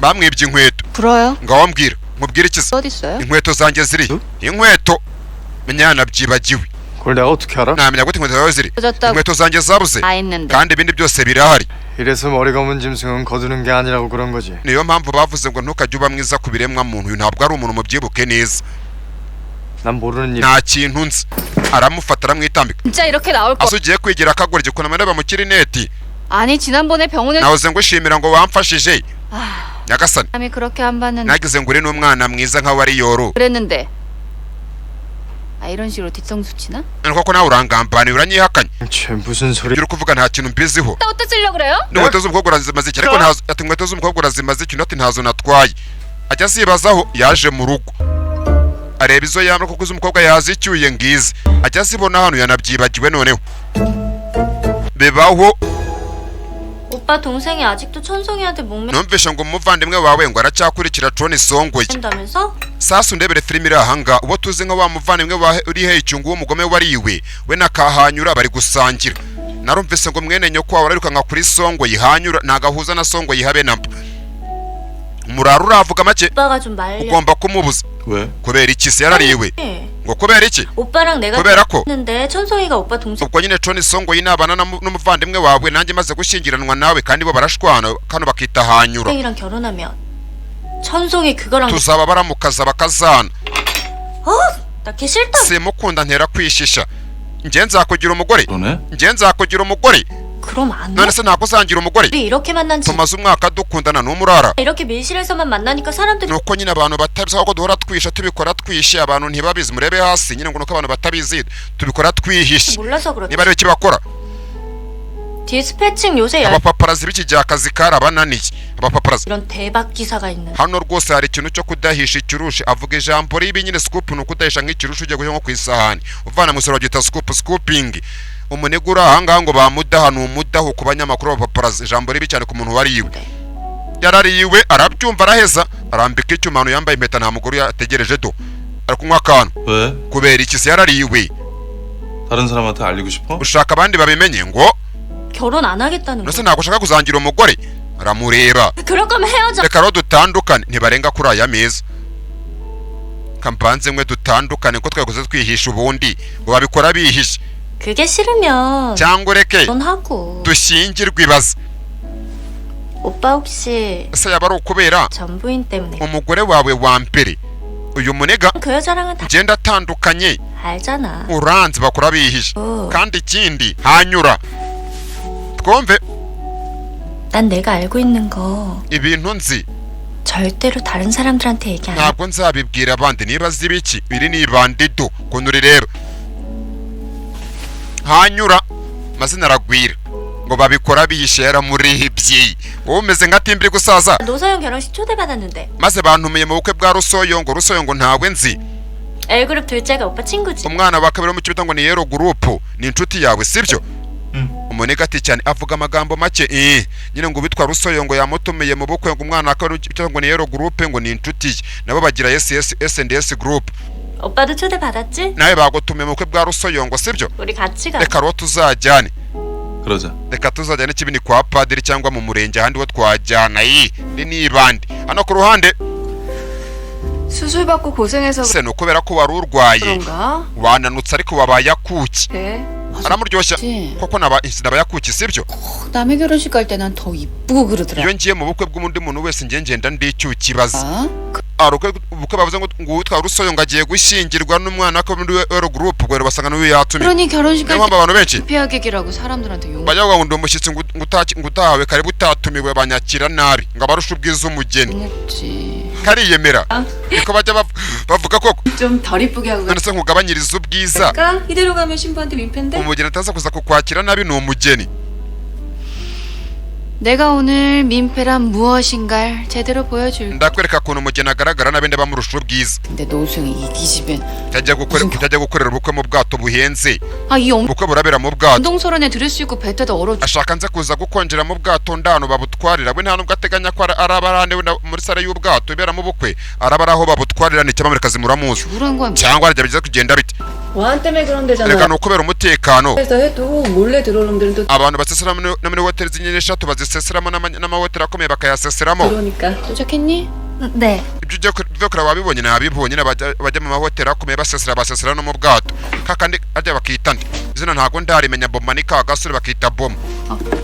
bamwibye inkweto 불어요? ngaho mbwira mubwire iki se 어디 있어요? inkweto zanjye ziri inkweto menya yanabyibagiwe 그걸 내가 어떻게 알아? namenya gute inkweto zawe ziri 젖었다고 inkweto zanjye zabuze 다 했는데 kandi ibindi byose birahari 이래서 머리가 없는 짐승은 거두는 게 아니라고 그런 거지 niyo mpamvu bavuze ngo ntukajye uba mwiza ku biremwa muntu uyu ntabwo ari umuntu mubyibuke neza 난 모르는 일 nta kintu nzi aramufata aramwitambika 진짜 이렇게 나올 거 ase ugiye kwigira akagora igikunama n'aba mu kirineti 아니 지난번에 병원에 nahoze ngo ushimira ngo wamfashije nyagasani 사람이 그렇게 한 바는 nagize ngo uri n'umwana mwiza nkaho ari yoro 그랬는데 아 이런 식으로 뒷성수 치나? koko nawe urangambaniye uranyihakanye 쟤 무슨 소리 uri kuvuga nta kintu mbiziho 어디다 쓰려고 그래요? n'inkweto z'umukobwa urazimaze iki ariko ntazo ati inkweto z'umukobwa urazimaze iki ati ntazo natwaye ajya asibazaho yaje mu rugo areba izo yambara kuko iz'umukobwa yazicyuye ngizi ajya azibona hano yanabyibagiwe noneho bibaho 오빠 동생이 아직도 천송이한테 numvishe ngo umuvandimwe wawe ngo aracyakurikira Tony Songoye 목맨다면서? sasa undebere filime iri ahanga uwo tuzi nka wa muvandimwe wawe uri hecyungu w'umugome wariwe we nakahanyura bari gusangira narumvise ngo mwene nyoko wawe arirukanka kuri Songoye hanyura nagahuza na Songoye habe namba murara uravuga make 오빠가 좀 말려. ugomba kumubuza 왜? kubera iki se yarariwe 네. ngo kubera iki 오빠랑 내가 kubera ko 했는데 천송이가 오빠 동생 ubwo nyine Tony Songoye nabana n'umuvandimwe wawe nanjye maze gushyingiranwa nawe kandi bo barashwana kano bakita hanyura 이랑 결혼하면 천송이 그거랑 tuzaba baramukaza bakazana 나 걔 싫다. simukunda ntera kwishisha njye nzakugira umugore 그러네? njye nzakugira umugore 그럼 안 돼? none se nakuzangira umugore 우리 이렇게 만난 지 tumaze umwaka dukundana n'umurara 이렇게 밀실에서만 만나니까 사람들이 nuko nyine abantu batabizi ahubwo duhora twisha tubikora twishe abantu ntibabizi murebe hasi nyine ngo nuko abantu batabizi tubikora twihishe 몰라서 그렇지. niba ariyo kibakora 디스패칭 요새 abapaparazi b'iki gihe akazi karabananiye abapaparazi 이런 대박 기사가 있는. hano rwose hari ikintu cyo kudahisha ikirushe avuga ijambo ribi nyine scoop ni ukudahisha nk'ikirushe ugiye gushya nko ku isahani uvana mu isoro bagita scooping umunega uri ahangaha ngo bamudaha ni umudaho ku banyamakuru b'abapaparazi ijambo ribi cyane ku muntu wariwe yarariwe arabyumva araheza arambika icyuma ahantu yambaye impeta nta mugore yategereje do ari kunywa akantu 왜? kubera iki se yarariwe 다른 사람한테 알리고 싶어? ushaka abandi babimenye ngo 결혼 안 하겠다는 nose 거. ntabwo ushaka kuzangira umugore aramureba 그럴 거면 헤어져. reka rero dutandukane ntibarenga kuri aya meza kampanze mwe dutandukane ko twakoze twihisha ubundi ngo babikora bihishe 그게 싫으면 cyangwa ureke 결혼하고. dushyingirwe ibaze 오빠 혹시 ese yaba ari ukubera 전부인 때문에 umugore wawe wa mbere uyu munega 그 여자랑은 다 genda atandukanye 알잖아. uranze bakora bihishe kandi ikindi hanyura twumve 난 내가 알고 있는 거 ibintu nzi 절대로 다른 사람들한테 얘기 안 해. ntabwo nzabibwira abandi niba azi ibiki iri ni ibandido ukuntu rireba hanyura mazina aragwira ngo babikora bihishe yaramuribye wowe umeze nka timbiri gusaza 노서영 결혼식 초대받았는데 maze bantumiye mu bukwe bwa rusoyongo ntawe nzi L그룹 둘째가 오빠 친구지. umwana wa kabiri wo mu kibuto ngo ni yero gurupu ni inshuti yawe sibyo umunega ati cyane avuga amagambo make nyine ngo bitwa Rusoyongo yamutumiye mu bukwe ngo umwana cyangwa ni Yero Group ngo ni inshuti ye nabo bagira S&S Group. 오빠도 초대 받았지? nawe bagutumiye mu bukwe bwa Rusoyongo sibyo? 우리 같이 가. reka ro tuzajyane. 그러자. reka tuzajyane kibini kwa padiri cyangwa mu murenge ahandi wo twajyana ni bandi hano ku ruhande. 수술 받고 고생해서 se no kubera ko wari urwaye 그런가? wananutse ariko wabaye akuki 그래. aramuryoshya koko naba yakuki sibyo? 남의 결혼식 갈 때 난 더 이쁘고 그러더라. iyo ngiye mu bukwe bw'undi muntu wese ngenda ndicyuki baza ubukwe bavuze ngo witwa Rusoyongo agiye gushyingirwa n'umwana ko muri Yero Group ngo basanga n'uyu yatumye. 그러니 결혼식 갈 niyo mpamvu abantu benshi 폐하객이라고 사람들한테 욕. bajya ngo ndi umushyitsi ngo utahawe karibu utatumiwe banyakira nabi ngo abarusha ubwiza umugeni 먹지. kariyemera niko bajya bavuga koko 좀 덜 이쁘게 하고. none se nkugabanyiriza ubwiza 그러니까 이대로 가면 신부한테 민폐인데. umugeni ataza kuza kukwakira nabi ni umugeni. 내가 오늘 민폐란 무엇인가를 제대로 보여줄게. ndakwereka ukuntu umugeni agaragara n'abandi bamurusha ubwiza. 근데 노승이 이 기집애. utajya gukorera ubukwe mu bwato buhenze. 이 ubukwe burabera mu bwato. 운동소란에 들을 수 있고 배 타다 얼어. ashaka nze kuza gukonjera mu bwato ndano babutwarira we nta nubwo ateganya ko araba muri sare y'ubwato ibera mu bukwe araba aho babutwarira ni cyamamare kazi muramuzi 그런 건 cyangwa arajya biza kugenda bite. 보안 때문에 그런 데잖아. reka nukubera umutekano. 그래서 해도 몰래 들어오는 놈들도 abantu basesera no muri hoteli z'inyene eshatu baziseseramo n'amahoteli akomeye bakayaseseramo. 그러니까 도착했니? 네. ibyo ujya kure wabibonye nabibonye bajya mu mahoteli akomeye basesera no mu bwato kakandi ajya bakita nde izina ntago ndarimenya bomba ni ka gasore bakita bomba.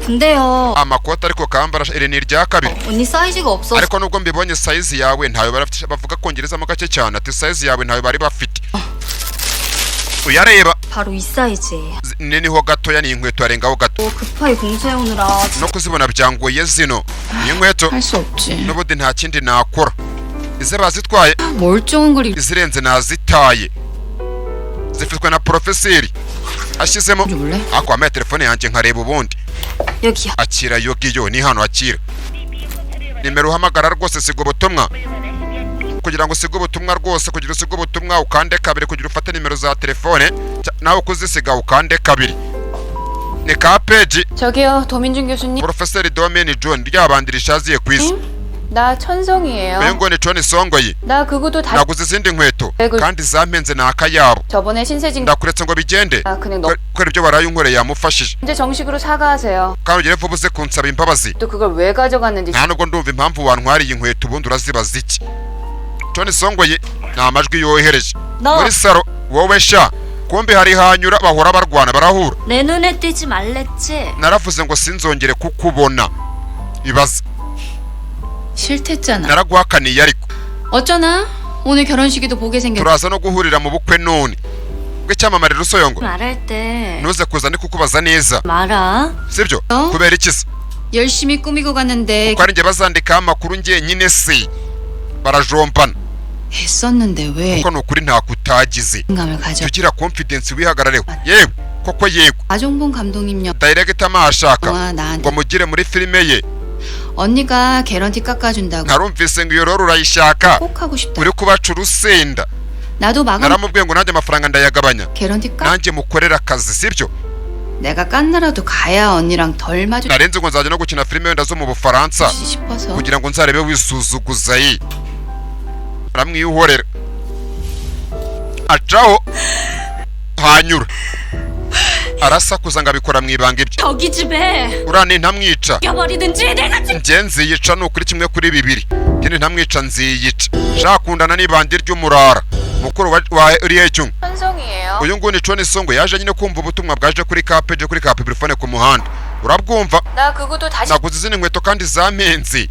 근데요. amakoti ariko kambara iri ni irya kabiri 언니 사이즈가 없어서. ariko nubwo mbibonye size yawe ntayo bavuga kongerezamo gake cyane ati size yawe ntayo bari bafite. uyareba 바로 이 사이즈예요. niho gatoya ni inkweto yarengaho gato 급하게 공사해 오느라. no kuzibona byangoye zino ni inkweto 할 수 없지. n'ubundi nta kindi nakora. ize bazitwaye 멀쩡한 걸 izirenze nazitaye zifitwe na porofeseri ashyizemo 몰래? ako amaye telefone yanjye nkareba ubundi. 여기요. akira yogiyo ni hano akira nimero uhamagara rwose siga ubutumwa kugira ngo usiga ubutumwa rwose kugira usiga ubutumwa ukande kabiri kugira ufate nimero za telefone nawe kuzisiga ukande kabiri. ni ka peji 저기요, 도민준 교수님. porofeseri Domini John ryabandira ishaziye ku isi. 나 천성이에요. uyu ngo ni John Songoyi 나 그 구두 다 naguze izindi nkweto kandi zampenze ni akayabo. 저번에 신세진 ndakuretse ngo bigende 그냥 너 kubera ibyo waraye unkoreye yamufashije 이제 정식으로 사과하세요. kandi ugire vuba uze kunsaba imbabazi. 또 그걸 왜 가져갔는지. nta nubwo ndumva impamvu wantwariye inkweto ubundi urazibaza iki. John Songoyi ni amajwi yohereje muri saro wowe sha kumbe hari hanyura bahora barwana barahura. 내 눈에 띄지 말랬지. naravuze ngo sinzongere kukubona ibaza 싫댔잖아. naraguhakaniye ariko 어쩌나? 오늘 결혼식에도 보게 생겼. turaza no guhurira mu bukwe none bw'icyamamare Rusoyongo 말할 때 ntuze kuza ndi kukubaza neza 말아. sibyo 어? kubera iki se 열심히 꾸미고 갔는데 ko ari njye bazandikaho amakuru njyenyine se barajombana 했었는데 왜 kuko ni ukuri ntako utagize 감을 가져. tugira confidence wihagarareho yewe koko yego 아종봉 감독님요. director amashaka 영화 나한테 ngo mugire muri filime ye 언니가 개런티 깎아준다고 narumvise ngo iyo rero urayishaka 꼭 하고 싶다. uri kubaca urusenda. 나도 마감 naramubwiye ngo nanjye amafaranga ndayagabanya 개런티 깎. nanjye mukorera akazi sibyo. 내가 깐나라도 가야 언니랑 덜 마주 narenze ngo nzajya no gukina filime wenda zo mu Bufaransa 싶어서. kugira ngo nzarebe wisuzuguza ye aramwihorera acaho hanyura arasakuza ngo abikora mu ibanga ibye. 저기 집에 urane ntamwica 껴버리든지 내가 njye nziyica ni ukuri kimwe kuri bibiri njye ntamwica nziyica shakundana n'ibandi ry'umurara mukuru wa Riechu. 천성이에요. uyu nguyu ni John Songo yaje nyine kumva ubutumwa bwaje kuri ka page kuri ka telefone ku muhanda urabwumva. 나 그 구두 다시 naguze izindi nkweto kandi zampenze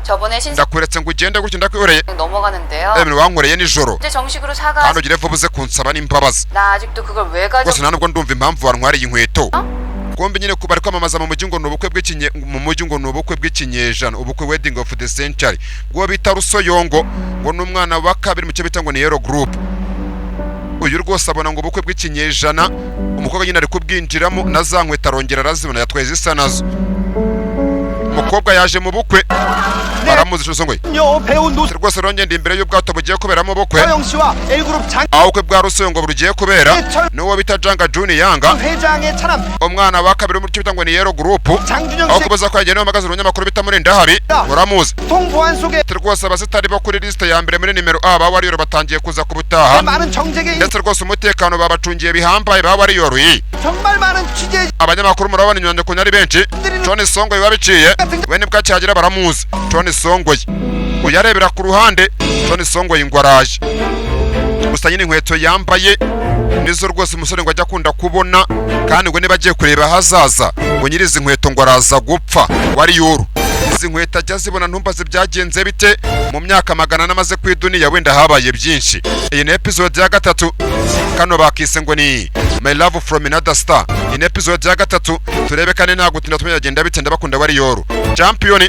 저번에 신세 ndakuretse ngo ugende gutyo ndakwihoreye 넘어가는데요. emwe wankoreye nijoro 이제 정식으로 kandi 사과. ugire vuba uze kunsaba n'imbabazi 나 아직도 그걸 왜 가져? rwose nta nubwo ndumva impamvu wantwariye inkweto. kumbe nyine bari kwamamaza mu mujyi ngo ni ubukwe bw'ikinyejana ubukwe wedding of the century ngo bita Rusoyongo ngo n'umwana wa kabiri mu cyo bita ngo ni Yero Group. uyu rwose abona ngo ubukwe bw'ikinyejana umukobwa nyine ari kubwinjiramo na za nkweto arongera arazibona yatwaye zisa nazo. umukobwa yaje mu bukwe baramuzi Songoye 배우 노 rwose rongenda imbere y'ubwato bugiye kuberamo ubukwe 서영 씨와 L그룹 장 aho ubukwe bwa Rusongo bugiye kubera n'uwo bita Janga Juni Yanga 회장의 차남 umwana wa kabiri muri cyo bitangwa ni Yero Group 장준영 aho 씨 kubaza ko yagenewe magazi runyamakuru bita muri Ndahabi muramuzi 통보안 속에 rwose abasitari bo kuri liste ya mbere muri nimero A ba Warrior batangiye kuza kubutaha 많은 정책에 ndetse rwose umutekano babacungiye bihambaye ba Warrior 정말 많은 취재 abanyamakuru murabona inyandiko nyari benshi John Songoye wabiciye we nibwo cyagira baramuzi John Songoye uyarebera ku ruhande John Songoye ngo araje gusa nyine inkweto yambaye nizo rwose umusore ngo ajya akunda kubona kandi ngo niba agiye kureba hazaza ngo nyirizi inkweto ngo araza gupfa Warrior izi nkweto ajya zibona ntumbaze byagenze bite mu myaka magana n'amaze ku iduniya wenda habaye byinshi iyi ni episode ya 3 kano bakise ngo ni My Love from Another Star in episode ya 3 turebe kane nta gutinda tumenya agenda bite ndabakunda Warrior champion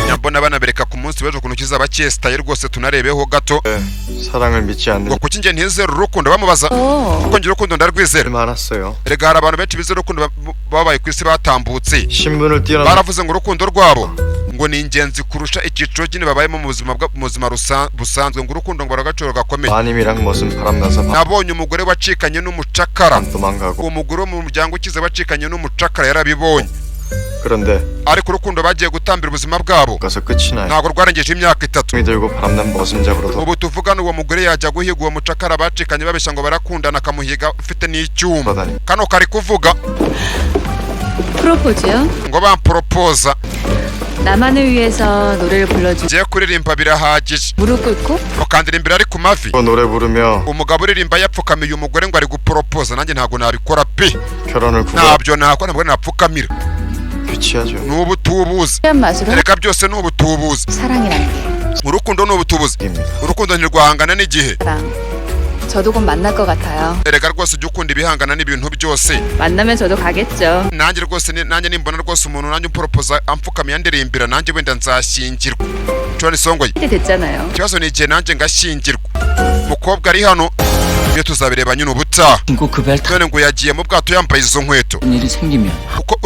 nyambona banabereka ku munsi w'ejo kuntu kizaba cyestaye rwose tunarebeho gato 사랑을 믿지 않는 ngo kuki nge ntizera urukundo bamubaza kuko ngira urukundo ndarwizera 많았어요. erega hari abantu benshi bizera urukundo babaye ku isi batambutse 신분을 뛰어넘 baravuze ngo urukundo rwabo ngo ni ingenzi kurusha icyiciro nyine babayemo mu buzima busanzwe ngo urukundo ngo baragaciro gakomeye 마님이랑 무슨 바람나서 nabonye umugore wacikanye n'umucakara 도망가고 umugore wo mu muryango ukize wacikanye n'umucakara yarabibonye 그런데 ariko urukundo bagiye gutambira ubuzima bwabo 가서 끝이 나요. ntabwo rwarengeje imyaka 3 이 들고 바람난 머슴 잡으러 ubu tuvugana uwo mugore yajya guhiga uwo mucakara bacikanye babeshya ngo barakundana akamuhiga ufite n'icyuma 돌아다니. kano kari kuvuga 프로포즈요? ngo bamporopoza 나만을 위해서 노래를 불러주. ngiye kuririmba birahagije 무릎 꿇고 ukandirimbira ari ku mavi 노래 부르며 umugabo uririmba yapfukamiye umugore ngo ari guporopoza nanjye ntabwo nabikora pe 결혼을 구걸 ntabyo nakora ntabwo napfukamira 귀치하죠. n'ubutubuzi 한 맛으로 reka byose ni ubutubuzi 사랑이란 게 urukundo ni ubutubuzi 입니다. urukundo ntirwahangana n'igihe 사랑. 저도 곧 만날 것 같아요. erega rwose ujya ukunda ibihangana n'ibintu byose 만나면 저도 가겠죠. nanjye rwose nanjye nimbona rwose umuntu nanjye umporopoza amfukamiye andirimbira nanjye wenda nzashyingirwa John Songoye 때 됐잖아요. ikibazo ni igihe nanjye ngashyingirwa umukobwa ari hano iyo tuzabireba nyine ubutaha 신고 급여를 타 none ngo yagiye mu bwato yambaye izo nkweto 일이 생기면 kuko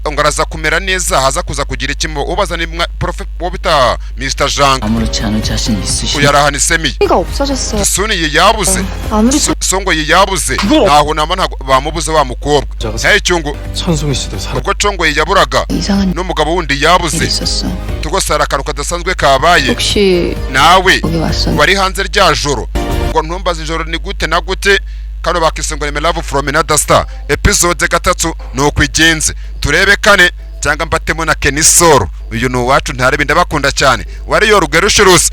ngo araza kumera neza haza kuza kugira ikimo ubaza ni profe wo bita Mr. Jang 아무렇지 않은 자신 있으시면 uyarahana isemi 가 없어졌어요. suni yabuze 아무리 Songoye yabuze ntaho nama ntago bamubuze wa mukobwa hey cyungu 천송이 씨도 살아. uko Songoye yaburaga 이상한 n'umugabo wundi 일 yabuze 있었어. rwose hari akantu kadasanzwe kabaye 혹시 nawe 여기 왔었나? wari hanze rya joro ngo ntumbaze ijoro ni gute na gute kano bakise ngo My Love from Another Star episode 3 nuko igenze turebe kane cyangwa mbatemo na Kenisoro uyu ni uwacu ntarebe ndabakunda cyane Warrior Rugerushirusi